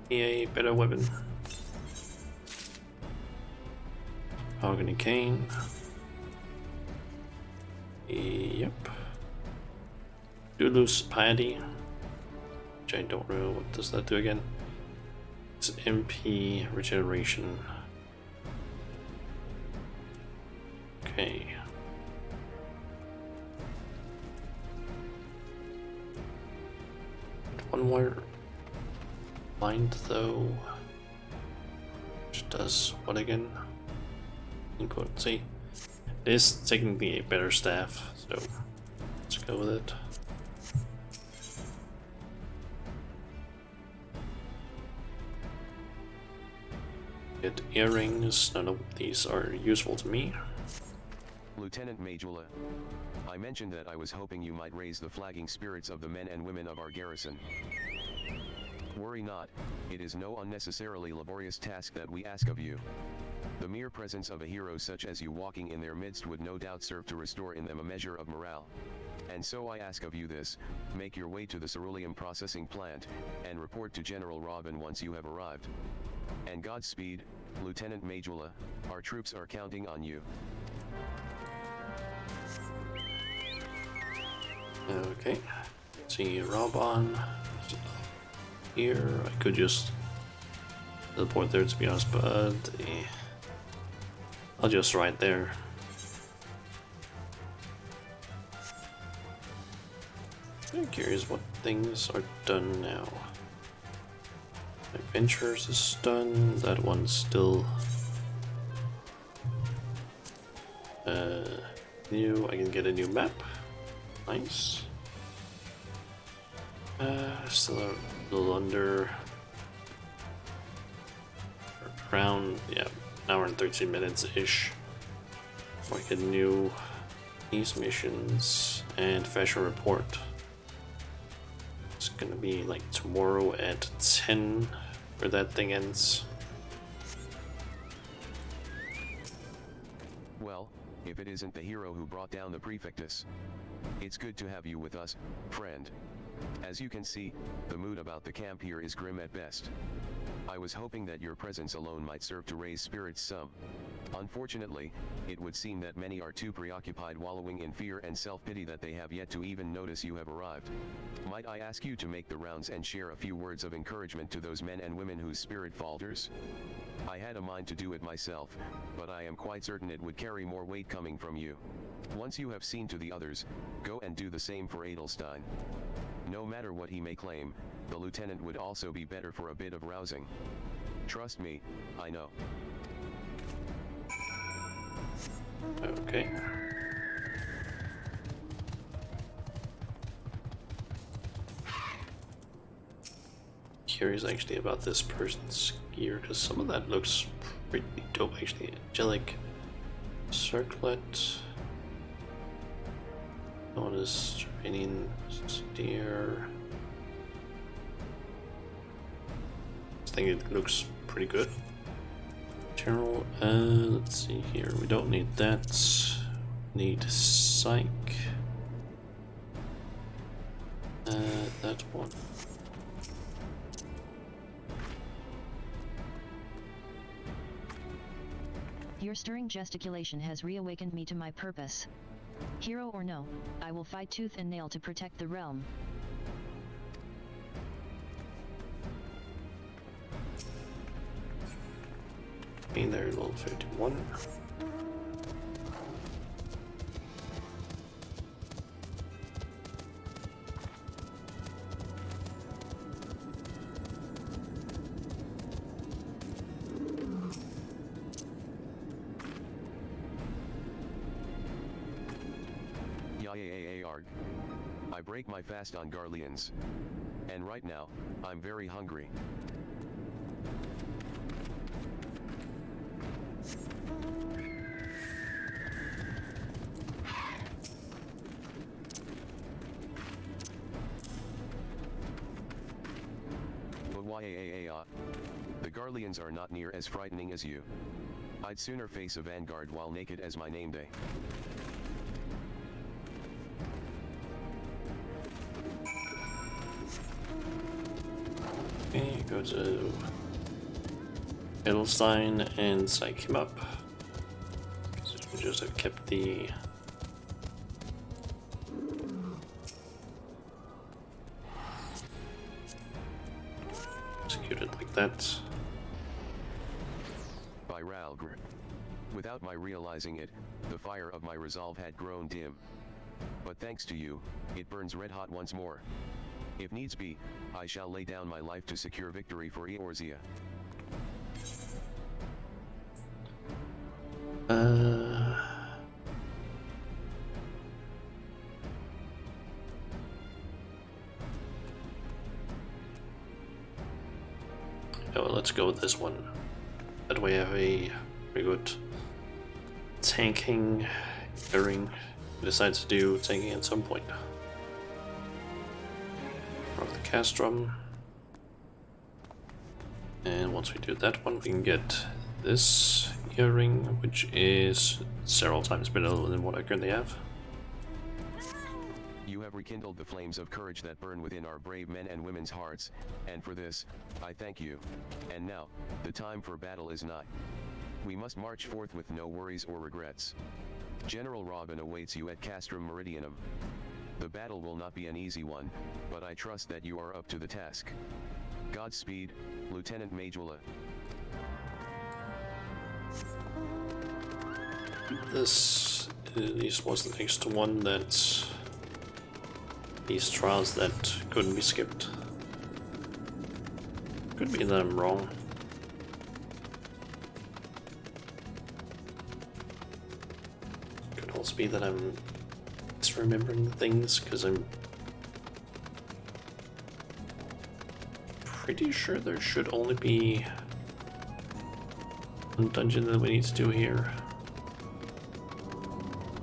be a better weapon. Mahogany cane. Yep. Do lose piety, which I don't know. What does that do again? It's MP regeneration. Okay. One more blind though, which does what again? Input. See, it is technically a better staff, so let's go with it. Get earrings. None of these are useful to me. Lieutenant Majula, I mentioned that I was hoping you might raise the flagging spirits of the men and women of our garrison. Worry not, it is no unnecessarily laborious task that we ask of you. The mere presence of a hero such as you walking in their midst would no doubt serve to restore in them a measure of morale. And so I ask of you this: make your way to the ceruleum processing plant, and report to General Robin once you have arrived. And Godspeed, Lieutenant Majula, our troops are counting on you. Okay, let's see, Robon here. I could just teleport there to be honest, but I'll just ride there. I'm curious what things are done now. Adventures is done, that one's still new. I can get a new map. Nice. Still a little under around, yeah, an hour and 13 minutes ish. So I get new these missions and fashion report. It's gonna be like tomorrow at 10 where that thing ends. Well, if it isn't the hero who brought down the prefectus. It's good to have you with us, friend. As you can see, the mood about the camp here is grim at best. I was hoping that your presence alone might serve to raise spirits some. Unfortunately, it would seem that many are too preoccupied wallowing in fear and self-pity that they have yet to even notice you have arrived. Might I ask you to make the rounds and share a few words of encouragement to those men and women whose spirit falters? I had a mind to do it myself, but I am quite certain it would carry more weight coming from you. Once you have seen to the others, go and do the same for Edelstein. No matter what he may claim, the lieutenant would also be better for a bit of rousing. Trust me, I know. Okay. Curious actually about this person's gear, because some of that looks pretty dope actually. Angelic circlet. Notice training steer. I think it looks pretty good. General, let's see here. We don't need that. Need psych. That one. Your stirring gesticulation has reawakened me to my purpose. Hero or no, I will fight tooth and nail to protect the realm. Being there, level 51. Arg. I break my fast on Garleans. And right now, I'm very hungry. The Garleans are not near as frightening as you. I'd sooner face a vanguard while naked as my name day. Okay, go to Edelstein and psych him up. So we just have kept the executed like that. By Ralgr. Without my realizing it, the fire of my resolve had grown dim. But thanks to you, it burns red hot once more. If needs be, I shall lay down my life to secure victory for Eorzea. Oh, let's go with this one. That way I have a very good tanking earring. Decides to do tanking at some point. Rock the castrum. And once we do that one, we can get this earring, which is several times better than what I currently have. You have rekindled the flames of courage that burn within our brave men and women's hearts, and for this, I thank you. And now, the time for battle is nigh. We must march forth with no worries or regrets. General Robin awaits you at Castrum Meridianum. The battle will not be an easy one, but I trust that you are up to the task. Godspeed, Lieutenant Majula. This at least was the next one that these trials that couldn't be skipped. Could be that I'm wrong. Could also be that I'm misremembering things, because I'm pretty sure there should only be one dungeon that we need to do here.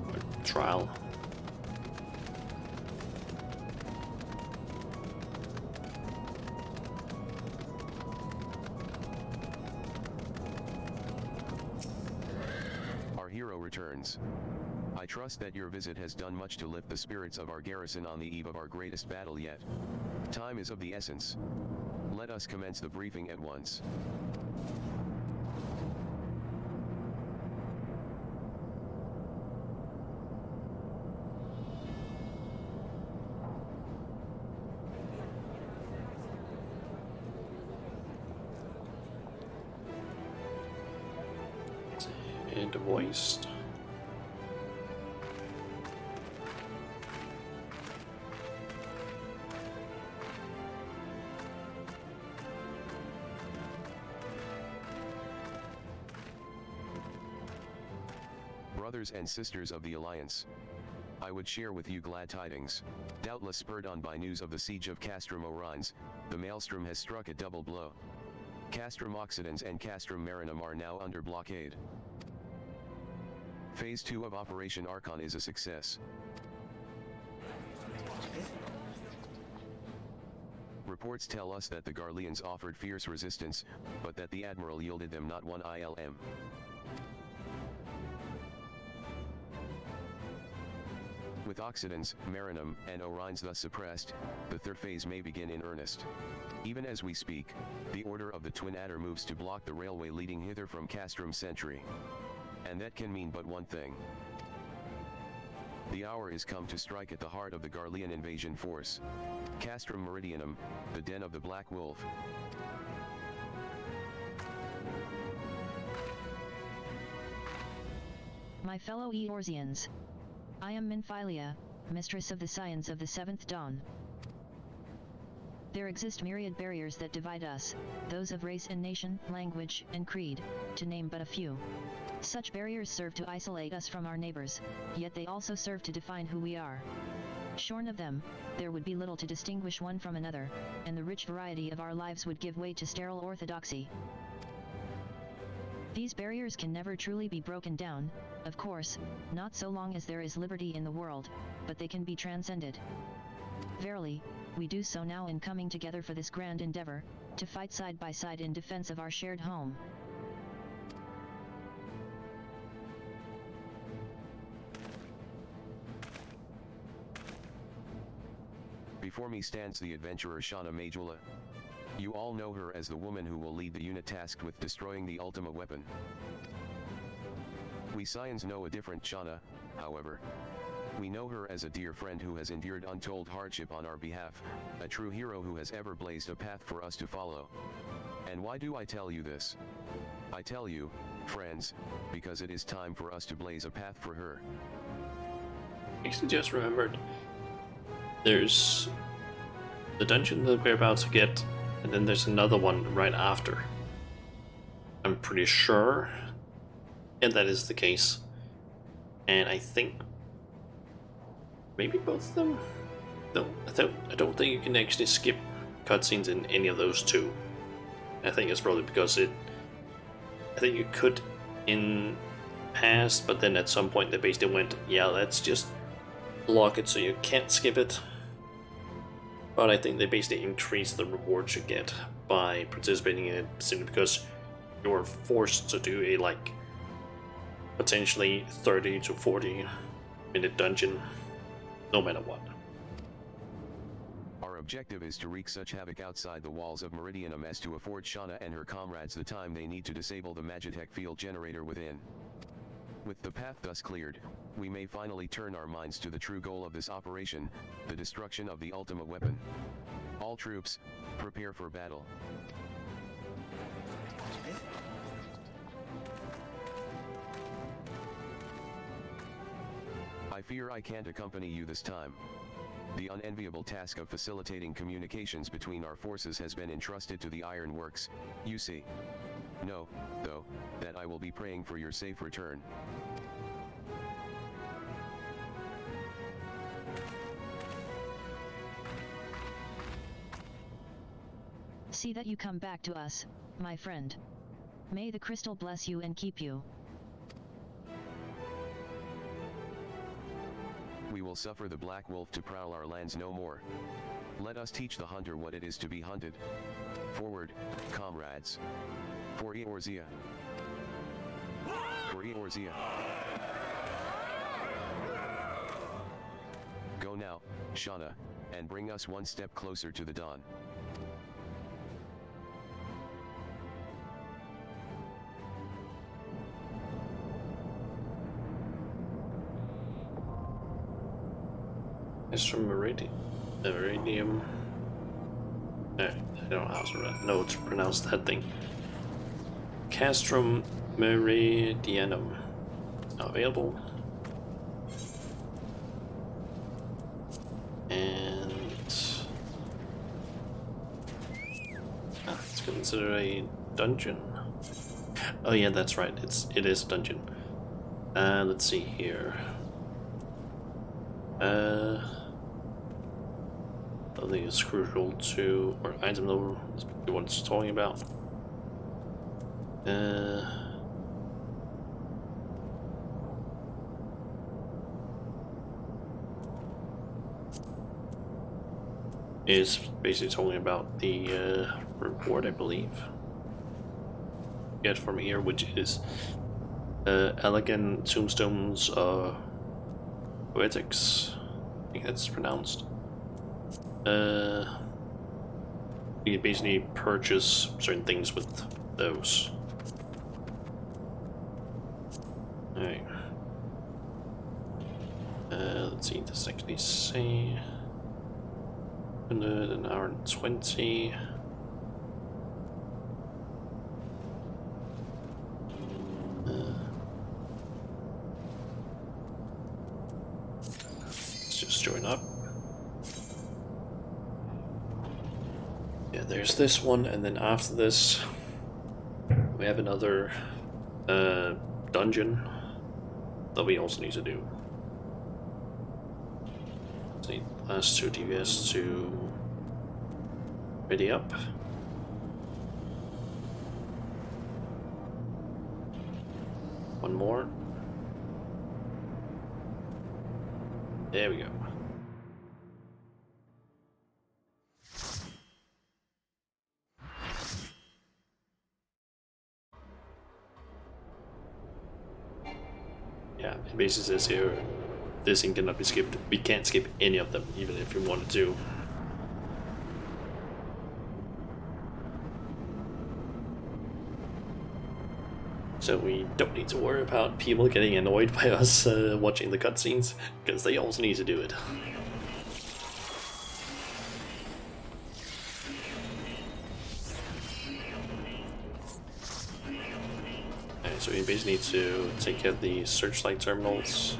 Or trial. hero returns. I trust that your visit has done much to lift the spirits of our garrison on the eve of our greatest battle yet. Time is of the essence. Let us commence the briefing at once. And voiced. Brothers and sisters of the Alliance, I would share with you glad tidings. Doubtless spurred on by news of the siege of Castrum Orines, the Maelstrom has struck a double blow. Castrum Occidens and Castrum Marinum are now under blockade. Phase 2 of Operation Archon is a success. Reports tell us that the Garleans offered fierce resistance, but that the Admiral yielded them not one ILM. With Occidens, Marinum, and Orines thus suppressed, the third phase may begin in earnest. Even as we speak, the Order of the Twin Adder moves to block the railway leading hither from Castrum Sentry. And that can mean but one thing. The hour is come to strike at the heart of the Garlean invasion force. Castrum Meridianum, the den of the Black Wolf. My fellow Eorzeans, I am Minphilia, mistress of the science of the seventh dawn. There exist myriad barriers that divide us, those of race and nation, language, and creed, to name but a few. Such barriers serve to isolate us from our neighbors, yet they also serve to define who we are. Shorn of them, there would be little to distinguish one from another, and the rich variety of our lives would give way to sterile orthodoxy. These barriers can never truly be broken down, of course, not so long as there is liberty in the world, but they can be transcended. Verily, we do so now in coming together for this grand endeavor, to fight side by side in defense of our shared home. Before me stands the adventurer Shauna Majula. You all know her as the woman who will lead the unit tasked with destroying the Ultima weapon. We Scions know a different Shauna, however. We know her as a dear friend who has endured untold hardship on our behalf, a true hero who has ever blazed a path for us to follow. And why do I tell you this? I tell you, friends, because it is time for us to blaze a path for her. Actually just remembered, there's the dungeon that we're about to get, and then there's another one right after. I'm pretty sure, and that is the case. And I think maybe both of them? No, I don't think you can actually skip cutscenes in any of those two. I think it's probably because I think you could in past, but then at some point they basically went, yeah, let's just block it so you can't skip it. But I think they basically increase the rewards you get by participating in it simply because you're forced to do a like potentially 30 to 40 minute dungeon no matter what. Our objective is to wreak such havoc outside the walls of Meridianum as to afford Shauna and her comrades the time they need to disable the Magitech field generator within. With the path thus cleared, we may finally turn our minds to the true goal of this operation, the destruction of the Ultima weapon. All troops, prepare for battle. I fear I can't accompany you this time. The unenviable task of facilitating communications between our forces has been entrusted to the Iron Works, you see. Know, though, that I will be praying for your safe return. See that you come back to us, my friend. May the crystal bless you and keep you. We will suffer the Black Wolf to prowl our lands no more. Let us teach the hunter what it is to be hunted. Forward, comrades. For Eorzea. For Eorzea. Go now, Shauna, and bring us one step closer to the dawn. It's from Meridium. I don't know how to pronounce that thing. Castrum Meridianum. Now available. And it's considered a dungeon. Oh yeah, that's right. It is a dungeon. Let's see here. I think it's crucial to, or item number is what it's talking about. Is basically talking about the reward, I believe. Get from here, which is elegant tombstones, poetics. I think that's pronounced. You can basically purchase certain things with those. Alright. Let's see, this actually say an hour and 20. Let's just join up. Yeah, there's this one, and then after this we have another dungeon that we also need to do. The last two DVS to ready up. One more. There we go. Yeah, it basically says here, this thing cannot be skipped. We can't skip any of them, even if we wanted to. So we don't need to worry about people getting annoyed by us watching the cutscenes, because they also need to do it. Alright, so we basically need to take care of the searchlight terminals.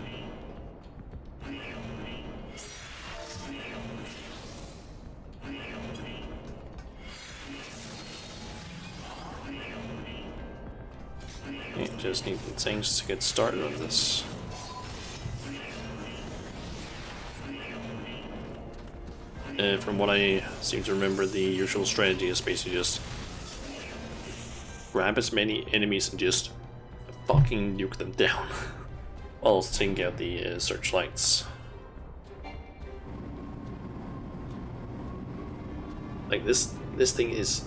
Just need things to get started on this. From what I seem to remember, the usual strategy is basically just grab as many enemies and just fucking nuke them down while also taking out the searchlights. Like this thing is,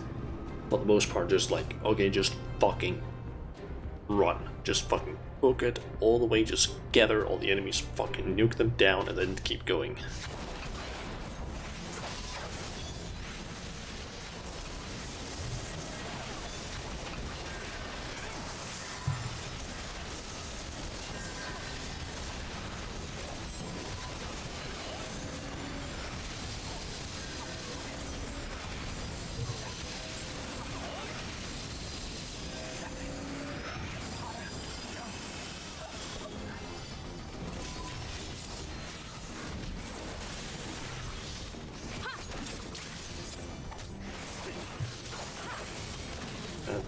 for the most part, just like, okay, just fucking run. Just fucking book it all the way, just gather all the enemies, fucking nuke them down, and then keep going.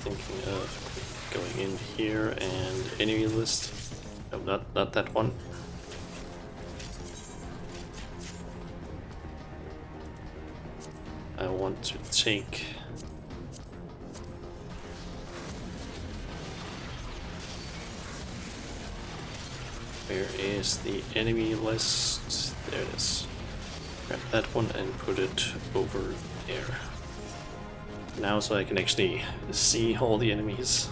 Thinking of going in here and enemy list. No, not that one. I want to take where is the enemy list? There it is. Grab that one and put it over there. Now so I can actually see all the enemies.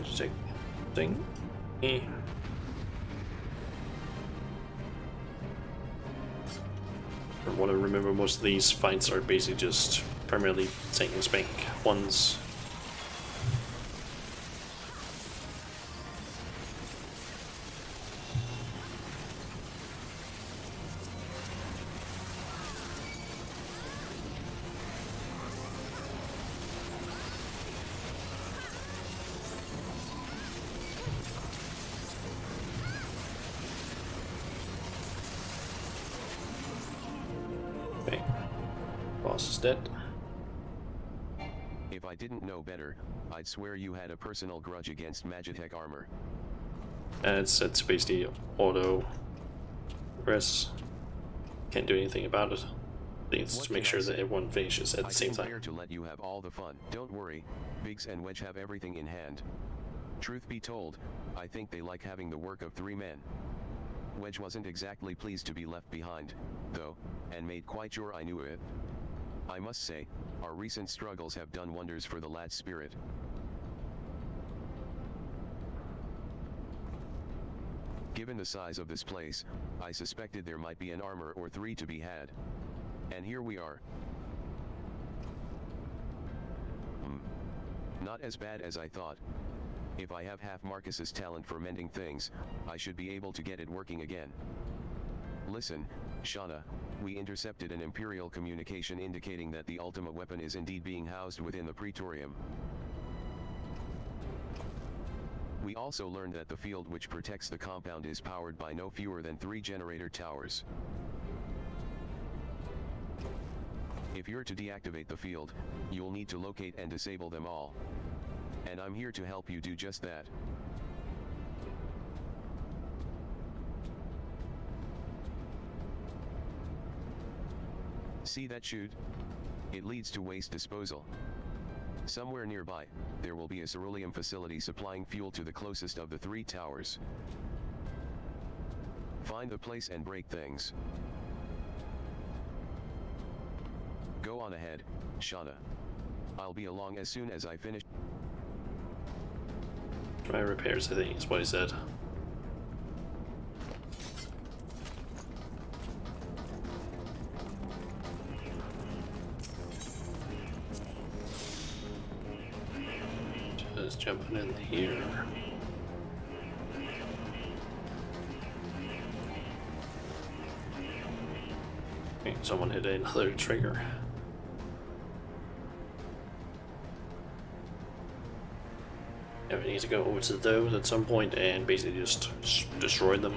Magic thing. Eh. From what I remember, most of these fights are basically just primarily tank and spank ones. Okay, boss is dead. If I didn't know better, I'd swear you had a personal grudge against Magitech armor. And it's basically auto res. Can't do anything about it. I think it's to make sure that everyone finishes at the same time. I to let you have all the fun. Don't worry, Biggs and Wedge have everything in hand. Truth be told, I think they like having the work of 3 men. Wedge wasn't exactly pleased to be left behind, though, and made quite sure I knew it. I must say, our recent struggles have done wonders for the lad's spirit. Given the size of this place, I suspected there might be an armor or 3 to be had. And here we are. Not as bad as I thought. If I have half Marcus's talent for mending things, I should be able to get it working again. Listen, Shauna, we intercepted an Imperial communication indicating that the Ultima weapon is indeed being housed within the Praetorium. We also learned that the field which protects the compound is powered by no fewer than 3 generator towers. If you're to deactivate the field, you'll need to locate and disable them all. And I'm here to help you do just that. See that chute? It leads to waste disposal. Somewhere nearby, there will be a ceruleum facility supplying fuel to the closest of the 3 towers. Find the place and break things. Go on ahead, Shauna. I'll be along as soon as I finish. Try repairs, I think is what he said. Just jumping in here. Okay, someone hit another trigger. Yeah, we need to go over to those at some point and basically just destroy them.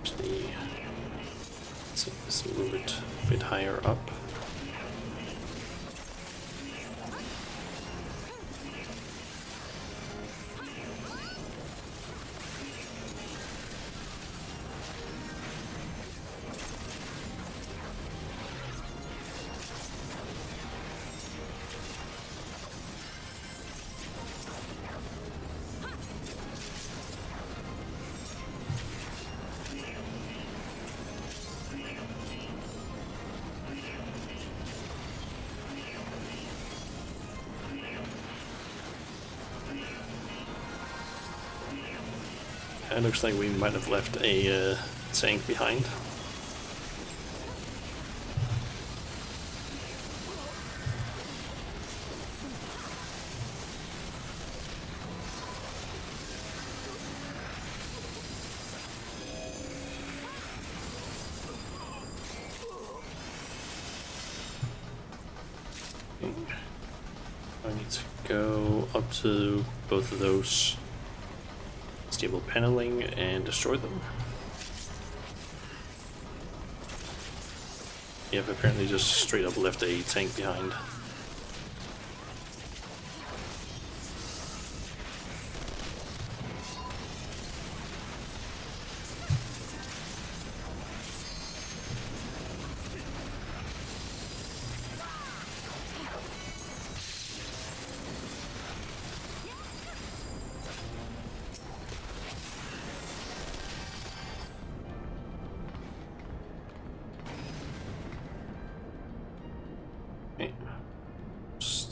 Actually, let's see this a little bit higher up. It looks like we might have left a tank behind. Okay. I need to go up to both of those stable paneling and destroy them. Yep, apparently just straight up left a tank behind.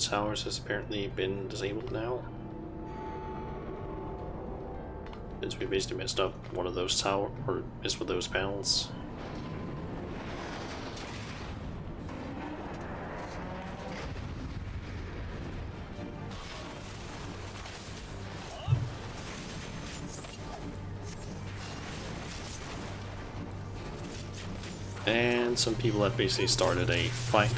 towers has apparently been disabled now. Since we basically messed up one of those towers, or messed with those panels. And some people have basically started a fight.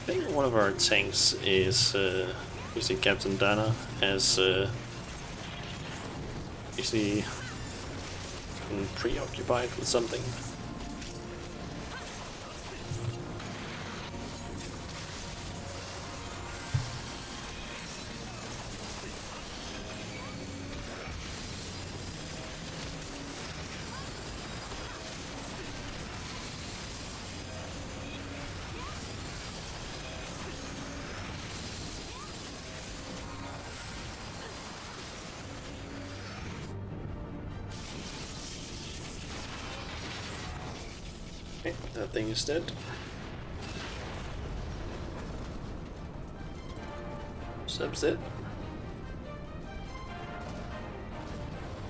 I think one of our tanks is basically Captain Dana, as basically preoccupied with something. Okay, that thing is dead. So that's it.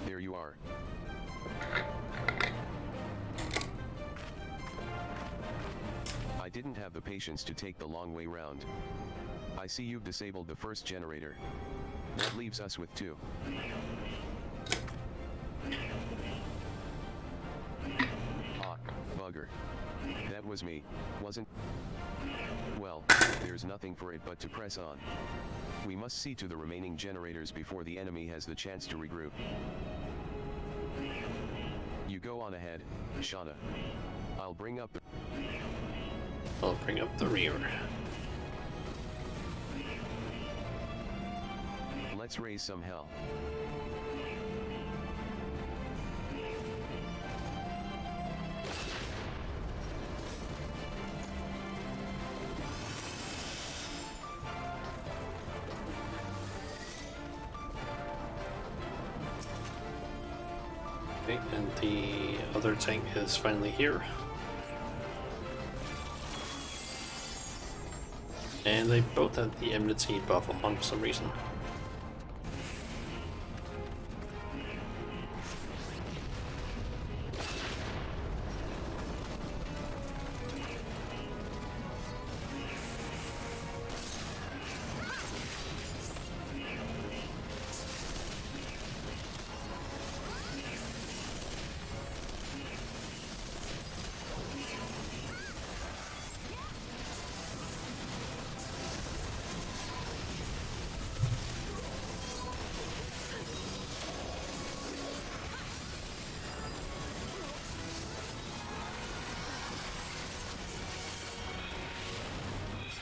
There you are. I didn't have the patience to take the long way round. I see you've disabled the first generator. That leaves us with 2. Bugger. That was me, wasn't? Well, there's nothing for it but to press on. We must see to the remaining generators before the enemy has the chance to regroup. You go on ahead, Shauna. I'll bring up the rear. Let's raise some hell. Okay, and the other tank is finally here. And they both have the enmity buff on for some reason.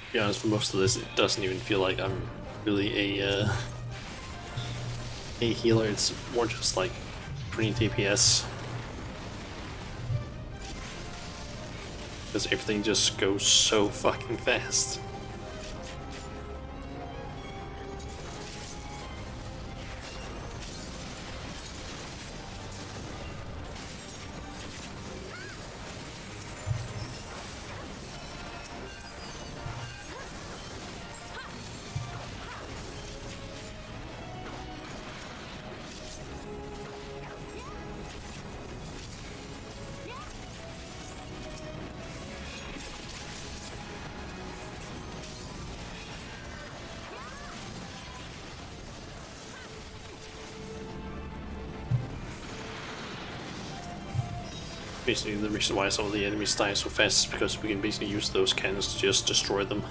To be honest, for most of this, it doesn't even feel like I'm really a healer. It's more just like pretty DPS, because everything just goes so fucking fast. Basically, the reason why some of the enemies die so fast is because we can basically use those cannons to just destroy them.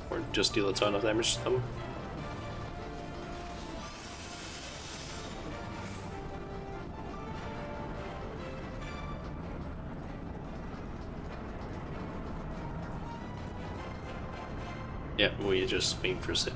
Or just deal a ton of damage to them. Yeah, we just waiting for Sid.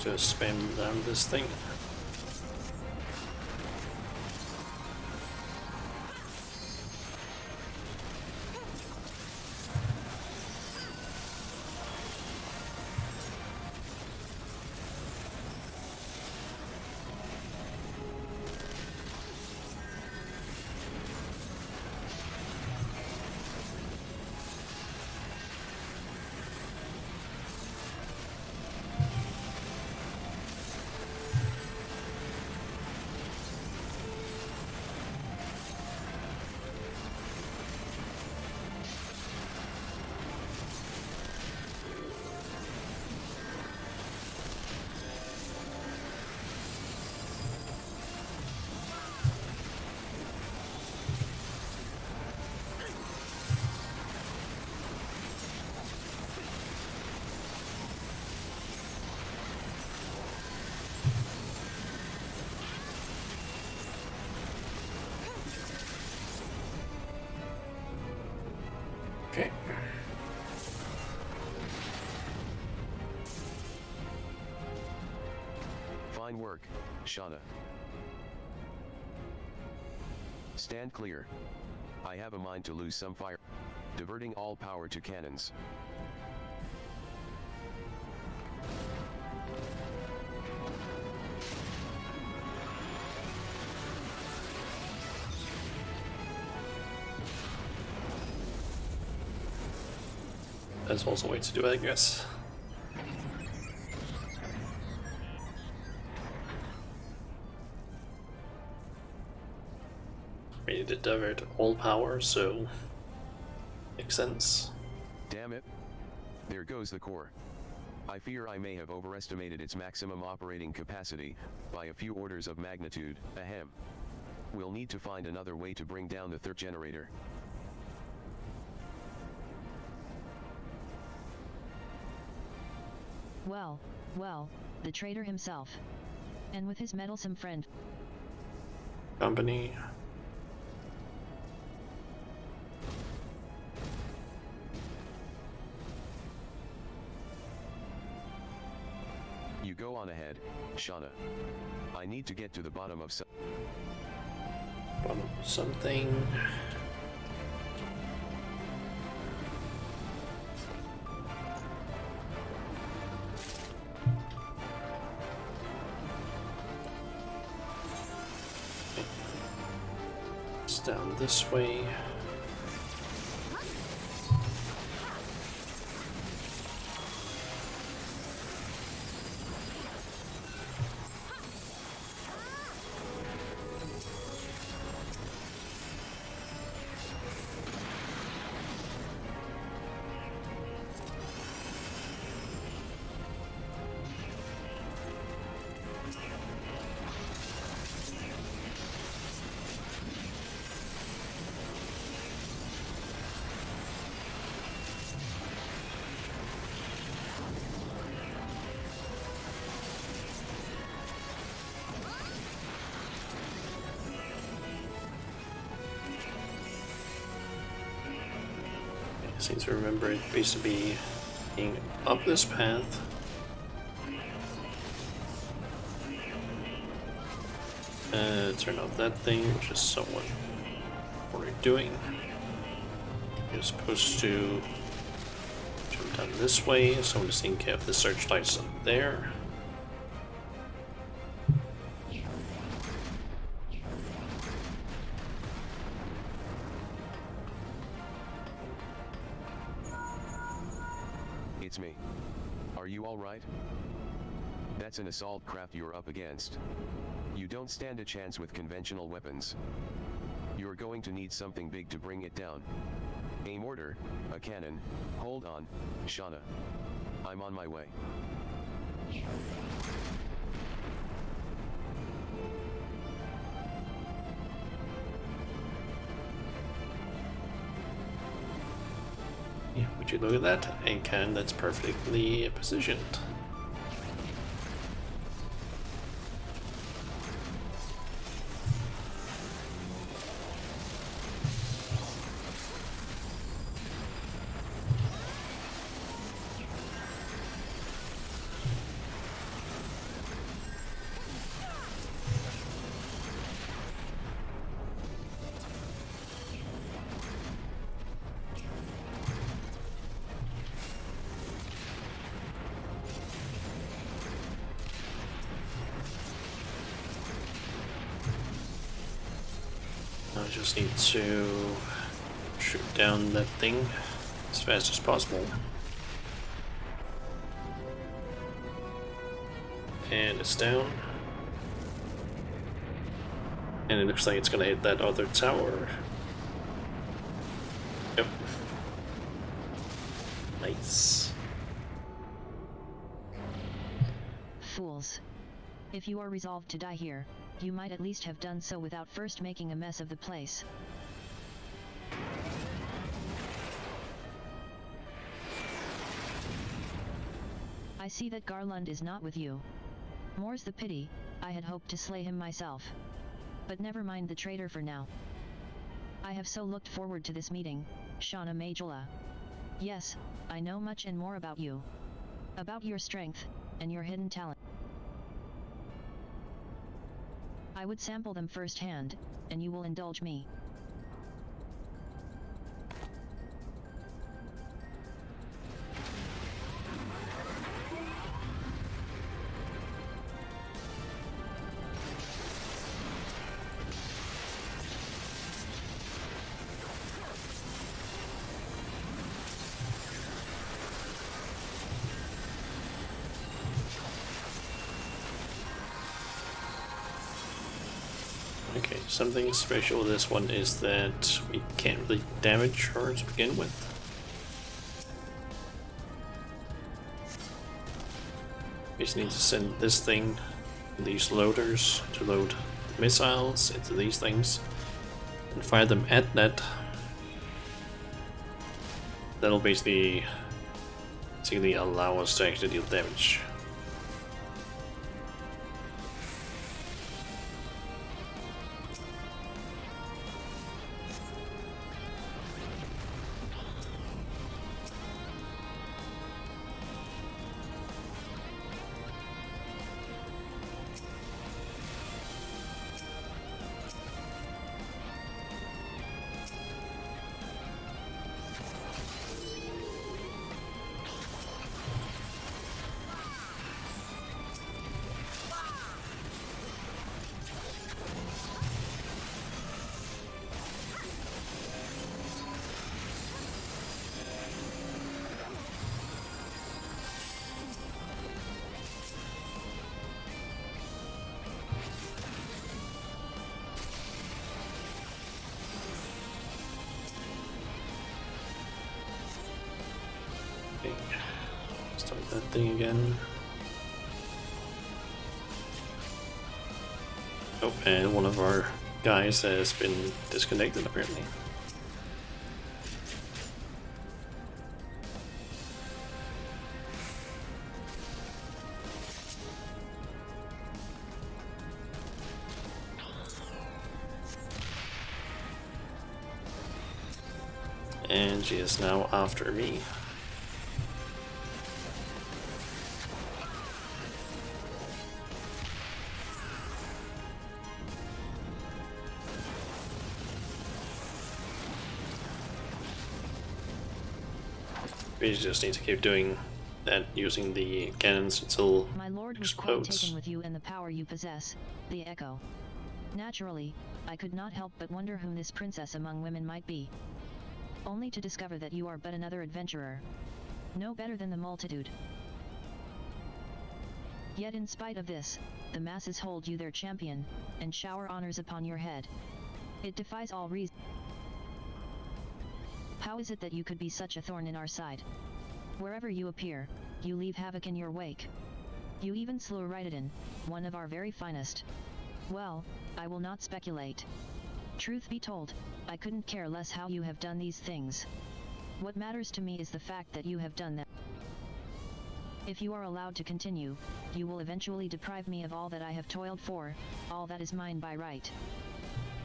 to spam down this thing. Okay. Fine work, Shauna. Stand clear. I have a mind to lose some fire. Diverting all power to cannons. There's also a way to do it, I guess. We need to divert all power, so makes sense. Damn it. There goes the core. I fear I may have overestimated its maximum operating capacity by a few orders of magnitude. Ahem. We'll need to find another way to bring down the third generator. Well, the traitor himself. And with his meddlesome friend. Company. You go on ahead, Shauna. I need to get to the bottom of something. It's down this way. Seem to remember it basically being up this path. Turn off that thing, which is somewhat what we're doing. You're supposed to jump down this way, so I'm just thinking of the searchlights up there. It's me. Are you alright? That's an assault craft you're up against. You don't stand a chance with conventional weapons. You're going to need something big to bring it down. A mortar, a cannon. Hold on, Shauna. I'm on my way. Yeah, would you look at that? A cannon that's perfectly positioned. I just need to shoot down that thing as fast as possible. And it's down. And it looks like it's gonna hit that other tower. Yep. Nice. Fools. If you are resolved to die here, you might at least have done so without first making a mess of the place. I see that Garlund is not with you. More's the pity, I had hoped to slay him myself. But never mind the traitor for now. I have so looked forward to this meeting, Shauna Majula. Yes, I know much and more about you. About your strength, and your hidden talent. I would sample them firsthand, and you will indulge me. Okay, something special with this one is that we can't really damage her to begin with. We just need to send this thing, these loaders, to load missiles into these things and fire them at that. That'll basically allow us to actually deal damage. Start that thing again. Oh, and one of our guys has been disconnected apparently. And she is now after me. We just need to keep doing that using the cannons until my lord was quite taken with you and the power you possess, the Echo. Naturally, I could not help but wonder whom this princess among women might be. Only to discover that you are but another adventurer. No better than the multitude. Yet in spite of this, the masses hold you their champion, and shower honors upon your head. It defies all reason. How is it that you could be such a thorn in our side? Wherever you appear, you leave havoc in your wake. You even slew Rydaden, one of our very finest. Well, I will not speculate. Truth be told, I couldn't care less how you have done these things. What matters to me is the fact that you have done them. If you are allowed to continue, you will eventually deprive me of all that I have toiled for, all that is mine by right.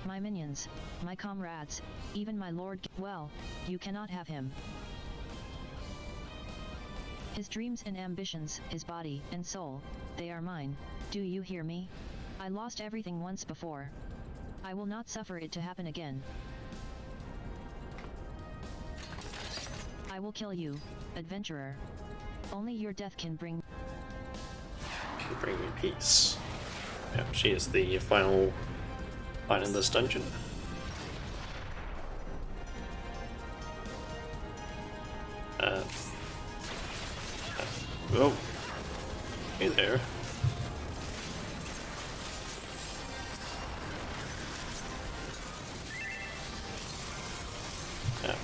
My minions, my comrades, even my lord, well, you cannot have him. His dreams and ambitions, his body and soul, they are mine, do you hear me? I lost everything once before. I will not suffer it to happen again. I will kill you, adventurer. Only your death can bring me peace. Yep, she is the final fight in this dungeon. Oh, hey there.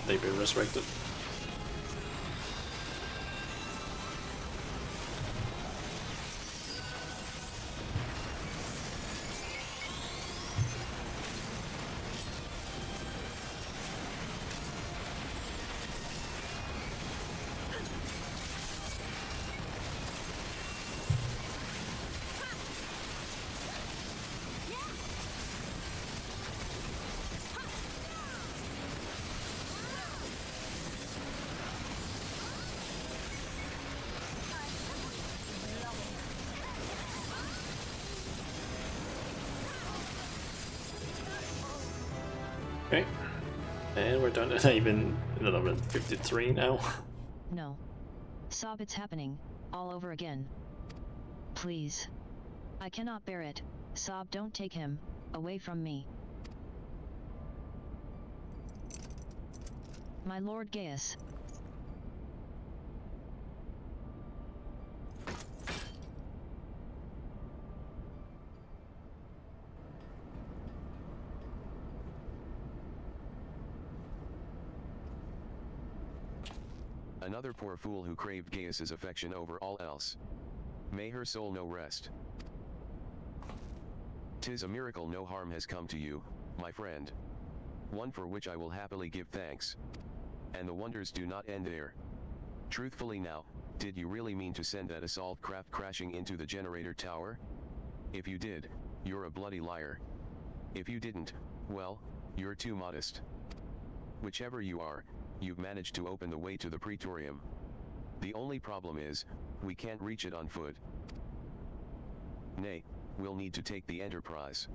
They've been resurrected. Okay, and we're done. Even level 53 now. No. Sob, it's happening, all over again. Please. I cannot bear it. Sob, don't take him away from me. My Lord Gaius. Another poor fool who craved Gaius's affection over all else. May her soul know rest. 'Tis a miracle no harm has come to you, my friend. One for which I will happily give thanks. And the wonders do not end there. Truthfully now, did you really mean to send that assault craft crashing into the generator tower? If you did, you're a bloody liar. If you didn't, well, you're too modest. Whichever you are, you've managed to open the way to the Praetorium. The only problem is, we can't reach it on foot. Nay, we'll need to take the Enterprise.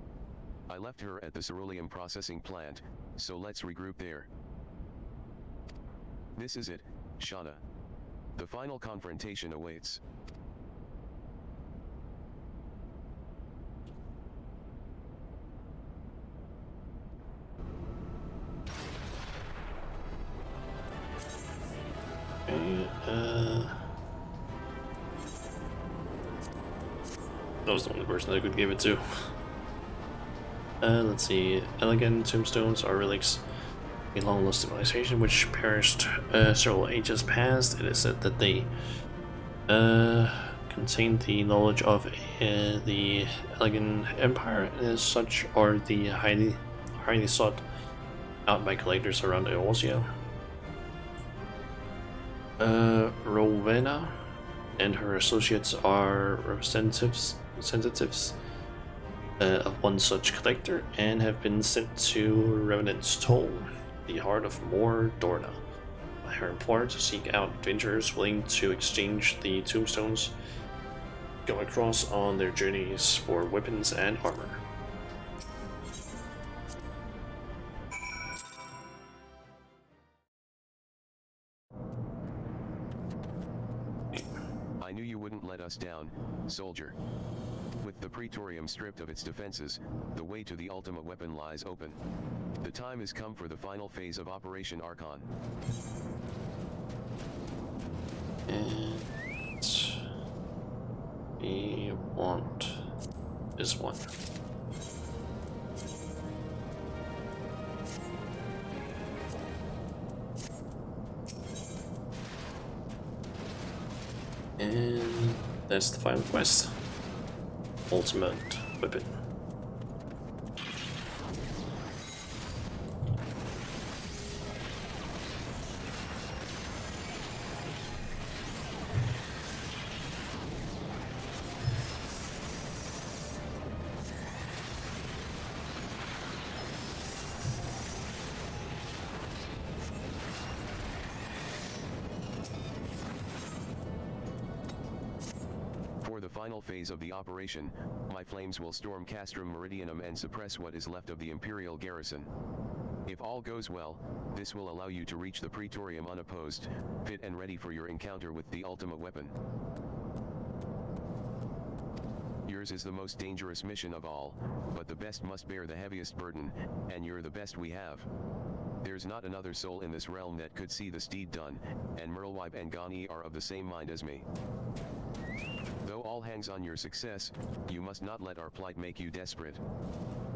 I left her at the ceruleum processing plant, so let's regroup there. This is it, Shauna. The final confrontation awaits. That was the only person I could give it to. Let's see. Elegant tombstones are relics a long-lost civilization which perished several ages past. It is said that they contain the knowledge of the Elegant Empire, and as such are the highly sought out by collectors around Eorzea. Rowena and her associates are representatives of one such collector and have been sent to Revenant's Toll, the heart of Mor Dorna, by her employer to seek out adventurers willing to exchange the tombstones come across on their journeys for weapons and armor. I knew you wouldn't let us down, soldier. With the Praetorium stripped of its defenses, the way to the ultimate weapon lies open. The time has come for the final phase of Operation Archon. And we want this one. And that's the final quest. Ultimate weapon. For the final phase of the operation, my flames will storm Castrum Meridianum and suppress what is left of the Imperial garrison. If all goes well, this will allow you to reach the Praetorium unopposed, fit and ready for your encounter with the ultimate weapon. Your Yours is the most dangerous mission of all, but the best must bear the heaviest burden, and you're the best we have. There's not another soul in this realm that could see this deed done, and Merlwipe and Gani are of the same mind as me. Though all hangs on your success, you must not let our plight make you desperate.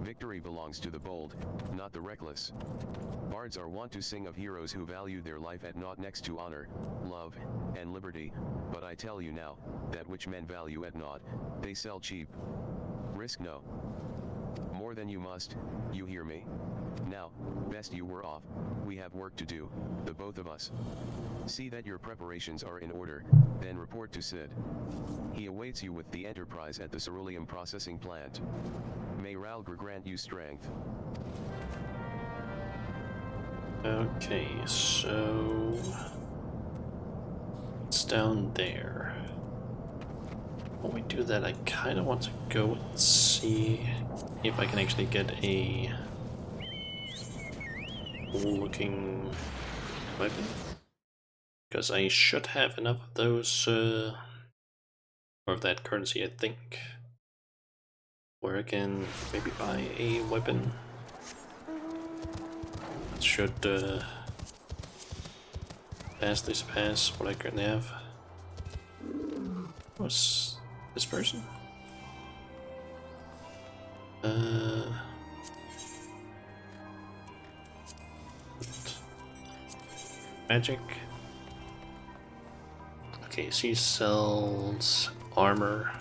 Victory belongs to the bold, not the reckless. Bards are wont to sing of heroes who value their life at naught next to honor, love, and liberty, but I tell you now, that which men value at naught, they sell cheap. Risk no more than you must, you hear me? Now, best you were off, we have work to do, the both of us. See that your preparations are in order, then report to Sid. He awaits you with the Enterprise at the ceruleum processing plant. May Ralgr grant you strength. Okay, so it's down there. When we do that, I kind of want to go and see if I can actually get a cool-looking weapon, because I should have enough of those, or of that currency, I think, where I can maybe buy a weapon. That should vastly surpass what I currently have. What's this person? Magic. Okay, she sells armor.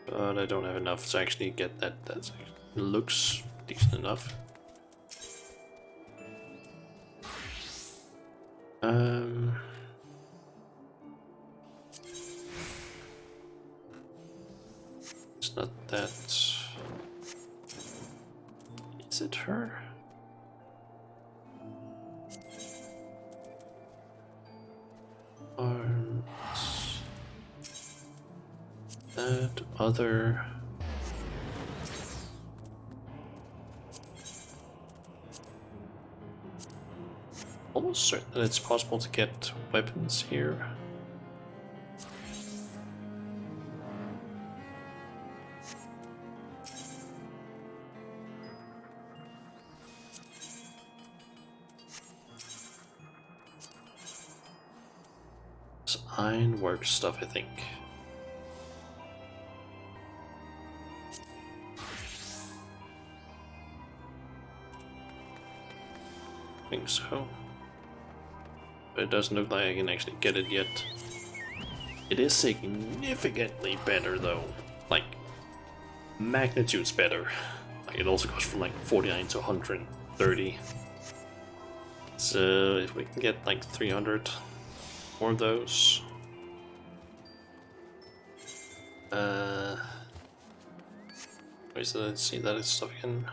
But I don't have enough to actually get that. That looks decent enough. It's not that. Is it her? Arms. That other. Almost certain that it's possible to get weapons here. It's ironwork stuff, I think. I think so. But it doesn't look like I can actually get it yet. It is significantly better though. Like, magnitudes better. Like, it also goes from like 49 to 130. So if we can get like 300 more of those. Wait, so let's see that stuff again.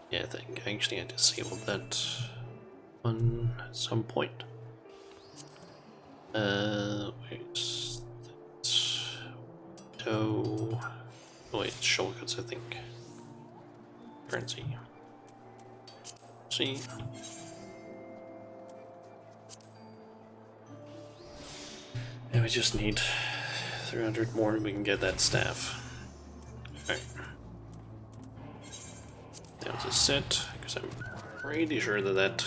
Yeah, I think actually I disabled that one at some point. Wait, so wait, shortcuts, I think. Currency. See. And we just need 300 more and we can get that staff. Alright. That was a set, because I'm pretty sure that that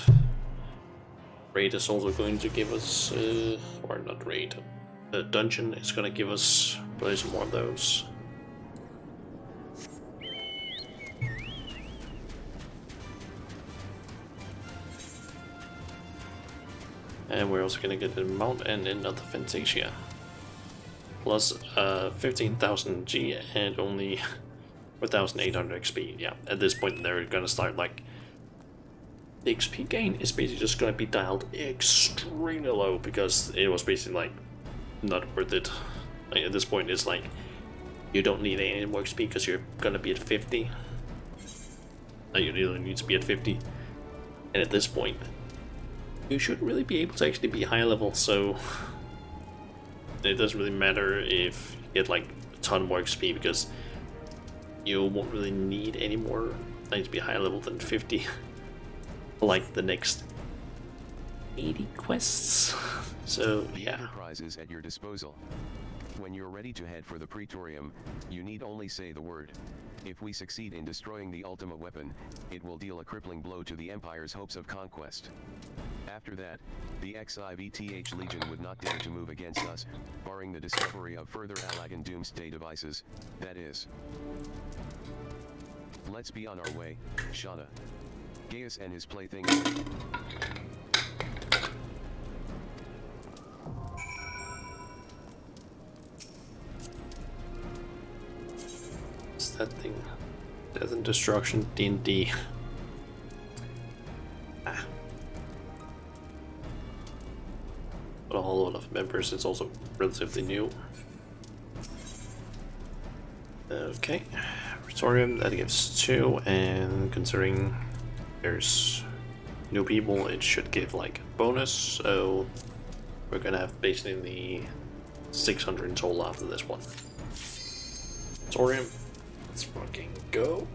raid is also going to give us, or not raid, the dungeon is going to give us probably some more of those. And we're also going to get a mount and another Fantasia. Plus 15,000 G and only 4,800 XP. Yeah, at this point they're gonna start like... The XP gain is basically just gonna be dialed extremely low because it was basically like not worth it. Like, at this point it's like you don't need any more XP because you're gonna be at 50. You really need to be at 50. And at this point you should really be able to actually be high level, so it doesn't really matter if you get like a ton more XP, because you won't really need any more things to be higher level than 50 like the next 80 quests. So yeah. Enterprise is at your disposal. When you're ready to head for the Praetorium, you need only say the word. If we succeed in destroying the Ultima weapon, it will deal a crippling blow to the Empire's hopes of conquest. After that, the XIV Legion would not dare to move against us, barring the discovery of further Allagan doomsday devices, that is. Let's be on our way, Shauna. Gaius and his playthings. What's that thing? Death and Destruction D&D. But a whole lot of members, it's also relatively new. Okay, Praetorium, that gives 2, and considering there's new people, it should give like a bonus, so we're gonna have basically 600 in total after this one. Praetorium, let's fucking go.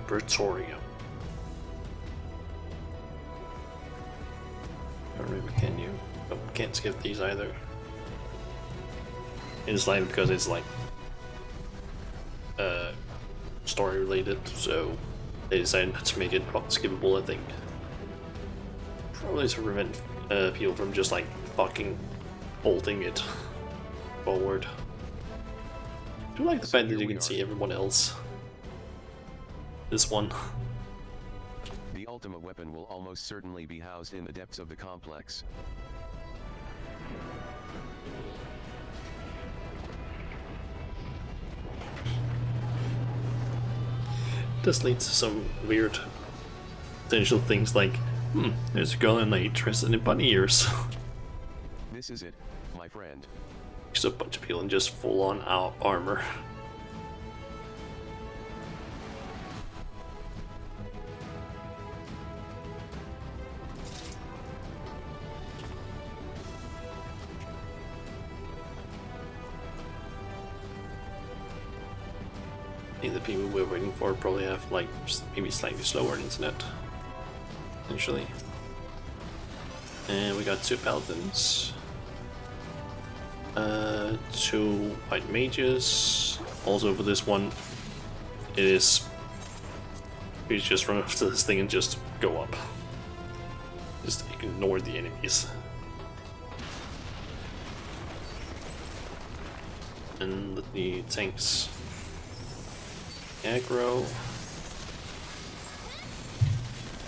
Praetorium. Or maybe can you? Oh, can't skip these either. It's like because it's like story related, so they decided not to make it skippable. I think probably to prevent people from just like fucking bolting it forward. I do like the fact that you can see everyone else. This one. The Ultima weapon will almost certainly be housed in the depths of the complex. This leads to some weird potential things like, there's a girl in the interested in bunny ears. This is it, my friend. Just a bunch of people in just full-on armor. I think the people we're waiting for probably have like maybe slightly slower internet, essentially. And we got 2 paladins, 2 white mages. Also for this one, it is you just run up to this thing and just go up. Just ignore the enemies. And let the tanks aggro,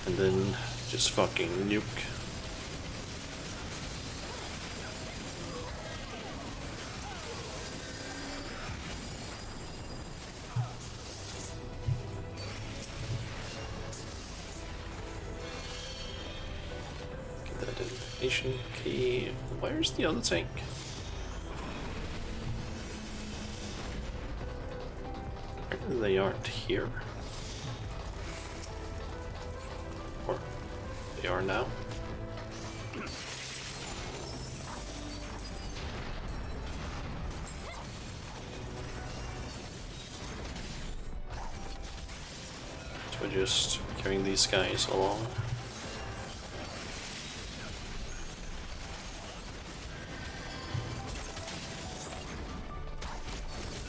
and then just fucking nuke. Get that information key. Where's the other tank? They aren't here. Or they are now. So we're just carrying these guys along.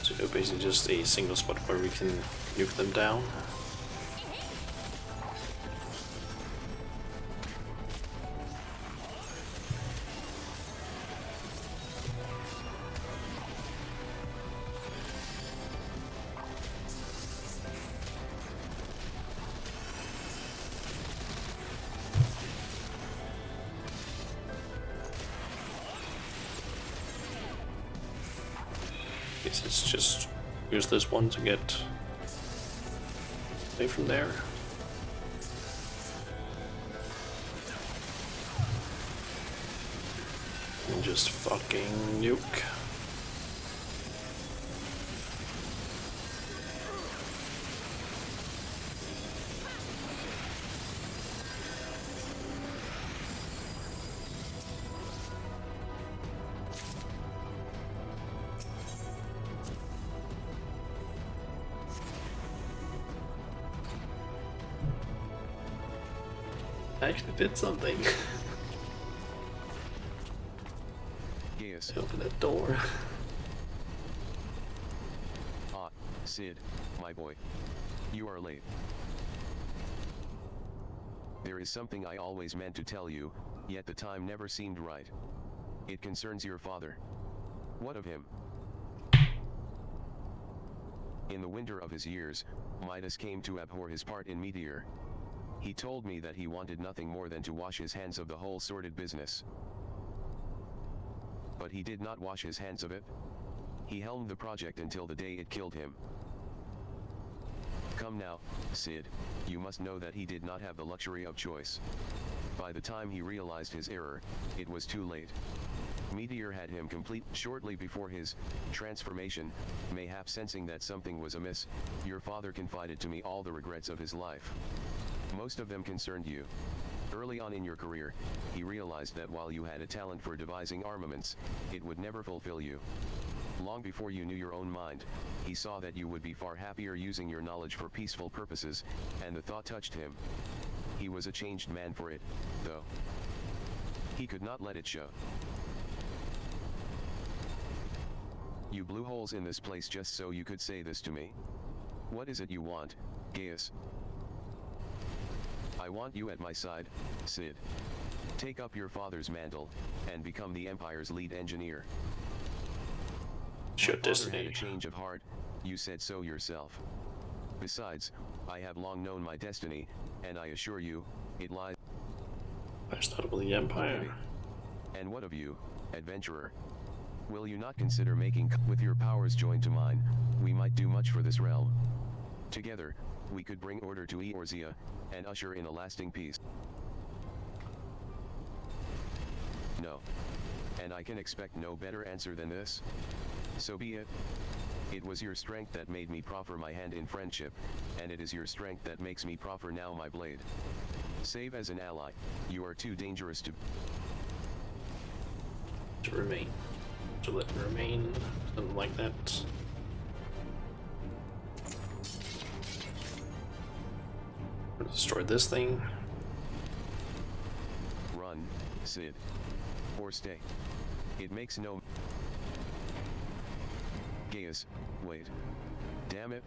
So basically just a single spot where we can nuke them down. Let's just use this one to get away from there. And just fucking nuke. I actually did something. Gaius. Open that door. Ah, Sid, my boy. You are late. There is something I always meant to tell you, yet the time never seemed right. It concerns your father. What of him? In the winter of his years, Midas came to abhor his part in Meteor. He told me that he wanted nothing more than to wash his hands of the whole sordid business. But he did not wash his hands of it. He helmed the project until the day it killed him. Come now, Sid, you must know that he did not have the luxury of choice. By the time he realized his error, it was too late. Meteor had him complete. Shortly before his transformation, mayhap sensing that something was amiss, your father confided to me all the regrets of his life. Most of them concerned you. Early on in your career, he realized that while you had a talent for devising armaments, it would never fulfill you. Long before you knew your own mind, he saw that you would be far happier using your knowledge for peaceful purposes, and the thought touched him. He was a changed man for it, though. He could not let it show. You blew holes in this place just so you could say this to me? What is it you want, Gaius? I want you at my side, Sid. Take up your father's mantle, and become the Empire's lead engineer. Your My father destiny. had a change of heart, you said so yourself. Besides, I have long known my destiny, and I assure you, it lies... I started with the Empire. And what of you, adventurer? Will you not consider making... With your powers joined to mine, we might do much for this realm. Together, we could bring order to Eorzea, and usher in a lasting peace. No. And I can expect no better answer than this? So be it. It was your strength that made me proffer my hand in friendship, and it is your strength that makes me proffer now my blade. Save as an ally, you are too dangerous to remain. To let remain, something like that. Destroy this thing. Run, Sid. Or stay. It makes no... Gaius, wait. Damn it.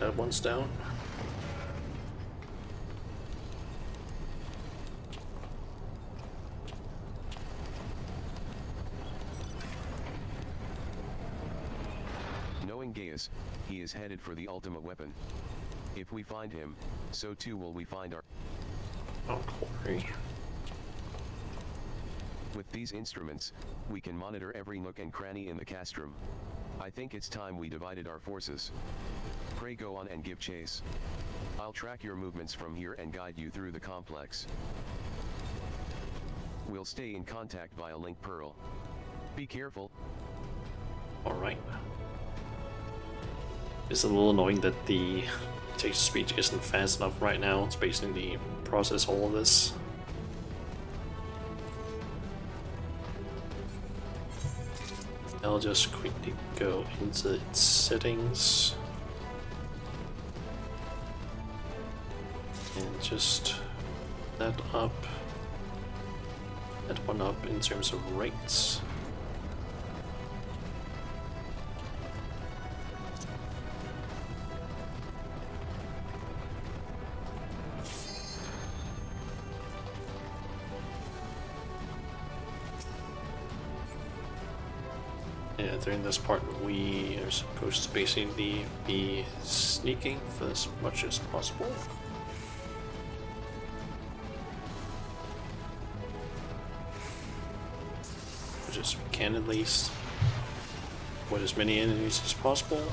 That one's down. Knowing Gaius, he is headed for the ultimate weapon. If we find him, so too will we find our... quarry. With these instruments, we can monitor every nook and cranny in the castrum. I think it's time we divided our forces. Pray go on and give chase. I'll track your movements from here and guide you through the complex. We'll stay in contact via link Pearl. Be careful. Alright. It's a little annoying that the text-to-speech isn't fast enough right now. It's basically process all of this. I'll just quickly go into its settings and just that up, that one up in terms of rates. Yeah, during this part we are supposed to basically be sneaking for as much as possible. As we can at least. With as many enemies as possible.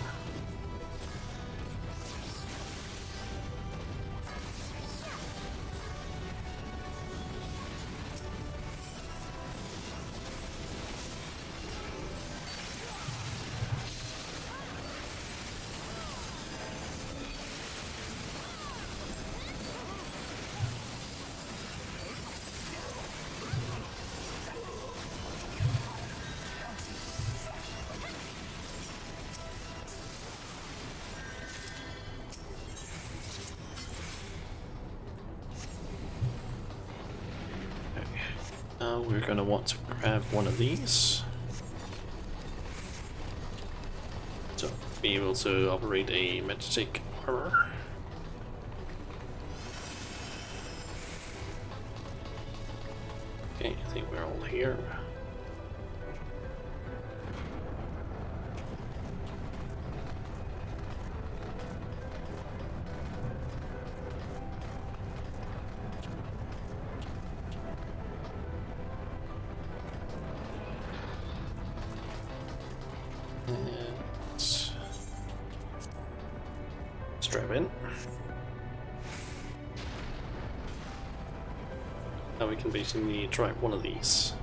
We're going to want to grab one of these to be able to operate a magic armor. Okay, I think we're all here. Strap in. Now we can basically try one of these.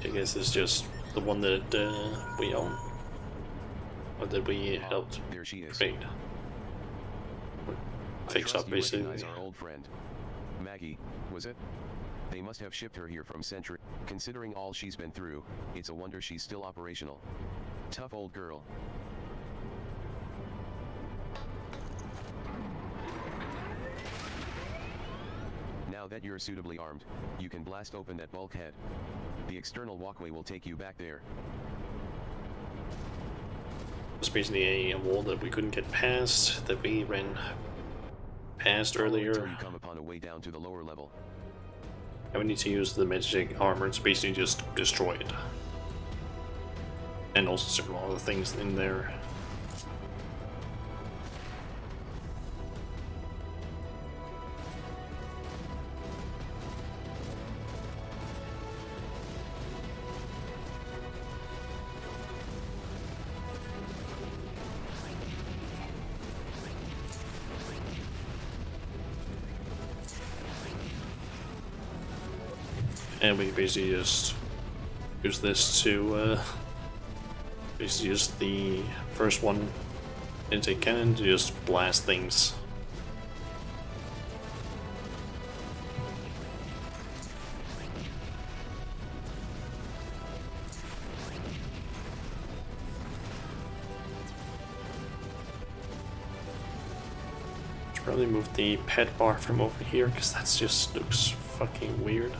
I guess it's just the one that we own, or that we helped create. Fix up basically. Our old friend, Maggie, was it? They must have shipped her here from Century. Considering all she's been through, it's a wonder she's still operational. Tough old girl. Now that you're suitably armed, you can blast open that bulkhead. The external walkway will take you back there. It's basically a wall that we couldn't get past, that we ran past earlier. Until you come upon a way down to the lower level. And we need to use the magic armor to basically just destroy it. And also several other things in there. And we basically just use this to basically use the first one into cannon to just blast things. Should probably move the pet bar from over here because that just looks fucking weird.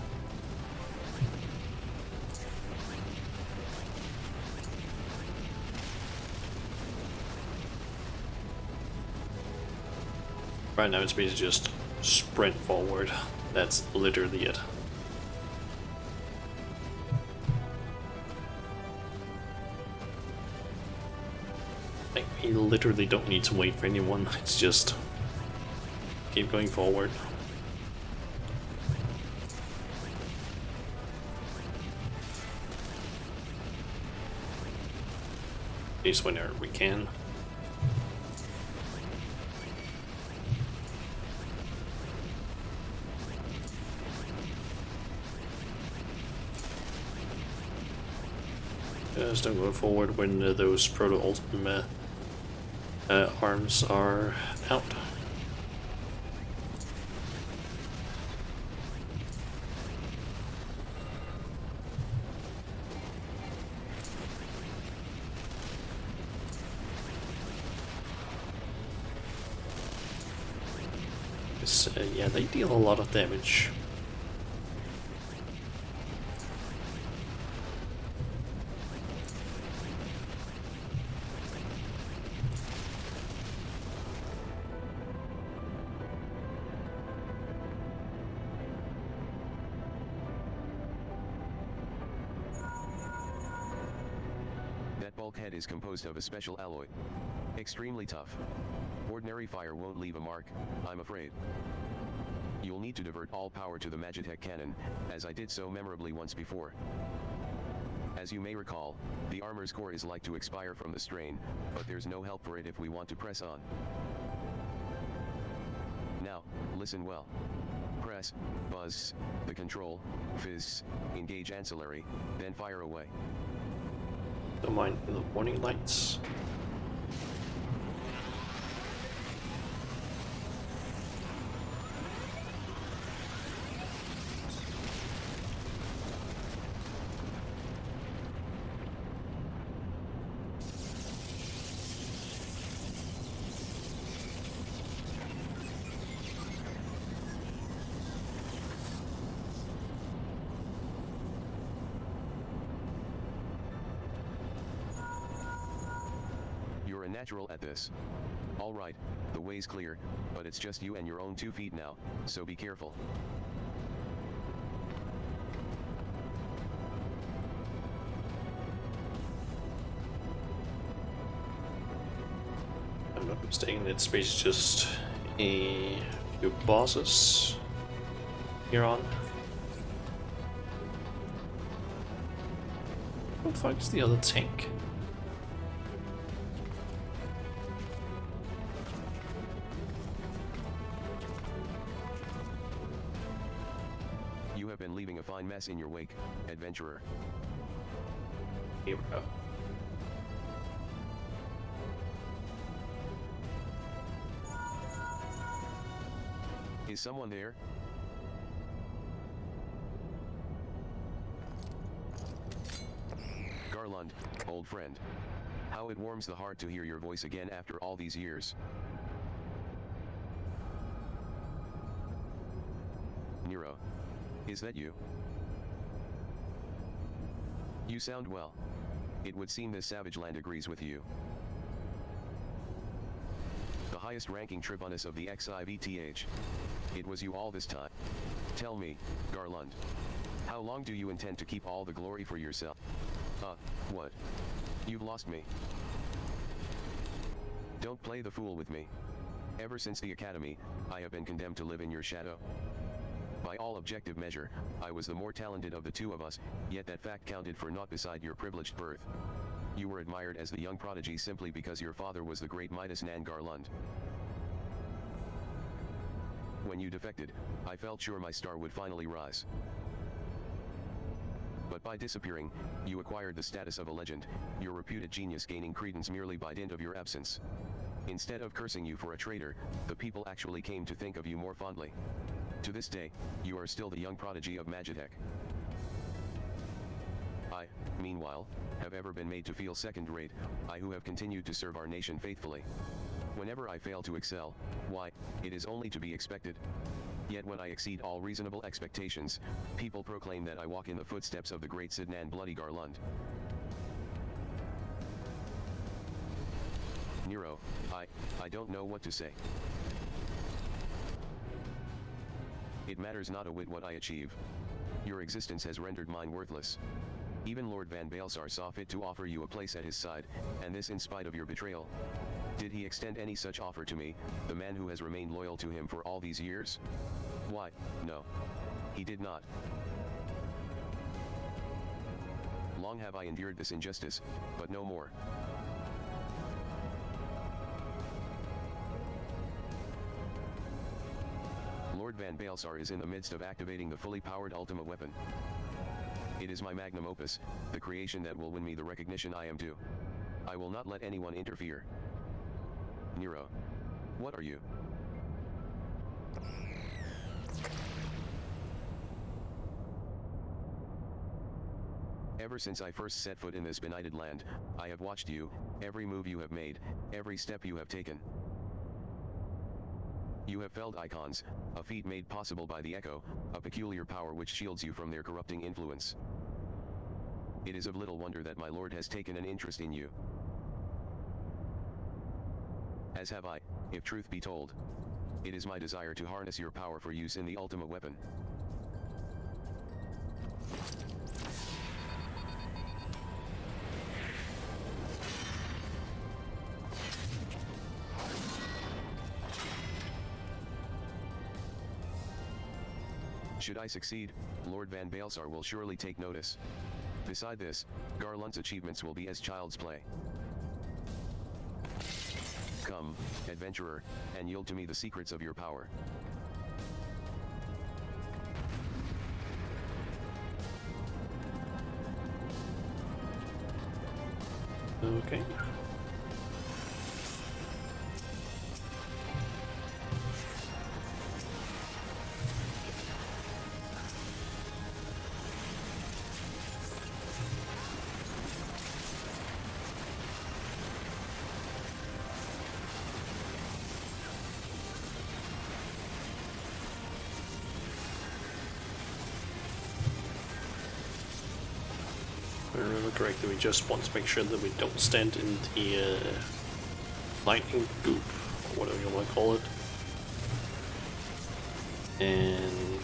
Right now it's basically just sprint forward. That's literally it. Like, we literally don't need to wait for anyone. It's just keep going forward. At least whenever we can. Just don't go forward when those proto-ultima arms are out. because yeah, they deal a lot of damage. Bulkhead is composed of a special alloy. Extremely tough. Ordinary fire won't leave a mark, I'm afraid. You'll need to divert all power to the Magitech cannon, as I did so memorably once before. As you may recall, the armor's core is like to expire from the strain, but there's no help for it if we want to press on. Now, listen well. Press, buzz, the control, fizz, engage ancillary, then fire away. Don't mind the warning lights. Natural at this. Alright, the way's clear, but it's just you and your own 2 feet now, so be careful. If I'm not mistaken, it's basically just a few bosses here on. Who the fuck is the other tank? Leaving a fine mess in your wake, adventurer. Here we go. Is someone there? Garland, old friend. How it warms the heart to hear your voice again after all these years. Nero. Is that you? You sound well. It would seem this savage land agrees with you. The highest ranking tribunus of the XIV. It was you all this time. Tell me, Garland. How long do you intend to keep all the glory for yourself? What? You've lost me. Don't play the fool with me. Ever since the academy, I have been condemned to live in your shadow. By all objective measure, I was the more talented of the two of us, yet that fact counted for naught beside your privileged birth. You were admired as the young prodigy simply because your father was the great Midas Nan Garland. When you defected, I felt sure my star would finally rise. But by disappearing, you acquired the status of a legend, your reputed genius gaining credence merely by dint of your absence. Instead of cursing you for a traitor, the people actually came to think of you more fondly. To this day, you are still the young prodigy of Magitech. I, meanwhile, have ever been made to feel second-rate, I who have continued to serve our nation faithfully. Whenever I fail to excel, why, it is only to be expected. Yet when I exceed all reasonable expectations, people proclaim that I walk in the footsteps of the great Sidnan Bloody Garland. Nero, I don't know what to say. It matters not a whit what I achieve. Your existence has rendered mine worthless. Even Lord Van Balsar saw fit to offer you a place at his side, and this in spite of your betrayal. Did he extend any such offer to me, the man who has remained loyal to him for all these years? Why, no. He did not. Long have I endured this injustice, but no more. Lord Van Balsar is in the midst of activating the fully powered Ultima weapon. It is my magnum opus, the creation that will win me the recognition I am due. I will not let anyone interfere. Nero. What are you? Ever since I first set foot in this benighted land, I have watched you, every move you have made, every step you have taken. You have felled icons, a feat made possible by the Echo, a peculiar power which shields you from their corrupting influence. It is of little wonder that my lord has taken an interest in you. As have I, if truth be told. It is my desire to harness your power for use in the Ultima weapon. Should I succeed, Lord Van Balesar will surely take notice. Beside this, Garlund's achievements will be as child's play. Come, adventurer, and yield to me the secrets of your power. Okay. If I remember correctly, we just want to make sure that we don't stand in the lightning goop, or whatever you want to call it. And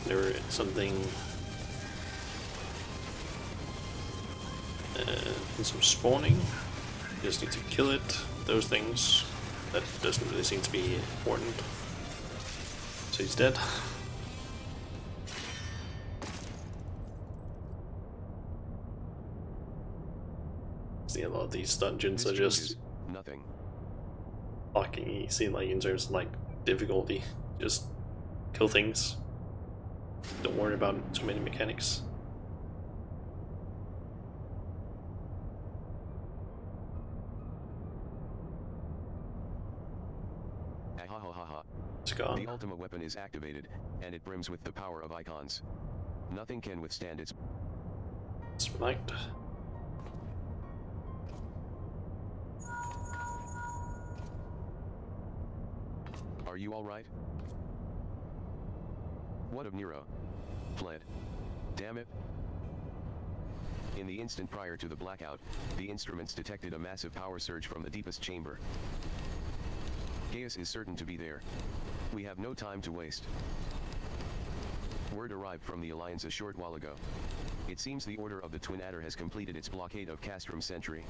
there is something in some spawning. You just need to kill it. Those things, that doesn't really seem to be important. So he's dead. See, a lot of these dungeons are just nothing fucking easy, like in terms of like difficulty. Just kill things. Don't worry about too many mechanics. It's gone. The Ultima weapon is activated, and it brims with the power of icons. Nothing can withstand its might. Are you alright? What of Nero? Fled. Damn it. In the instant prior to the blackout, the instruments detected a massive power surge from the deepest chamber. Gaius is certain to be there. We have no time to waste. Word arrived from the Alliance a short while ago. It seems the Order of the Twin Adder has completed its blockade of Castrum Sentry.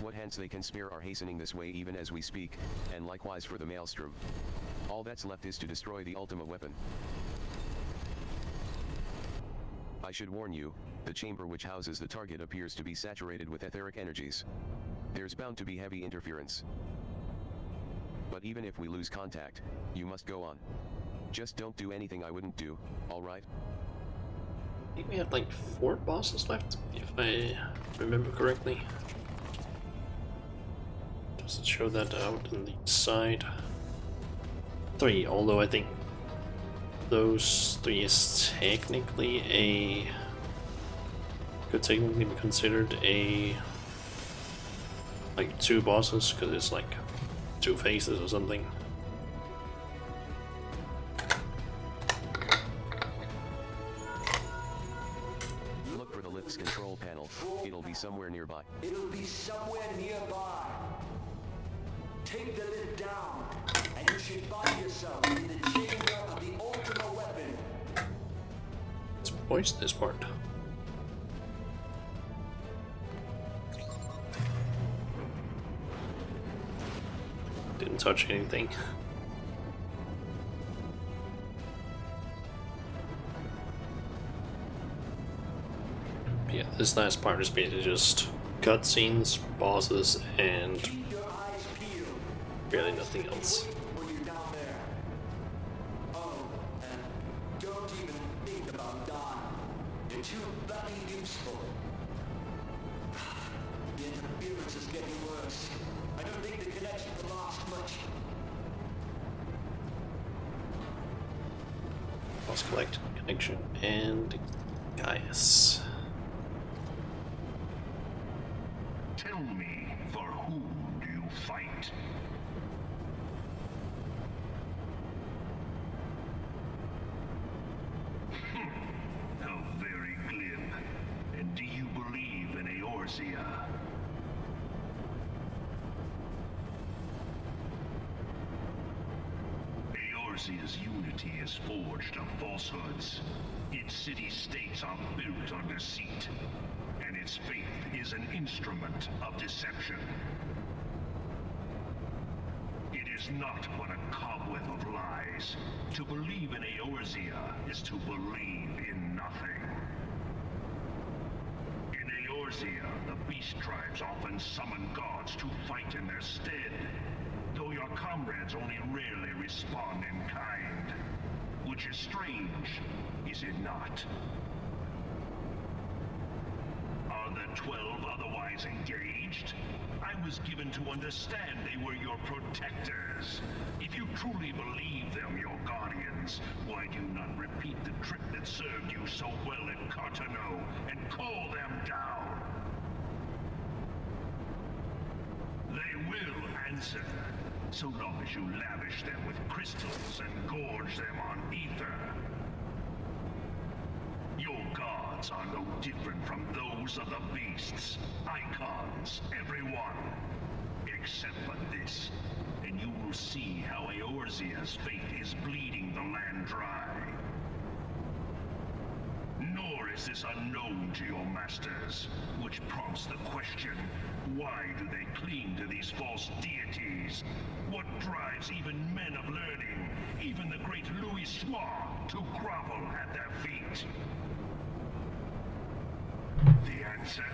What hands they can spare are hastening this way even as we speak, and likewise for the Maelstrom. All that's left is to destroy the Ultima weapon. I should warn you, the chamber which houses the target appears to be saturated with etheric energies. There's bound to be heavy interference. But even if we lose contact, you must go on. Just don't do anything I wouldn't do, alright? I think we have like 4 bosses left, if I remember correctly. Doesn't show that out on the side. 3, although I think those 3 is technically could technically be considered like 2 bosses, because it's like 2 phases or something. Look for the lift's control panel. It'll be somewhere nearby. It'll be somewhere nearby. Take the lid down, and you should find yourself in the chamber of the Ultima weapon. Let's voice this part. Didn't touch anything. Yeah, this last part is basically just cutscenes, bosses, and really nothing else. When you're down there. Oh, and don't even think about dying. You're too bloody useful. The interference is getting worse. I don't think the connection will last much. Lost collect connection and Gaius. Tell me, for whom do you fight? Eorzea. Eorzea's unity is forged of falsehoods. Its city-states are built on deceit, and its faith is an instrument of deception. It is not but a cobweb of lies. To believe in Eorzea is to believe in nothing. In Eorzea, the beast tribes often summon gods to fight in their stead, though your comrades only rarely respond in kind. Which is strange, is it not? Are the 12 otherwise engaged? I was given to understand they were your protectors. If you truly believe them your guardians, why do you not repeat the trick that served you so well at Cartano and call them down? They will answer, so long as you lavish them with crystals and gorge them on ether. Your gods are no different from those of the beasts. Icons, everyone. Except for this, and you will see how Eorzea's fate is bleeding the land dry. Nor is this unknown to your masters, which prompts the question, why do they cling to these false deities? What drives even men of learning, even the great Louis Soir, to grovel at their feet? The answer?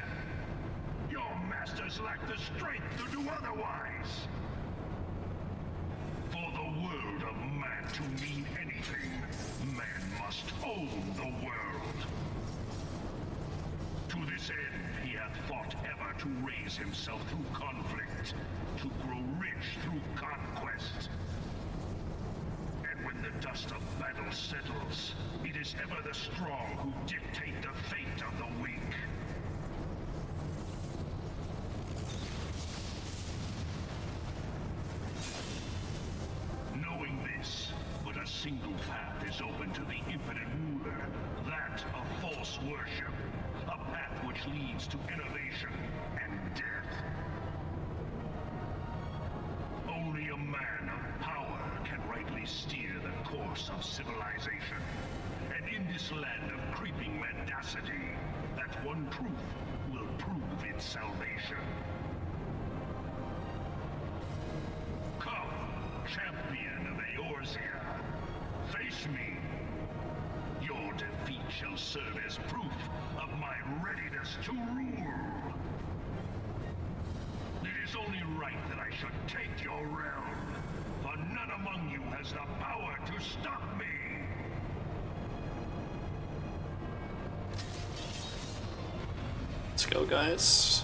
Your masters lack the strength to do otherwise. For the world of man to mean anything, man must own the world. To this end, he hath fought ever to raise himself through conflict, to grow rich through conquest. And when the dust of battle settles, it is ever the strong who dictate the fate of the weak. Knowing this, but a single path is open to the infinite ruler, that of false worship, a path which leads to innovation and death. Only a man of power can rightly steer the course of civilization. And in this land of creeping mendacity, that one truth will prove its salvation. Come, champion of Eorzea, face me. Your defeat shall serve as proof of my readiness to rule. It is only right that I should take your realm, for none among you has the power to stop me. Let's go, guys.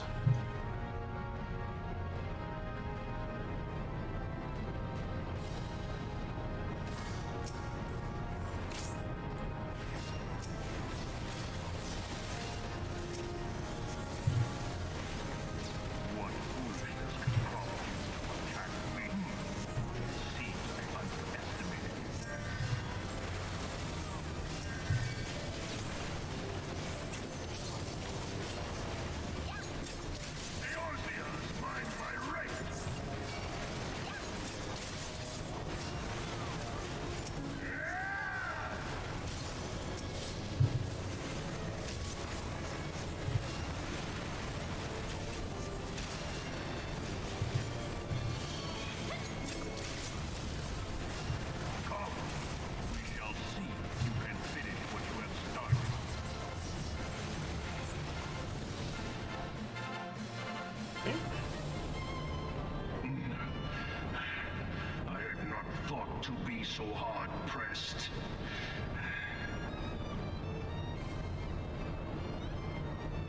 To be so hard-pressed.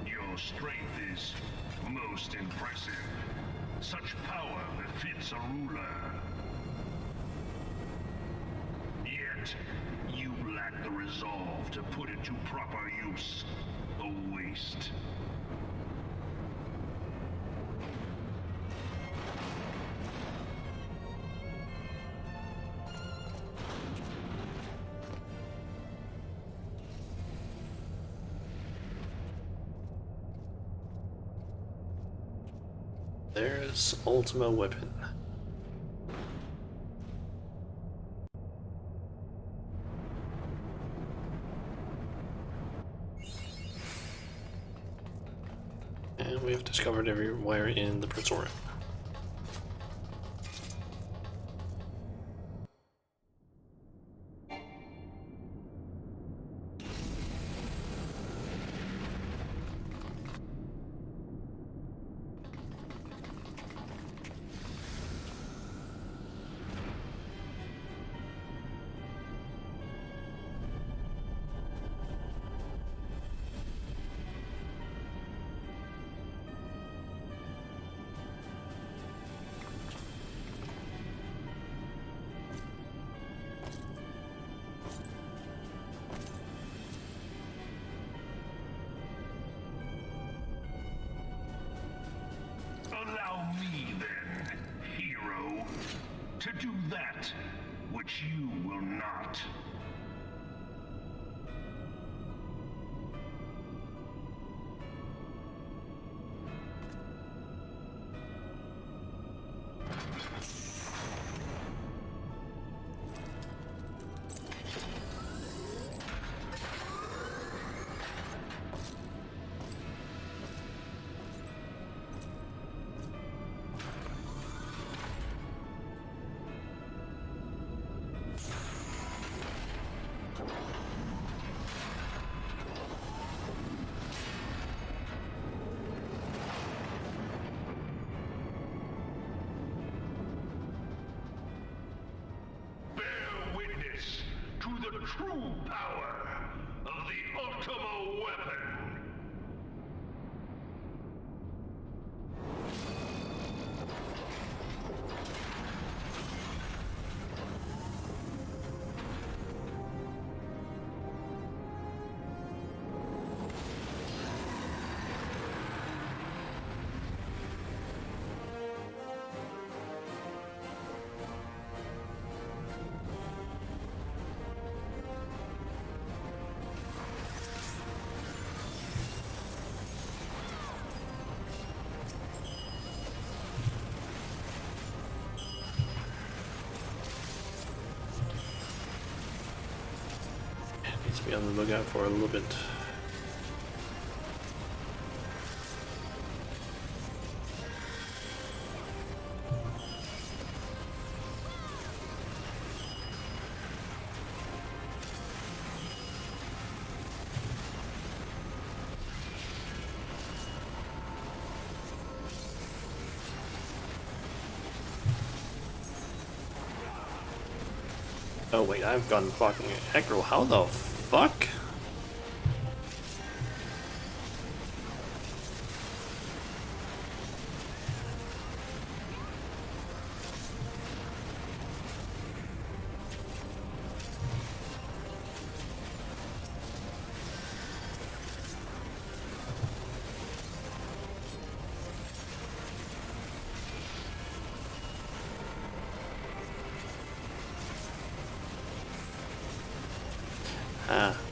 Your strength is most impressive. Such power befits a ruler. Yet, you lack the resolve to put it to proper use. A waste. There's Ultima Weapon. And we have discovered everywhere in the Praetorium. Allow me then, hero, to do that which you will not. To the true power of the Ultima Weapon. Need to be on the lookout for a little bit. Oh wait, I've gone fucking aggro. How the fuck?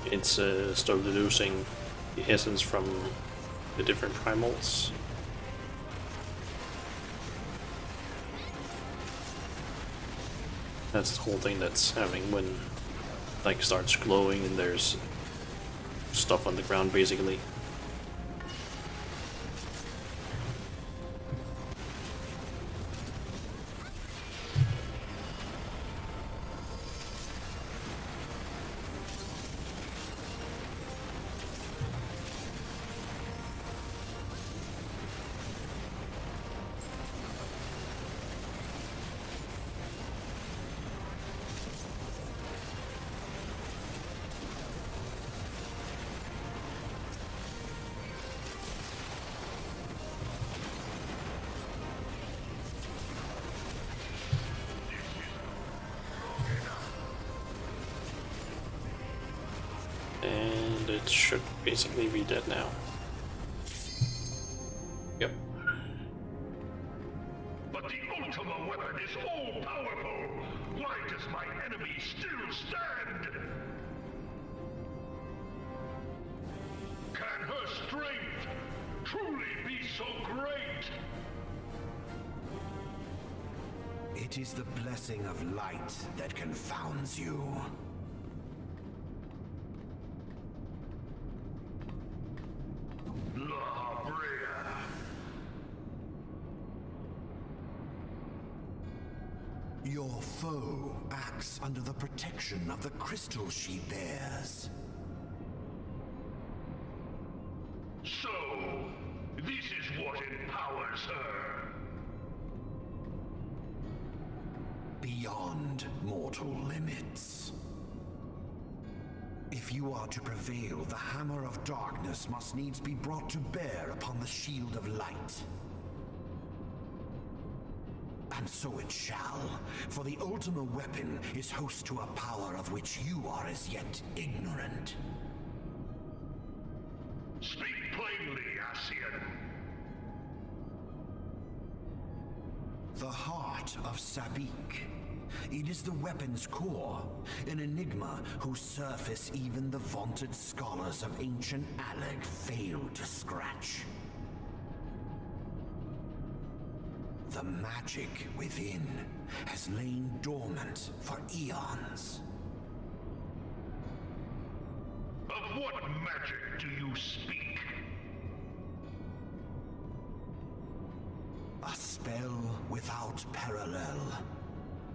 It's still deducing the essence from the different primals. That's the whole thing that's happening when like starts glowing and there's stuff on the ground basically. And it should basically be dead now. Yep. But the Ultima Weapon is all-powerful! Why does my enemy still stand? Can her strength truly be so great? It is the blessing of light that confounds you. La Brea. Your foe acts under the protection of the crystal she bears. So, this is what empowers her. Beyond mortal limits. If you are to prevail, the hammer of darkness must needs be brought to bear upon the shield of light. And so it shall, for the Ultima weapon is host to a power of which you are as yet ignorant. Speak plainly, Ascian. The heart of Sabik. It is the weapon's core, an enigma whose surface even the vaunted scholars of ancient Alag failed to scratch. The magic within has lain dormant for eons. Of what magic do you speak? A spell without parallel.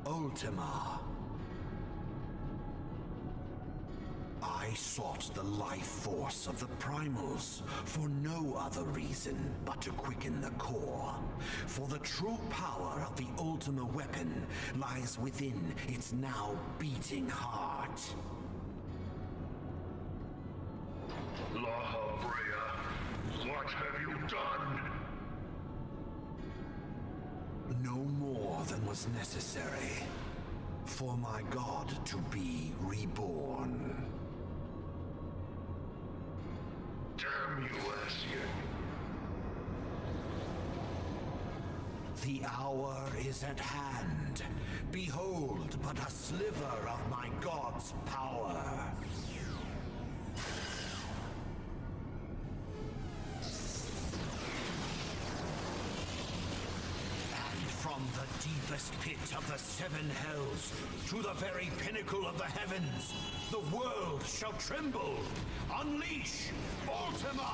Ultima. I sought the life force of the primals for no other reason but to quicken the core. For the true power of the Ultima weapon lies within its now beating heart. La Brea, what have you done? No more than was necessary for my god to be reborn. Damn you, Ascian. The hour is at hand. Behold but a sliver of my god's power. From the deepest pit of the seven hells to the very pinnacle of the heavens, the world shall tremble. Unleash Ultima!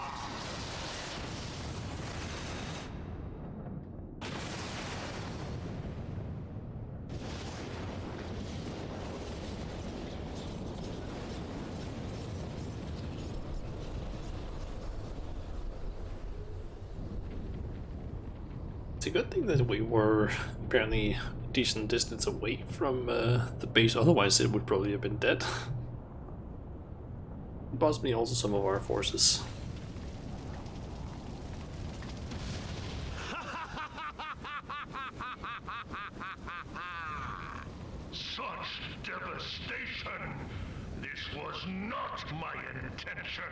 It's a good thing that we were apparently a decent distance away from the base, otherwise it would probably have been dead. Possibly also some of our forces. Such devastation! This was not my intention!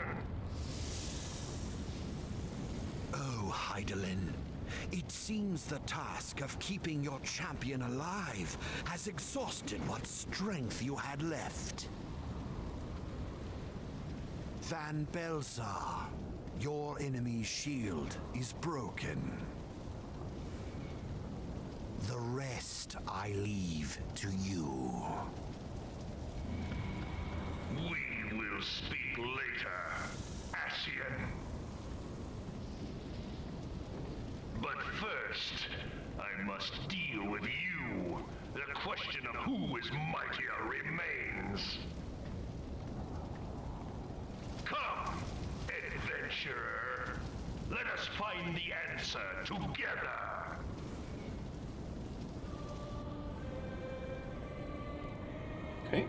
Oh, Heidelin. It seems the task of keeping your champion alive has exhausted what strength you had left. Van Belzar, your enemy's shield is broken. The rest I leave to you. We will speak later, Ascian. But first, I must deal with you. The question of who is mightier remains. Come, adventurer. Let us find the answer together. Okay.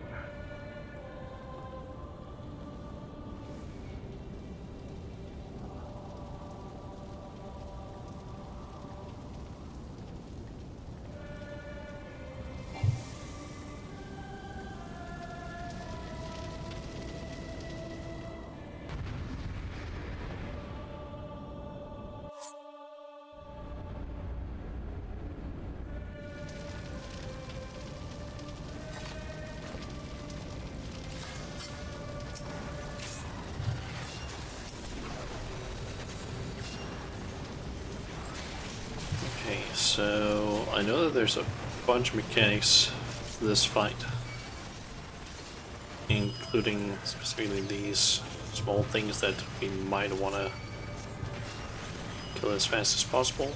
Okay, so I know that there's a bunch of mechanics for this fight, including specifically these small things that we might want to kill as fast as possible.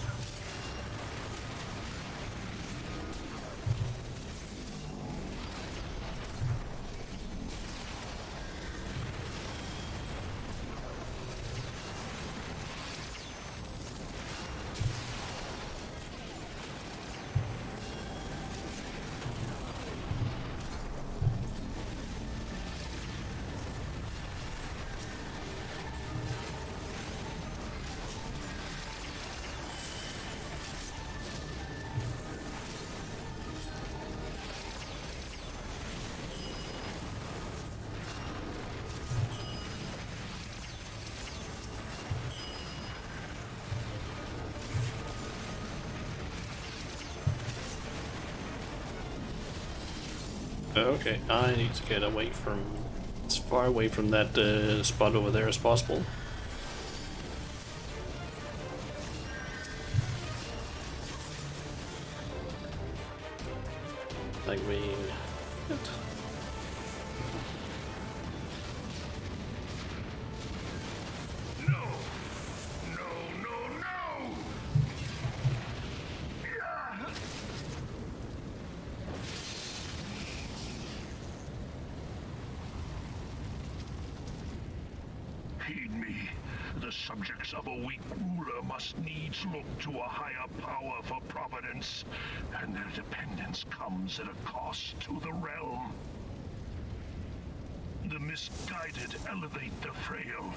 Okay, I need to get away from, as far away from that spot over there as possible. Like being... Heed me. The subjects of a weak ruler must needs look to a higher power for providence, and their dependence comes at a cost to the realm. The misguided elevate the frail,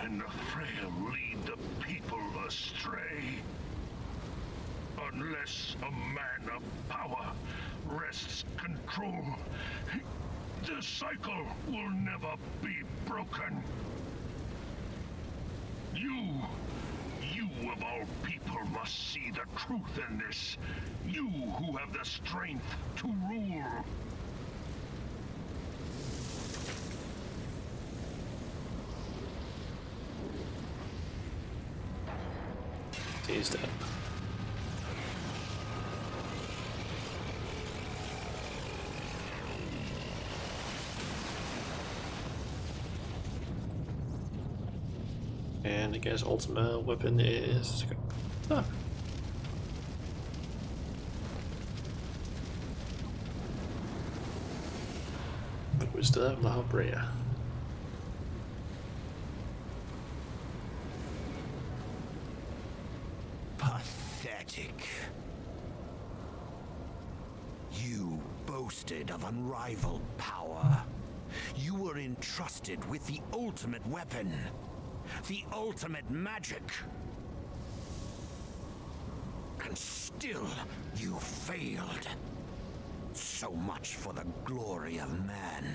and the frail lead the people astray. Unless a man of power wrests control, the cycle will never be broken. You of all people must see the truth in this. You who have the strength to rule. He's dead. And I guess ultimate weapon is... Ah. But we still have La Brea. Pathetic. You boasted of unrivaled power. You were entrusted with the ultimate weapon. The ultimate magic. And still, you failed. So much for the glory of man.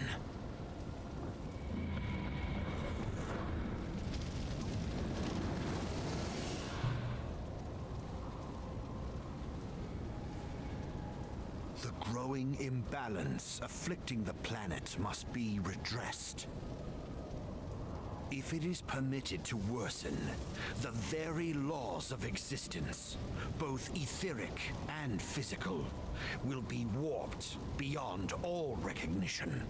The growing imbalance afflicting the planet must be redressed. If it is permitted to worsen, the very laws of existence, both etheric and physical, will be warped beyond all recognition.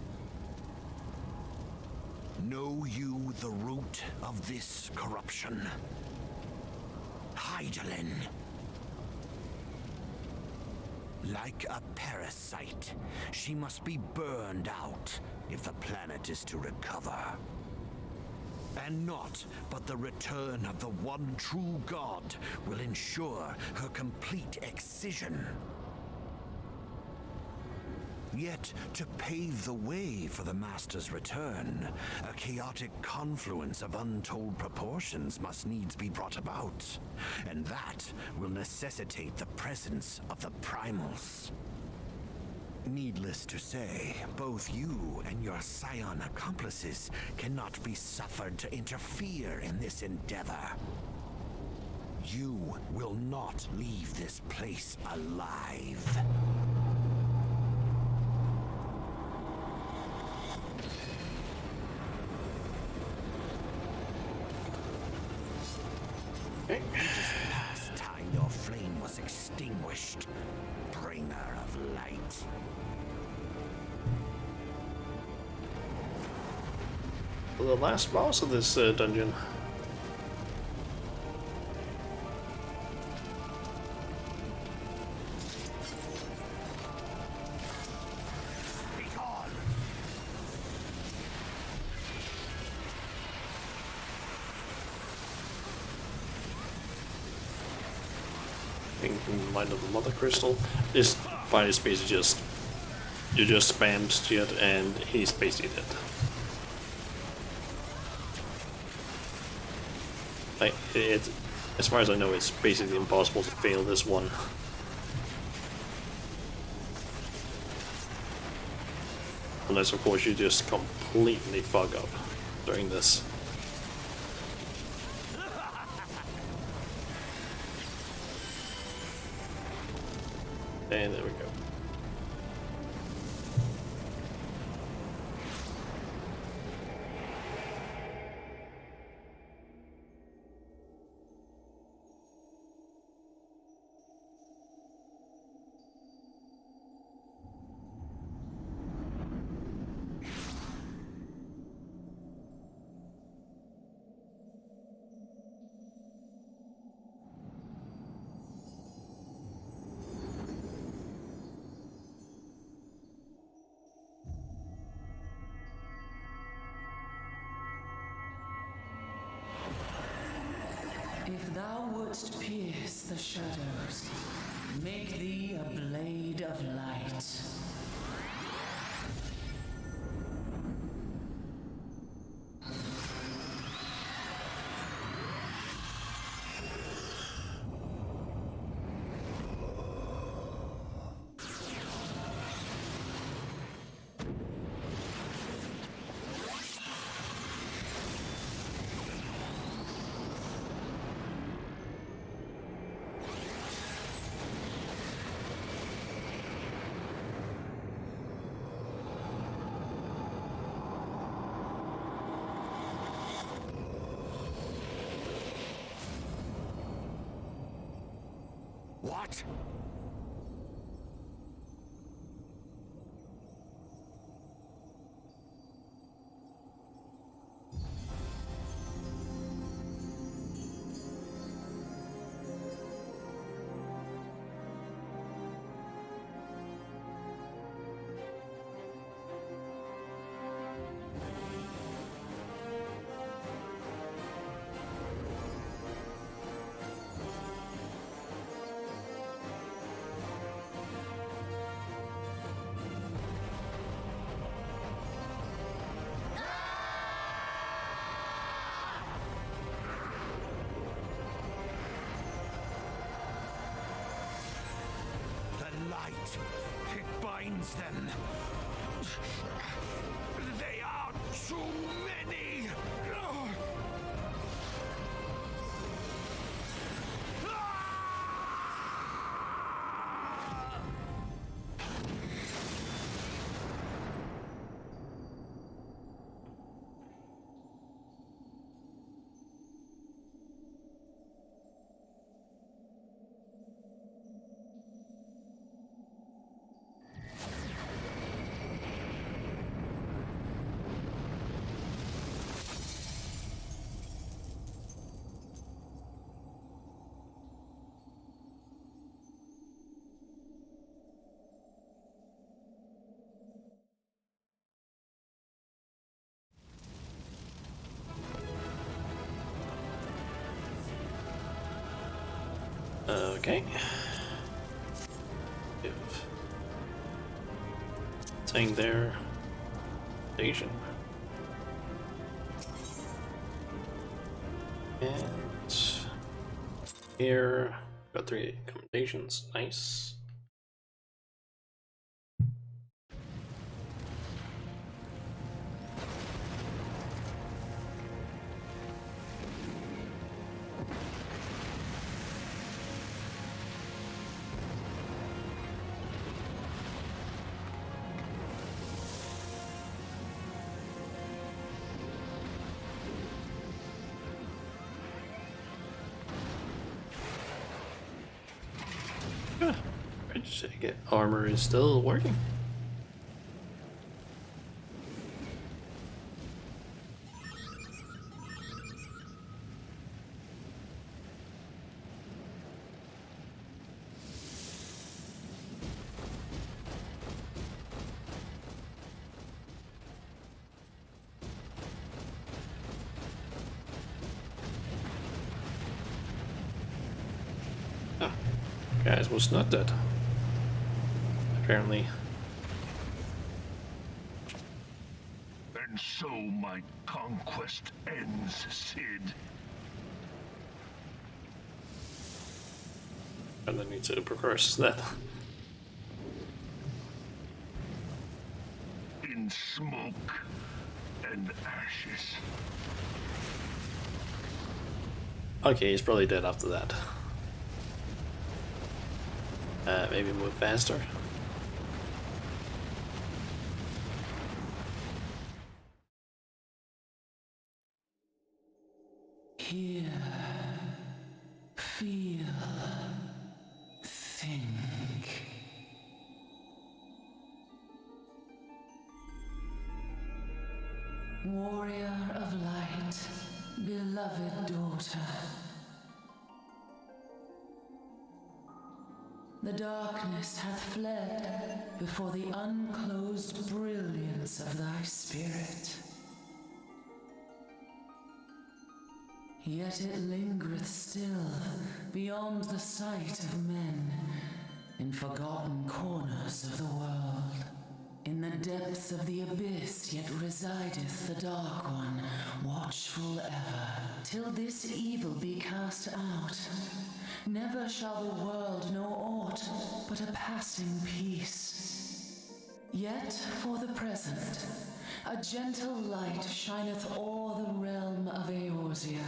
Know you the root of this corruption? Hydaelyn. Like a parasite, she must be burned out if the planet is to recover. And naught but the return of the one true God will ensure her complete excision. Yet, to pave the way for the Master's return, a chaotic confluence of untold proportions must needs be brought about. And that will necessitate the presence of the primals. Needless to say, both you and your scion accomplices cannot be suffered to interfere in this endeavor. You will not leave this place alive. It is past time your flame was extinguished, bringer of The last boss of this dungeon. In mind of the Mother Crystal. This fight is basically just you just spam shit and he's basically dead. Like it's as far as I know, it's basically impossible to fail this one. Unless of course you just completely fuck up during this. And there we go. If thou wouldst pierce the shadows, make thee a blade of light. What? Light. It binds them. They are too many. Okay. Saying their station. And here got 3 accommodations. Nice. Get armor is still working. Guys was not dead. Apparently. And so my conquest ends, Cid. And then need to progress that. In smoke and ashes. Okay, he's probably dead after that. Maybe move faster. Hear, feel, think. Warrior of light, beloved daughter. The darkness hath fled before the unclosed brilliance of thy spirit. Yet it lingereth still beyond the sight of men, in forgotten corners of the world. In the depths of the abyss yet resideth the Dark One, watchful ever, till this evil be cast out. Never shall the world know aught but a passing peace. Yet for the present, a gentle light shineth o'er the realm of Eorzea.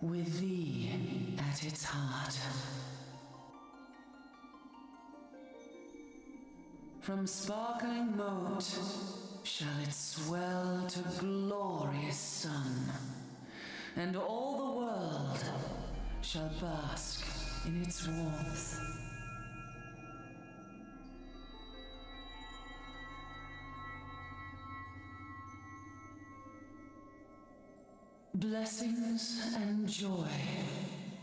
With thee at its heart. From sparkling moat shall it swell to glorious sun, and all the world shall bask in its warmth. Blessings and joy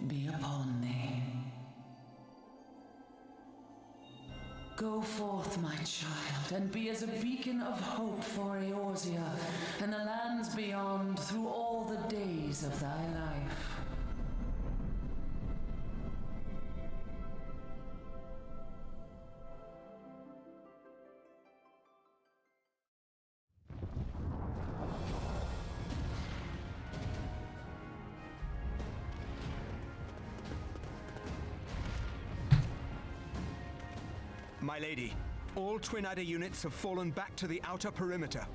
be upon thee. Go forth, my child, and be as a beacon of hope for Eorzea and the lands beyond through all the days of thy life. My lady, all Twin Adder units have fallen back to the outer perimeter.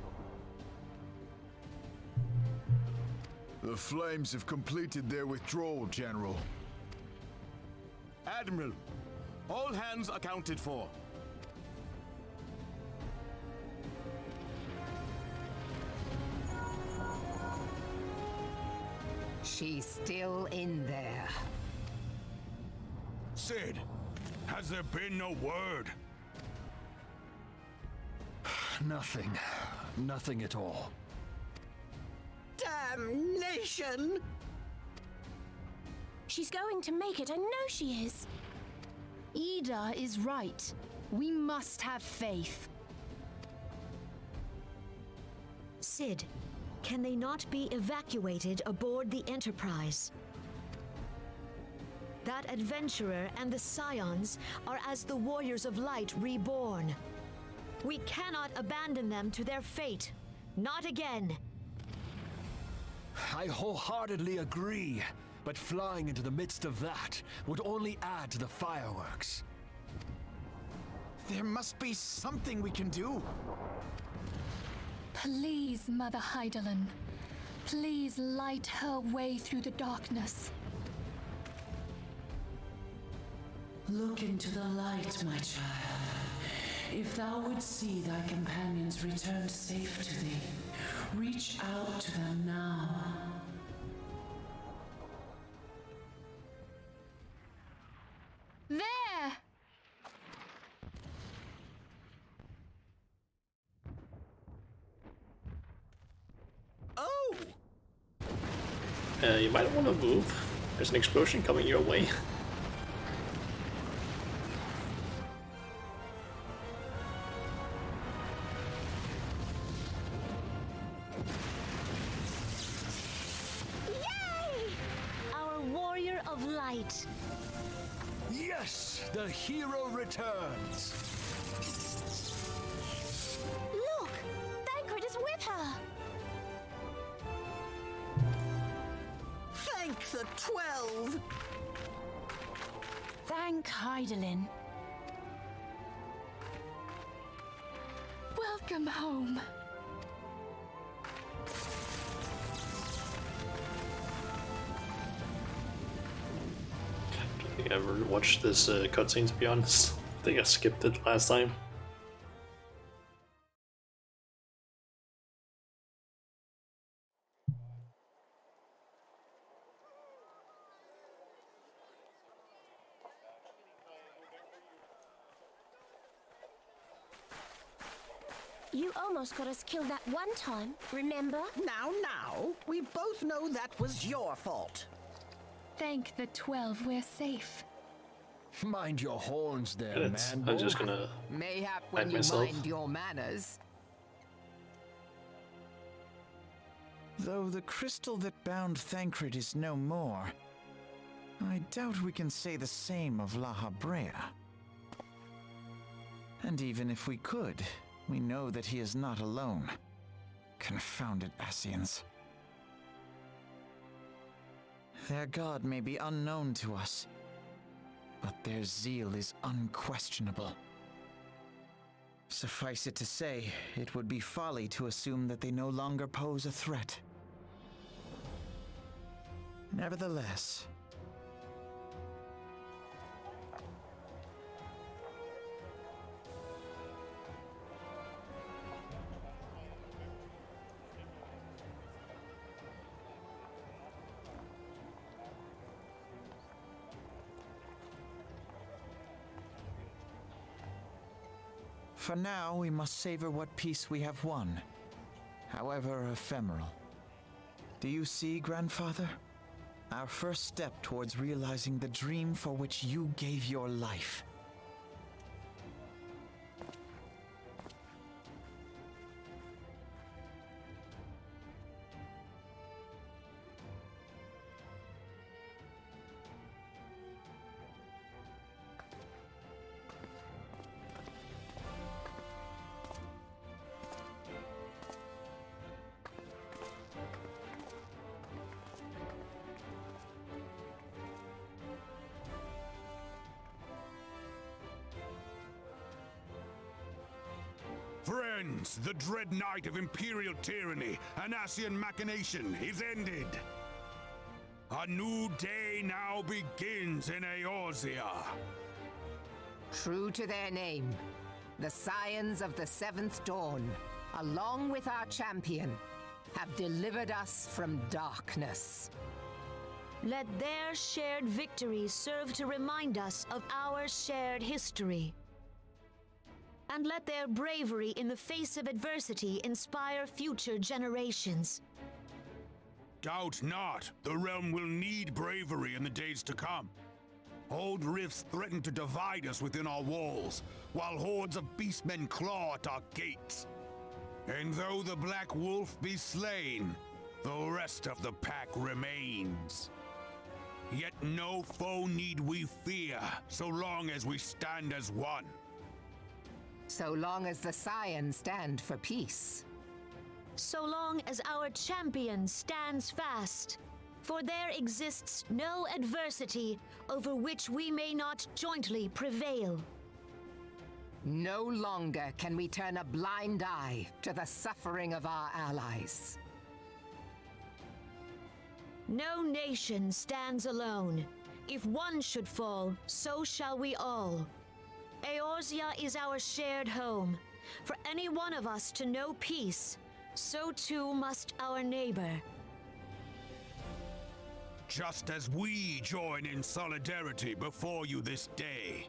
The Flames have completed their withdrawal, General. Admiral, all hands accounted for. She's still in there. Cid, has there been no word? Nothing. Nothing at all. Damnation! She's going to make it, I know she is. Ida is right. We must have faith. Cid, can they not be evacuated aboard the Enterprise? That adventurer and the Scions are as the Warriors of Light reborn. We cannot abandon them to their fate. Not again. I wholeheartedly agree, but flying into the midst of that would only add to the fireworks. There must be something we can do. Please, Mother Hydaelyn. Please light her way through the darkness. Look into the light, my child. If thou wouldst see thy companions returned safe to thee, reach out to them now. There! Oh! You might want to move. There's an explosion coming your way. it! Yes! The hero returns! Look! Thancred is with her! Thank the 12! Thank Hydaelyn. Welcome home. I don't think I ever watched this cutscene, to be honest. I think I skipped it last time. You almost got us killed that one time, remember? Now, we both know that was your fault. Thank the 12 we're safe. Mind your horns there, Minutes. man. I'm just gonna Mayhap back when you myself. mind your manners. Though the crystal that bound Thancred is no more, I doubt we can say the same of La Habrea. And even if we could, we know that he is not alone. Confounded Ascians. Their god may be unknown to us, but their zeal is unquestionable. Suffice it to say, it would be folly to assume that they no longer pose a threat. Nevertheless, for now, we must savor what peace we have won, however ephemeral. Do you see, Grandfather? Our first step towards realizing the dream for which you gave your life. Friends, the dread night of Imperial tyranny and Ascian machination is ended. A new day now begins in Eorzea. True to their name, the Scions of the Seventh Dawn, along with our champion, have delivered us from darkness. Let their shared victory serve to remind us of our shared history. And let their bravery in the face of adversity inspire future generations. Doubt not, the realm will need bravery in the days to come. Old rifts threaten to divide us within our walls, while hordes of beastmen claw at our gates. And though the Black Wolf be slain, the rest of the pack remains. Yet no foe need we fear, so long as we stand as one. So long as the Scions stand for peace. So long as our champion stands fast. For there exists no adversity over which we may not jointly prevail. No longer can we turn a blind eye to the suffering of our allies. No nation stands alone. If one should fall, so shall we all. Eorzea is our shared home. For any one of us to know peace, so too must our neighbor. Just as we join in solidarity before you this day,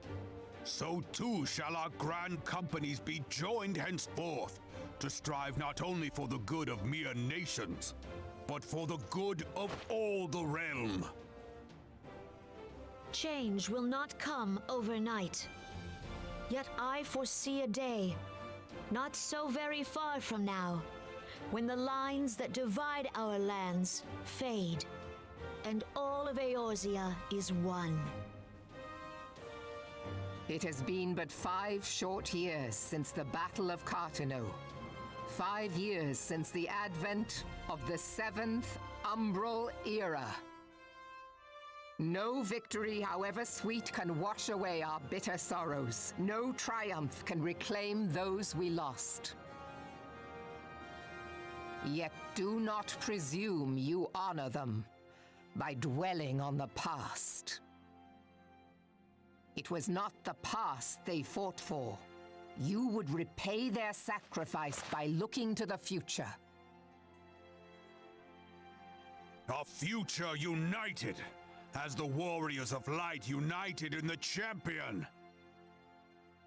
so too shall our grand companies be joined henceforth to strive not only for the good of mere nations, but for the good of all the realm. Change will not come overnight. Yet I foresee a day, not so very far from now, when the lines that divide our lands fade. and all of Eorzea is one. It has been but 5 short years since the Battle of Cartano. 5 years since the advent of the 7th Umbral Era. No victory, however sweet, can wash away our bitter sorrows. No triumph can reclaim those we lost. Yet do not presume you honor them by dwelling on the past. It was not the past they fought for. You would repay their sacrifice by looking to the future. A future united, as the warriors of light united in the champion.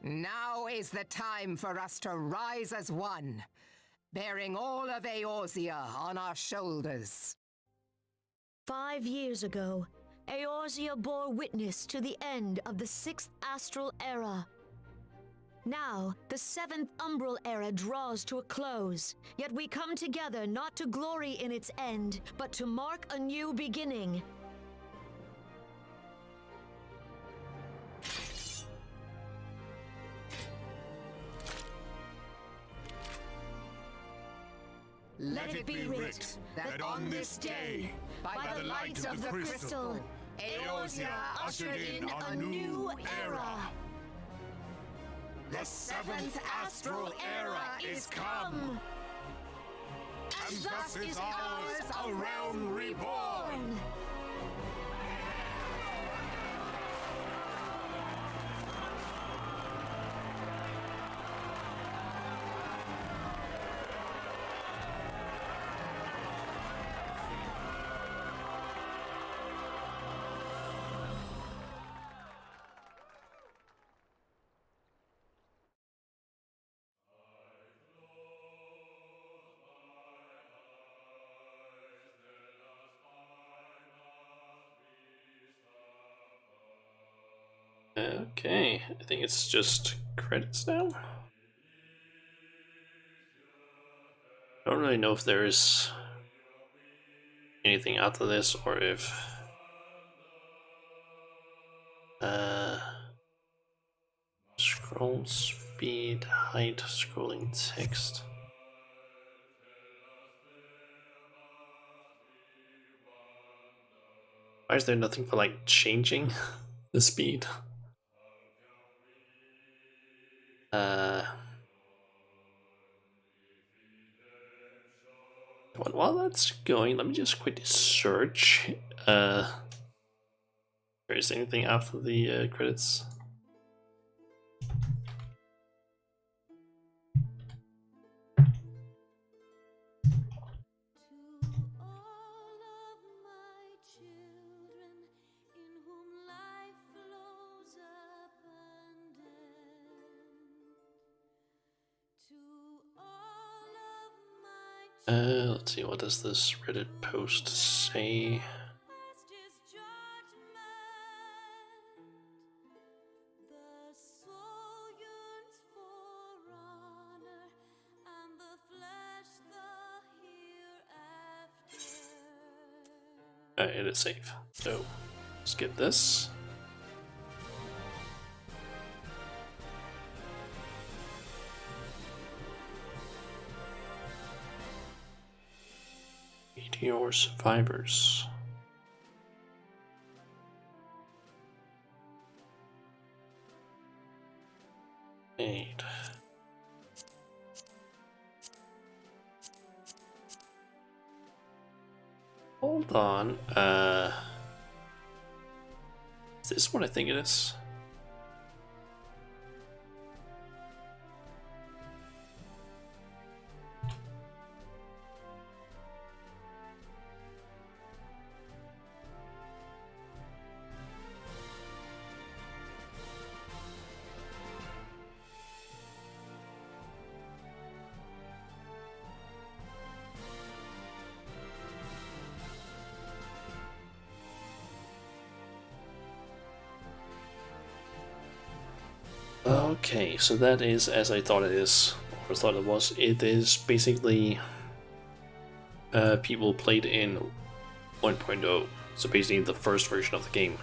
Now is the time for us to rise as one, bearing all of Eorzea on our shoulders. 5 years ago, Eorzea bore witness to the end of the 6th Astral Era. Now, the 7th Umbral Era draws to a close, yet we come together not to glory in its end, but to mark a new beginning. Let it be writ that on this day, by the light of the crystal, Eorzea ushered in a new era. The 7th Astral Era is come, and thus is ours a realm reborn. Okay, I think it's just credits now. I don't really know if there is anything after this or if scroll speed, height, scrolling text. Why is there nothing for like changing the speed? While that's going, let me just quickly search if there is anything after the credits. Let's see, what does this Reddit post say? It is safe, so skip this. Meteor survivors. Aid. Hold on. Is this what I think it is? Okay, so that is as I thought it is, or thought it was. It is basically people played in 1.0, So basically the first version of the game.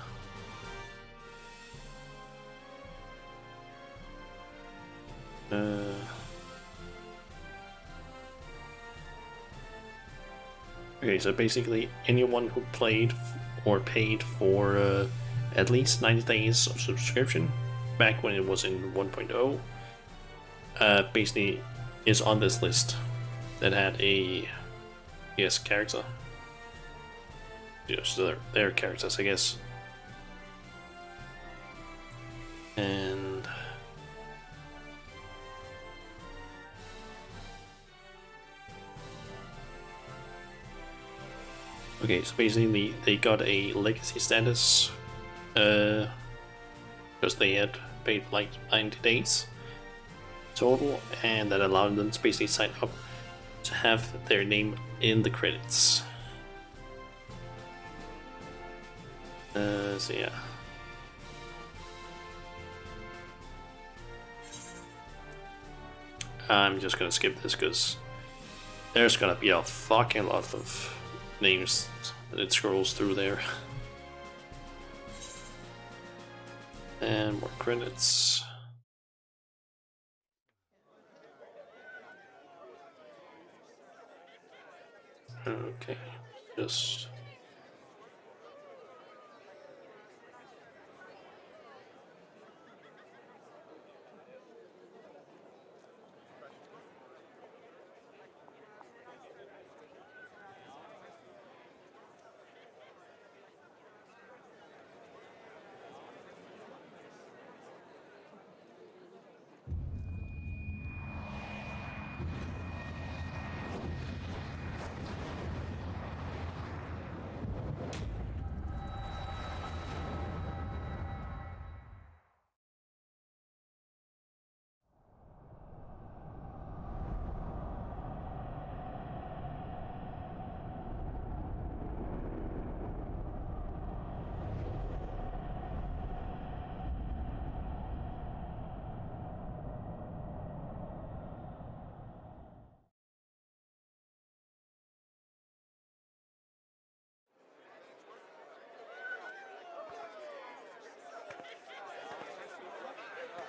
Okay, so basically anyone who played or paid for at least 90 days of subscription back when it was in 1.0 basically is on this list that had a character. Just their characters, I guess. And okay, so basically they got a legacy status because they had paid like 90 days total, and that allowed them to basically sign up to have their name in the credits. So yeah. I'm just gonna skip this because there's gonna be a fucking lot of names that it scrolls through there. And more credits. Okay, just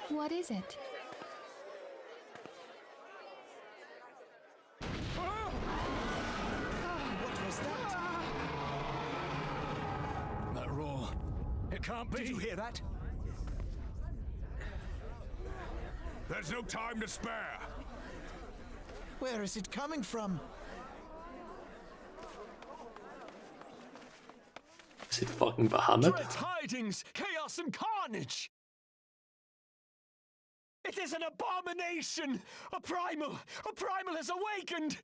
What is it? What was that? That roar. It can't be. Did you hear that? There's no time to spare. Where is it coming from? is it fucking Bahamut? Dread tidings, chaos and carnage! It is an abomination! A primal has awakened!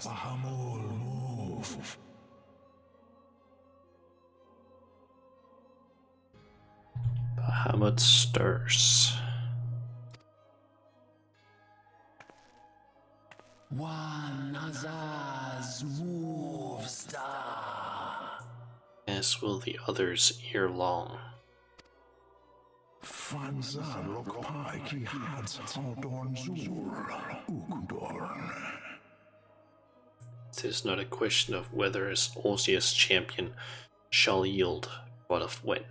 Bahamul, move. Bahamut stirs. One Azaz moves da. As will the others ere long. Fanzad lok pai ki hads Aldorn Zur, Ugdorn. It is not a question of whether as Osius champion shall yield, but of when.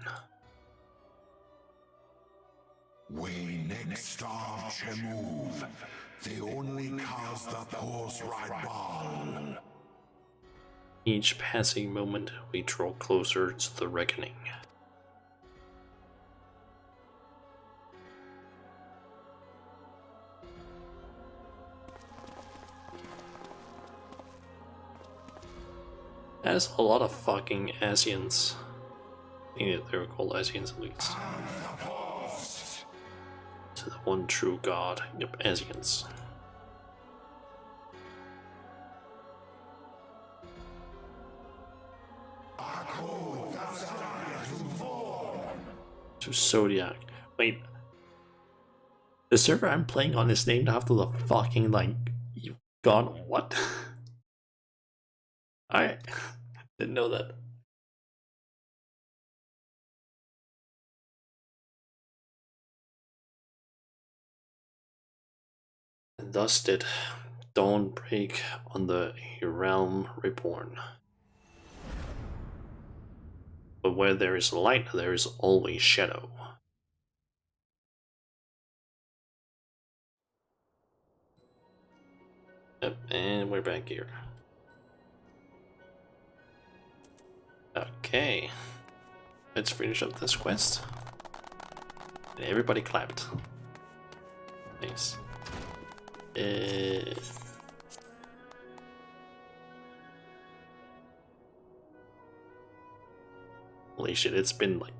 We next of Chemuv, the only cause that pose right ball. Each passing moment we draw closer to the reckoning. has a lot of fucking Asians. I think they were called Asians at least. To the one true god. Yep, Asians. To Zodiac. Wait. The server I'm playing on is named after the fucking, like, you god what? I didn't know that. And thus did dawn break on the realm reborn. But where there is light, there is always shadow. Yep, and we're back here. Okay. Let's finish up this quest. And everybody clapped. Nice. Holy shit, it's been like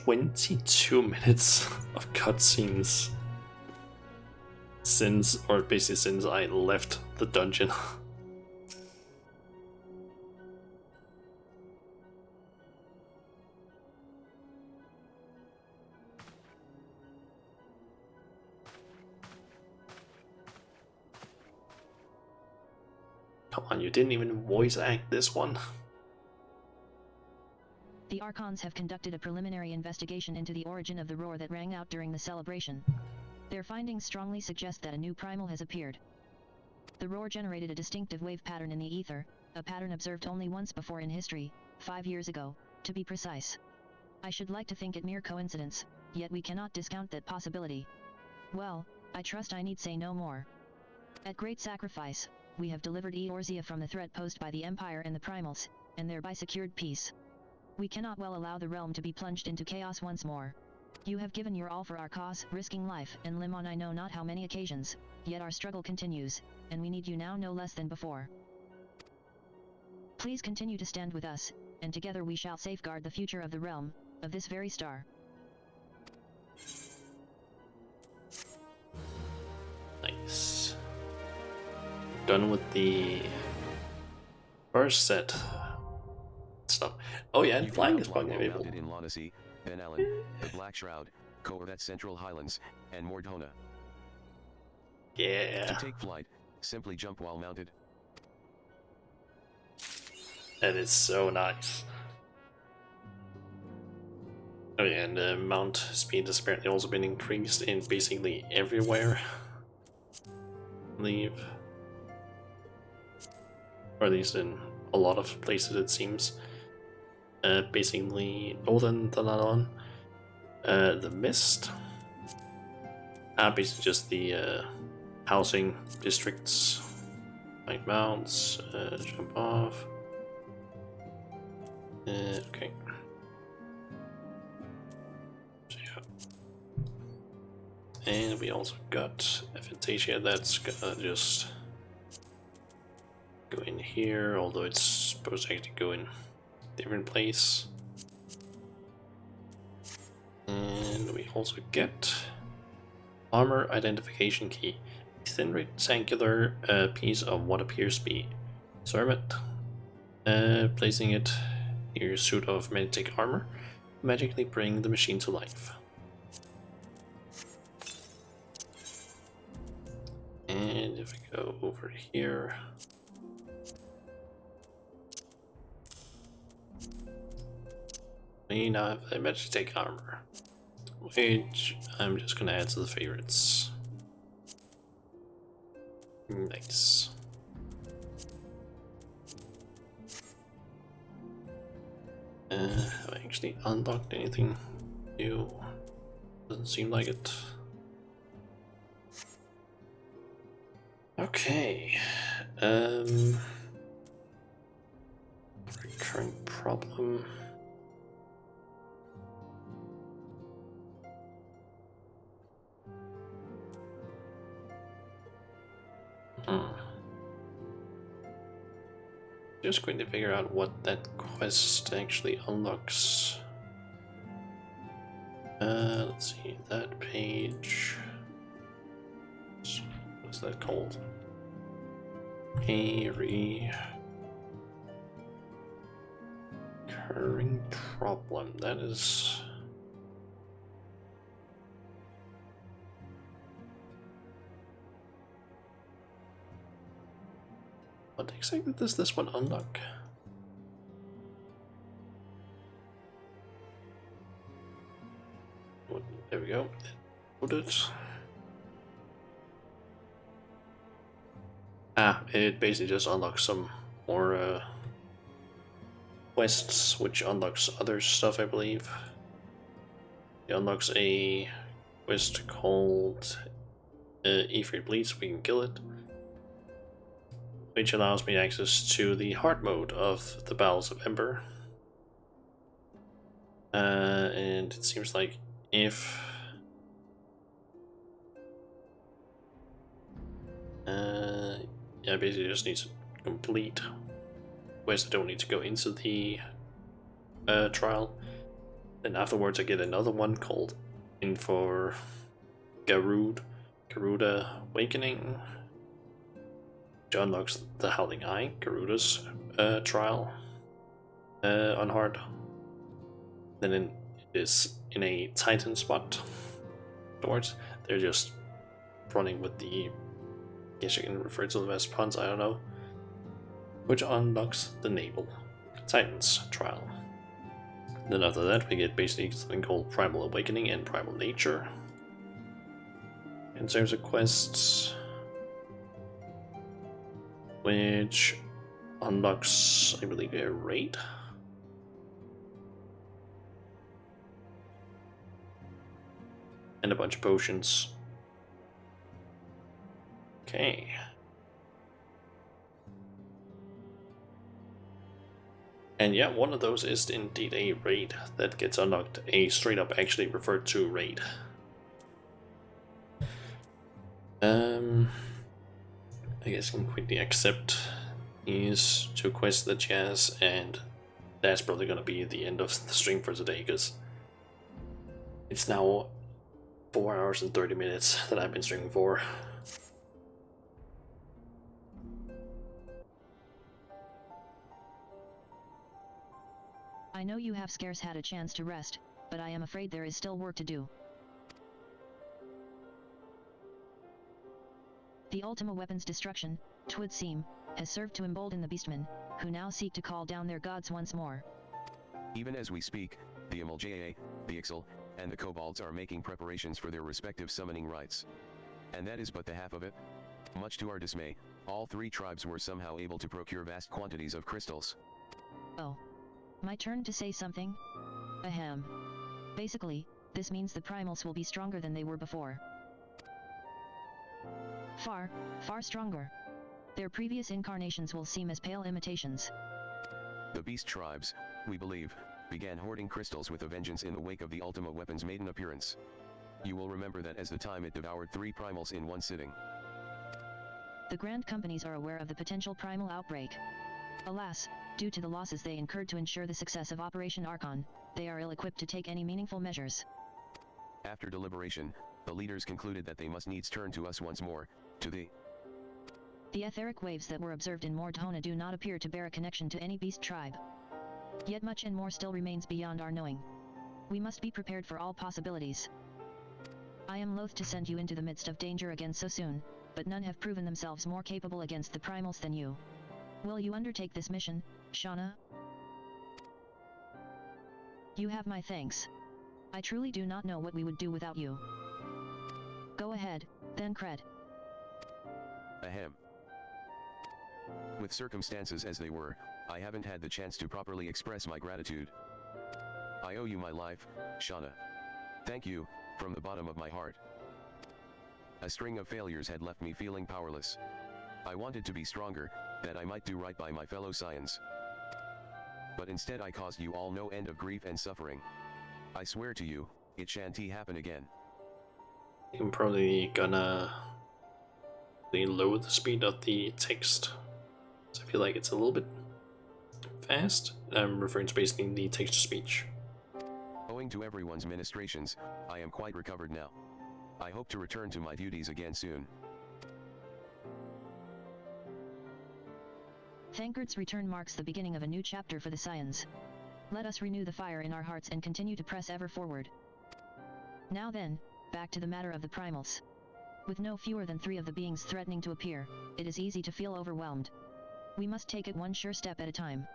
22 minutes of cutscenes since I left the dungeon. Come on, you didn't even voice act this one. The Archons have conducted a preliminary investigation into the origin of the roar that rang out during the celebration. Their findings strongly suggest that a new primal has appeared. The roar generated a distinctive wave pattern in the ether, a pattern observed only once before in history, 5 years ago, to be precise. I should like to think it mere coincidence, yet we cannot discount that possibility. Well, I trust I need say no more. At great sacrifice, we have delivered Eorzea from the threat posed by the Empire and the Primals, and thereby secured peace. We cannot well allow the realm to be plunged into chaos once more. You have given your all for our cause, risking life and limb on I know not how many occasions, yet our struggle continues, and we need you now no less than before. Please continue to stand with us, and together we shall safeguard the future of the realm, of this very star. Nice. Done with the first set stuff. Oh yeah, and flying is fucking available. Mounted in Lonacy, Ben Allen, the Black Shroud, Corvette Central Highlands, and Mordhona. Yeah. To take flight, simply jump while mounted. That is so nice. Oh yeah, and mount speed has apparently also been increased in basically everywhere. Leave. Or at least in a lot of places it seems. Basically, Olden, Talanon, the Mist. Basically just the housing districts. Like mounts, jump off. Okay. So, yeah. And we also got Aphantasia, that's gonna just go in here, although it's supposed to actually go in a different place. And we also get armor identification key. A thin rectangular piece of what appears to be cermet. Placing it near your suit of magnetic armor, magically bring the machine to life. And if we go over here, we now have a magnetic armor, which I'm just gonna add to the favorites. Nice. Have I actually unlocked anything new? Doesn't seem like it. Okay. Recurring problem. just going to figure out what that quest actually unlocks. Let's see, that page. What's that called? A recurring problem. That is. What exactly does this one unlock? There we go. Put it. Ah, it basically just unlocks some more quests, which unlocks other stuff, I believe. It unlocks a quest called XIV Bleeds, we can kill it, which allows me access to the hard mode of the Bowels of Ember. And it seems like if yeah, basically just need to complete quests. I don't need to go into the trial. Then afterwards I get another one called In for Garuda Awakening, which unlocks the Howling Eye, Garuda's trial on hard. Then it is in a Titan spot. Afterwards, they're just running with the, I guess you can refer to them as puns, I don't know, which unlocks the Naval Titans trial. Then after that we get basically something called Primal Awakening and Primal Nature. In terms of quests, which unlocks, I believe, a raid. And a bunch of potions. Okay. And yeah, one of those is indeed a raid that gets unlocked. A straight up actually referred to raid. I guess I can quickly accept these two quests that she has, and that's probably gonna be the end of the stream for today, because it's now 4 hours and 30 minutes that I've been streaming for. I know you have scarce had a chance to rest, but I am afraid there is still work to do. The Ultima weapon's destruction, 'twould seem, has served to embolden the beastmen, who now seek to call down their gods once more. Even as we speak, the Amalja, the Ixal, and the Kobolds are making preparations for their respective summoning rites. And that is but the half of it. Much to our dismay, all three tribes were somehow able to procure vast quantities of crystals. Oh. My turn to say something? Ahem. Basically, this means the primals will be stronger than they were before. Far, far stronger. Their previous incarnations will seem as pale imitations. The beast tribes, we believe, began hoarding crystals with a vengeance in the wake of the Ultima weapon's maiden appearance. You will remember that as the time it devoured 3 primals in one sitting. The Grand Companies are aware of the potential primal outbreak. Alas, due to the losses they incurred to ensure the success of Operation Archon, they are ill-equipped to take any meaningful measures. After deliberation, the leaders concluded that they must needs turn to us once more, to the etheric waves that were observed in Mordhona do not appear to bear a connection to any beast tribe. Yet much and more still remains beyond our knowing. We must be prepared for all possibilities. I am loath to send you into the midst of danger again so soon, but none have proven themselves more capable against the primals than you. Will you undertake this mission, Shauna? You have my thanks. I truly do not know what we would do without you. Go ahead, then Cred. Ahem. With circumstances as they were, I haven't had the chance to properly express my gratitude. I owe you my life, Shauna. Thank you, from the bottom of my heart. A string of failures had left me feeling powerless. I wanted to be stronger, that I might do right by my fellow Scions. But instead I caused you all no end of grief and suffering. I swear to you, it shan't happen again. I'm probably gonna lower the speed of the text, so I feel like it's a little bit fast. I'm referring to basically the text-to-speech. Owing to everyone's ministrations, I am quite recovered now. I hope to return to my duties again soon. Thancred's return marks the beginning of a new chapter for the Scions. Let us renew the fire in our hearts and continue to press ever forward. Now then, back to the matter of the primals. With no fewer than 3 of the beings threatening to appear, it is easy to feel overwhelmed. We must take it one sure step at a time.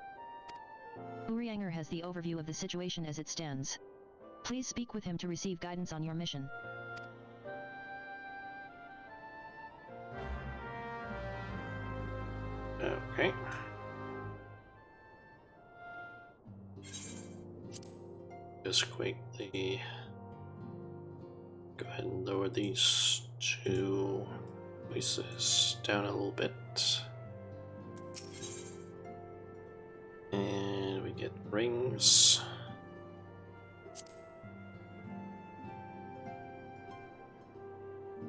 Urianger has the overview of the situation as it stands. Please speak with him to receive guidance on your mission. Okay. Just quickly go ahead and lower these 2 places down a little bit. And we get rings.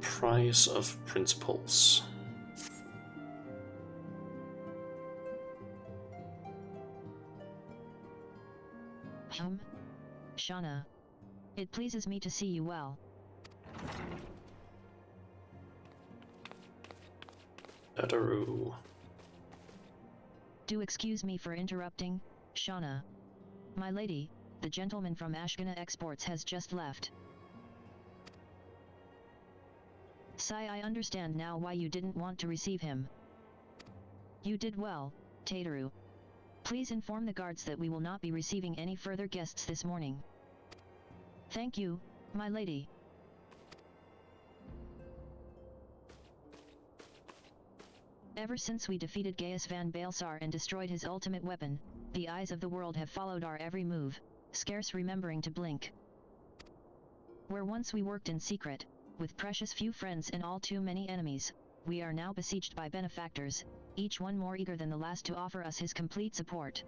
Price of principles. Shauna. It pleases me to see you well. Dadaru. Do excuse me for interrupting, Shauna. My lady, the gentleman from Ashgana Exports has just left. Sai, I understand now why you didn't want to receive him. You did well, Tadaru. Please inform the guards that we will not be receiving any further guests this morning. Thank you, my lady. Ever since we defeated Gaius van Baelsar and destroyed his ultimate weapon, the eyes of the world have followed our every move, scarce remembering to blink. Where once we worked in secret, with precious few friends and all too many enemies, we are now besieged by benefactors, each one more eager than the last to offer us his complete support.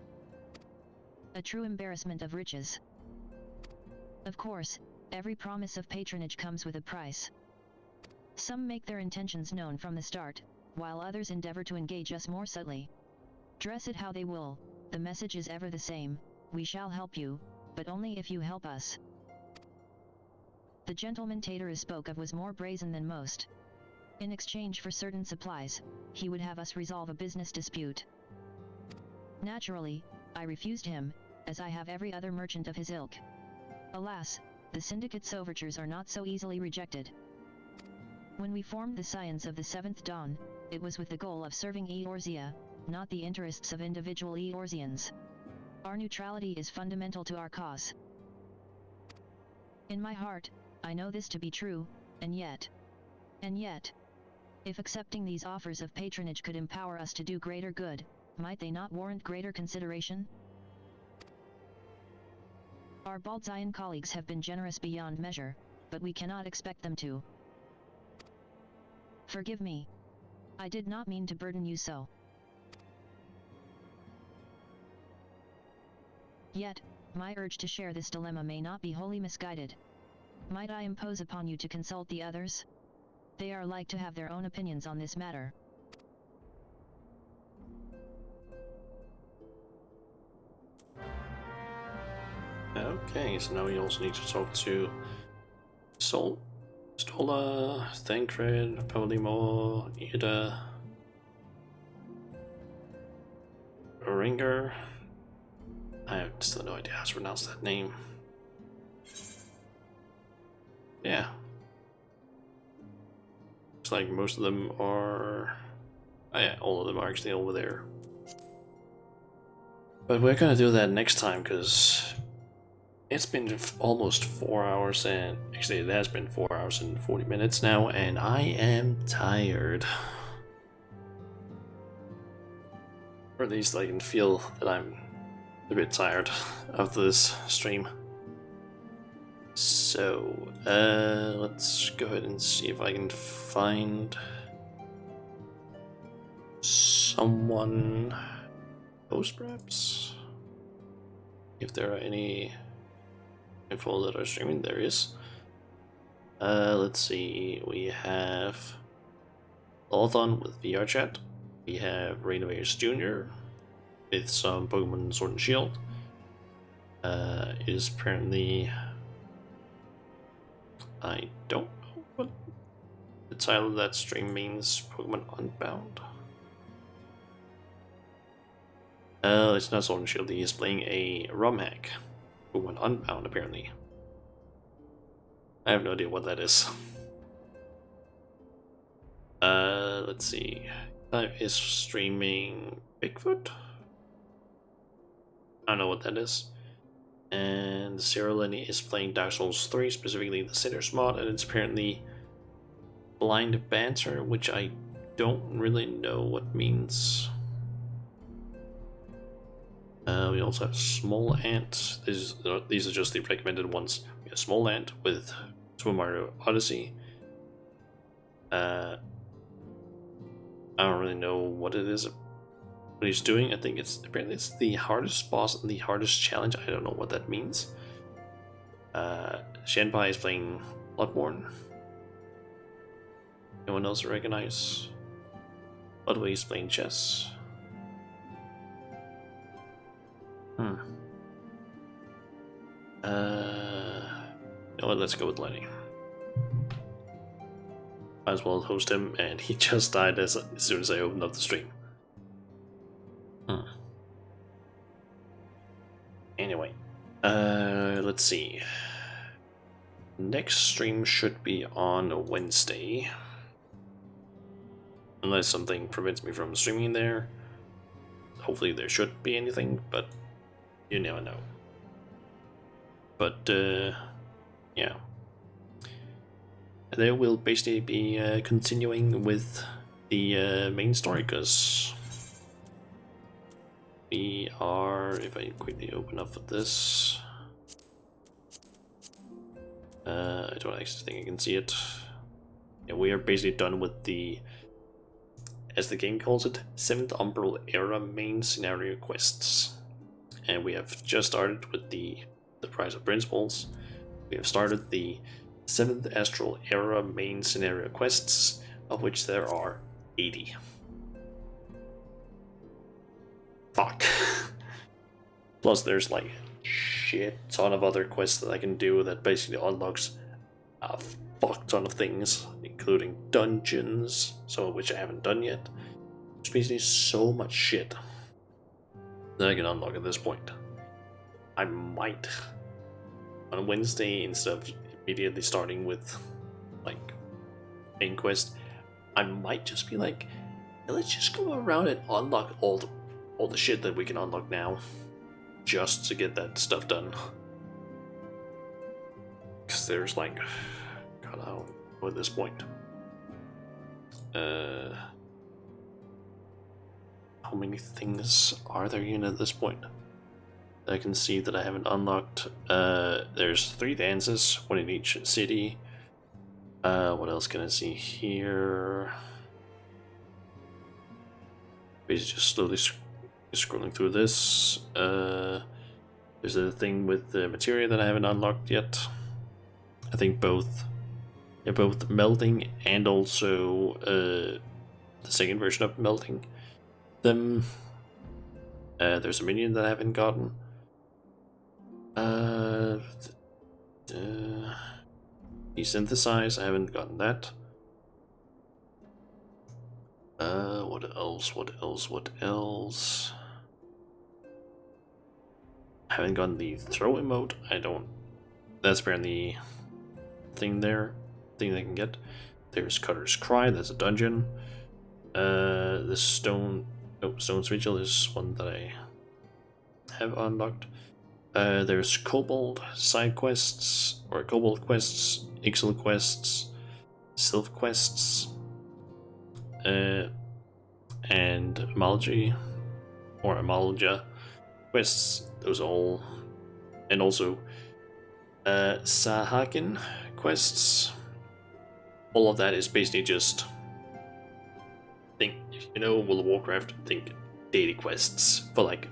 A true embarrassment of riches. Of course, every promise of patronage comes with a price. Some make their intentions known from the start, while others endeavor to engage us more subtly. Dress it how they will, the message is ever the same: we shall help you, but only if you help us. The gentleman Tadaru spoke of was more brazen than most. In exchange for certain supplies, he would have us resolve a business dispute. Naturally, I refused him, as I have every other merchant of his ilk. Alas, the Syndicate's overtures are not so easily rejected. When we formed the Scions of the 7th Dawn, it was with the goal of serving Eorzea, not the interests of individual Eorzeans. Our neutrality is fundamental to our cause. In my heart, I know this to be true, and yet, if accepting these offers of patronage could empower us to do greater good, might they not warrant greater consideration? Our Baldzayan colleagues have been generous beyond measure, but we cannot expect them to. Forgive me. I did not mean to burden you so. Yet, my urge to share this dilemma may not be wholly misguided. Might I impose upon you to consult the others? They are like to have their own opinions on this matter. Okay, so now we also need to talk to Stola, Thancred, Paulimo, Ida, Ringer. I have still no idea how to pronounce that name. Yeah. Looks like most of them are... Oh yeah, all of them are actually over there. But we're gonna do that next time, because it's been almost 4 hours, and actually it has been 4 hours and 40 minutes now, and I am tired. Or at least I can feel that I'm a bit tired of this stream. So, let's go ahead and see if I can find someone post perhaps. If there are any info that are streaming, there is. Let's see, we have Althon with VR chat. We have Rainovatus Jr. with some Pokemon Sword and Shield. Is apparently, I don't know what the title of that stream means. Pokemon Unbound. It's not Sword and Shield. He is playing a ROM hack. Pokemon Unbound, apparently. I have no idea what that is. Let's see. Is streaming Bigfoot? I don't know what that is. And Zero Lenny is playing Dark Souls 3, specifically the Sinners mod, and it's apparently Blind Banter, which I don't really know what means. We also have Small Ant. These are just the recommended ones. We have Small Ant with Super Mario Odyssey. I don't really know what it is, what he's doing. I think apparently it's the hardest boss and the hardest challenge. I don't know what that means. Shanpai is playing Bloodborne. Anyone else recognize? Bloodway is playing chess. You know what, let's go with Lenny. Might as well host him, and he just died as soon as I opened up the stream. Anyway, let's see. Next stream should be on Wednesday. Unless something prevents me from streaming there. Hopefully there shouldn't be anything, but you never know. But, yeah. There will basically be continuing with the main story, because we are, if I quickly open up for this, I don't actually think I can see it. Yeah, we are basically done with the, as the game calls it, 7th Umbral Era main scenario quests. And we have just started with the Prize of Principles. We have started the 7th Astral Era main scenario quests, of which there are 80. Fuck. Plus there's like shit ton of other quests that I can do that basically unlocks a fuck ton of things, including dungeons, some of which I haven't done yet. There's basically so much shit that I can unlock at this point. I might, on Wednesday, instead of immediately starting with like main quest, I might just be like, hey, let's just go around and unlock all the shit that we can unlock now, just to get that stuff done. Because there's like, God, I don't know at this point. How many things are there even at this point? I can see that I haven't unlocked. There's 3 dances, 1 in each city. What else can I see here? Basically just slowly scrolling through this. There's a thing with the materia that I haven't unlocked yet. I think both melting and also the second version of melting them. There's a minion that I haven't gotten. Desynthesize, I haven't gotten that. What else? I haven't gotten the throw emote. That's apparently thing I can get. There's Cutter's Cry, that's a dungeon. The Stone's Vigil is one that I have unlocked. There's Kobold side quests, or Kobold quests, Ixal quests, Sylph quests, and Amalji, or Amalja quests, those all, and also Sahakin quests. All of that is basically just, think, if you know World of Warcraft, think daily quests for like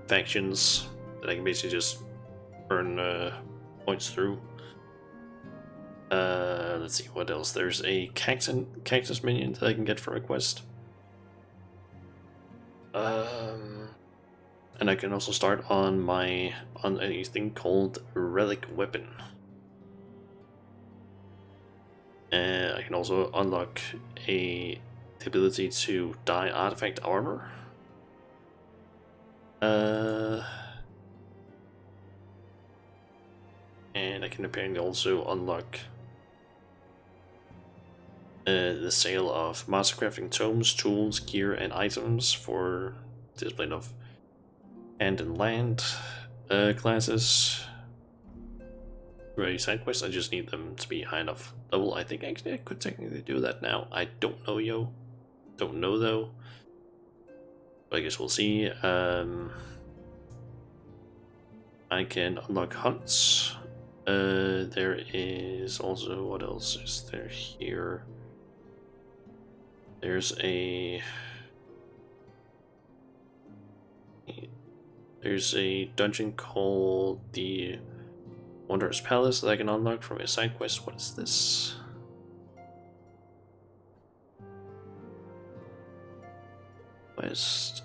factions that I can basically just earn points through. Let's see what else. There's a cactus minion that I can get for a quest. And I can also start on anything called Relic Weapon. And I can also unlock the ability to dye artifact armor. And I can apparently also unlock the sale of mastercrafting tomes, tools, gear, and items for display of hand and land classes. For a side quest, I just need them to be high enough level. I think actually I could technically do that now. I don't know, Don't know though. But I guess we'll see. I can unlock hunts. There is also, what else is there here? There's a dungeon called the Wanderer's Palace that I can unlock from a side quest. What is this? Quest.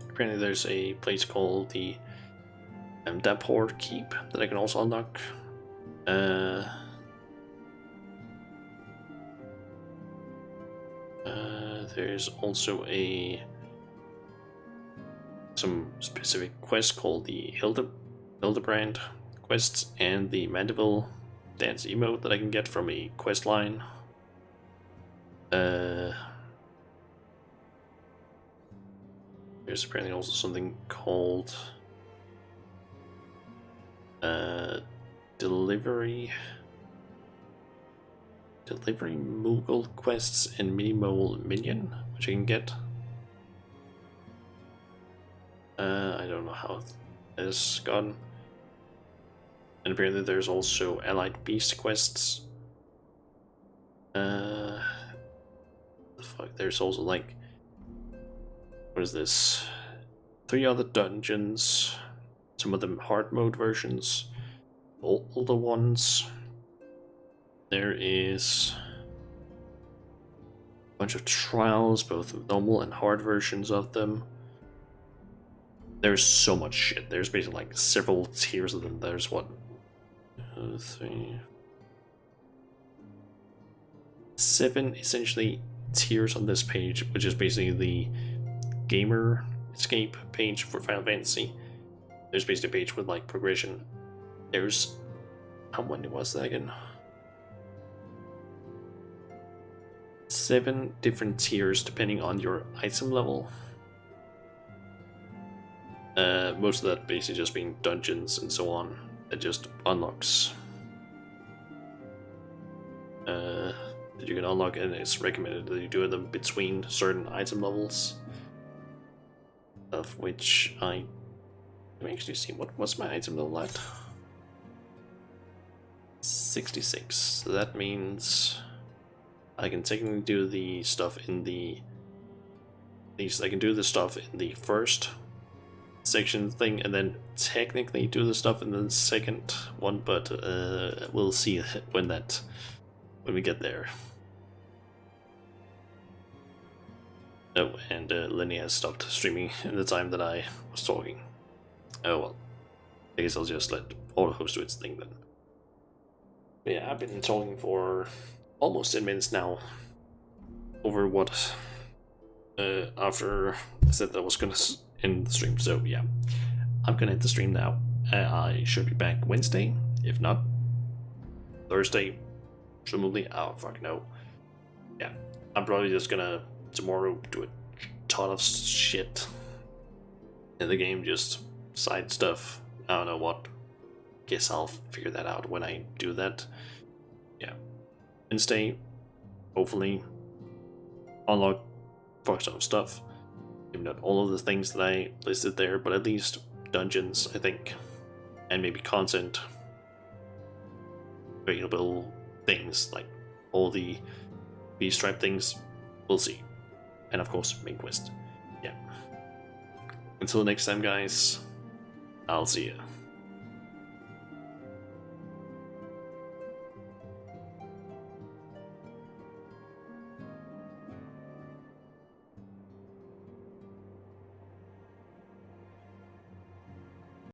Apparently there's a place called the Dapor Keep that I can also unlock. There's also some specific quest called the Hildebrand quests and the Mandible Dance emote that I can get from a quest line. There's apparently also something called Delivery Moogle quests and Mini-Mole Minion, which I can get. I don't know how that is gone. And apparently there's also Allied Beast quests. The fuck, there's also like, what is this? 3 other dungeons, some of them hard mode versions, older ones. There is a bunch of trials, both normal and hard versions of them. There's so much shit. There's basically like several tiers of them. There's what? 7 essentially tiers on this page, which is basically the gamer escape page for Final Fantasy. There's basically a page with like progression. There's, how many was that again? 7 different tiers depending on your item level. Most of that basically just being dungeons and so on. It just unlocks that you can unlock, and it's recommended that you do them between certain item levels. Of which let me actually see, what was my item level at? 66. So that means I can technically do the stuff in I can do the stuff in the first section thing, and then technically do the stuff in the second one, but we'll see when we get there. Oh, and Lenny has stopped streaming in the time that I was talking. Oh well, I guess I'll just let AutoHost do its thing then. Yeah, I've been talking for almost 10 minutes now. Over what? After I said that I was gonna end the stream, so yeah, I'm gonna end the stream now. I should be back Wednesday, if not Thursday, presumably. I don't fucking know. Yeah, I'm probably just gonna tomorrow do a ton of shit in the game, just side stuff. I don't know what. Guess I'll figure that out when I do that. Yeah, Wednesday, hopefully unlock fuck ton of stuff. Maybe not all of the things that I listed there, but at least dungeons, I think, and maybe content, available things like all the B-stripe things. We'll see, and of course main quest. Yeah. Until next time, guys. I'll see ya.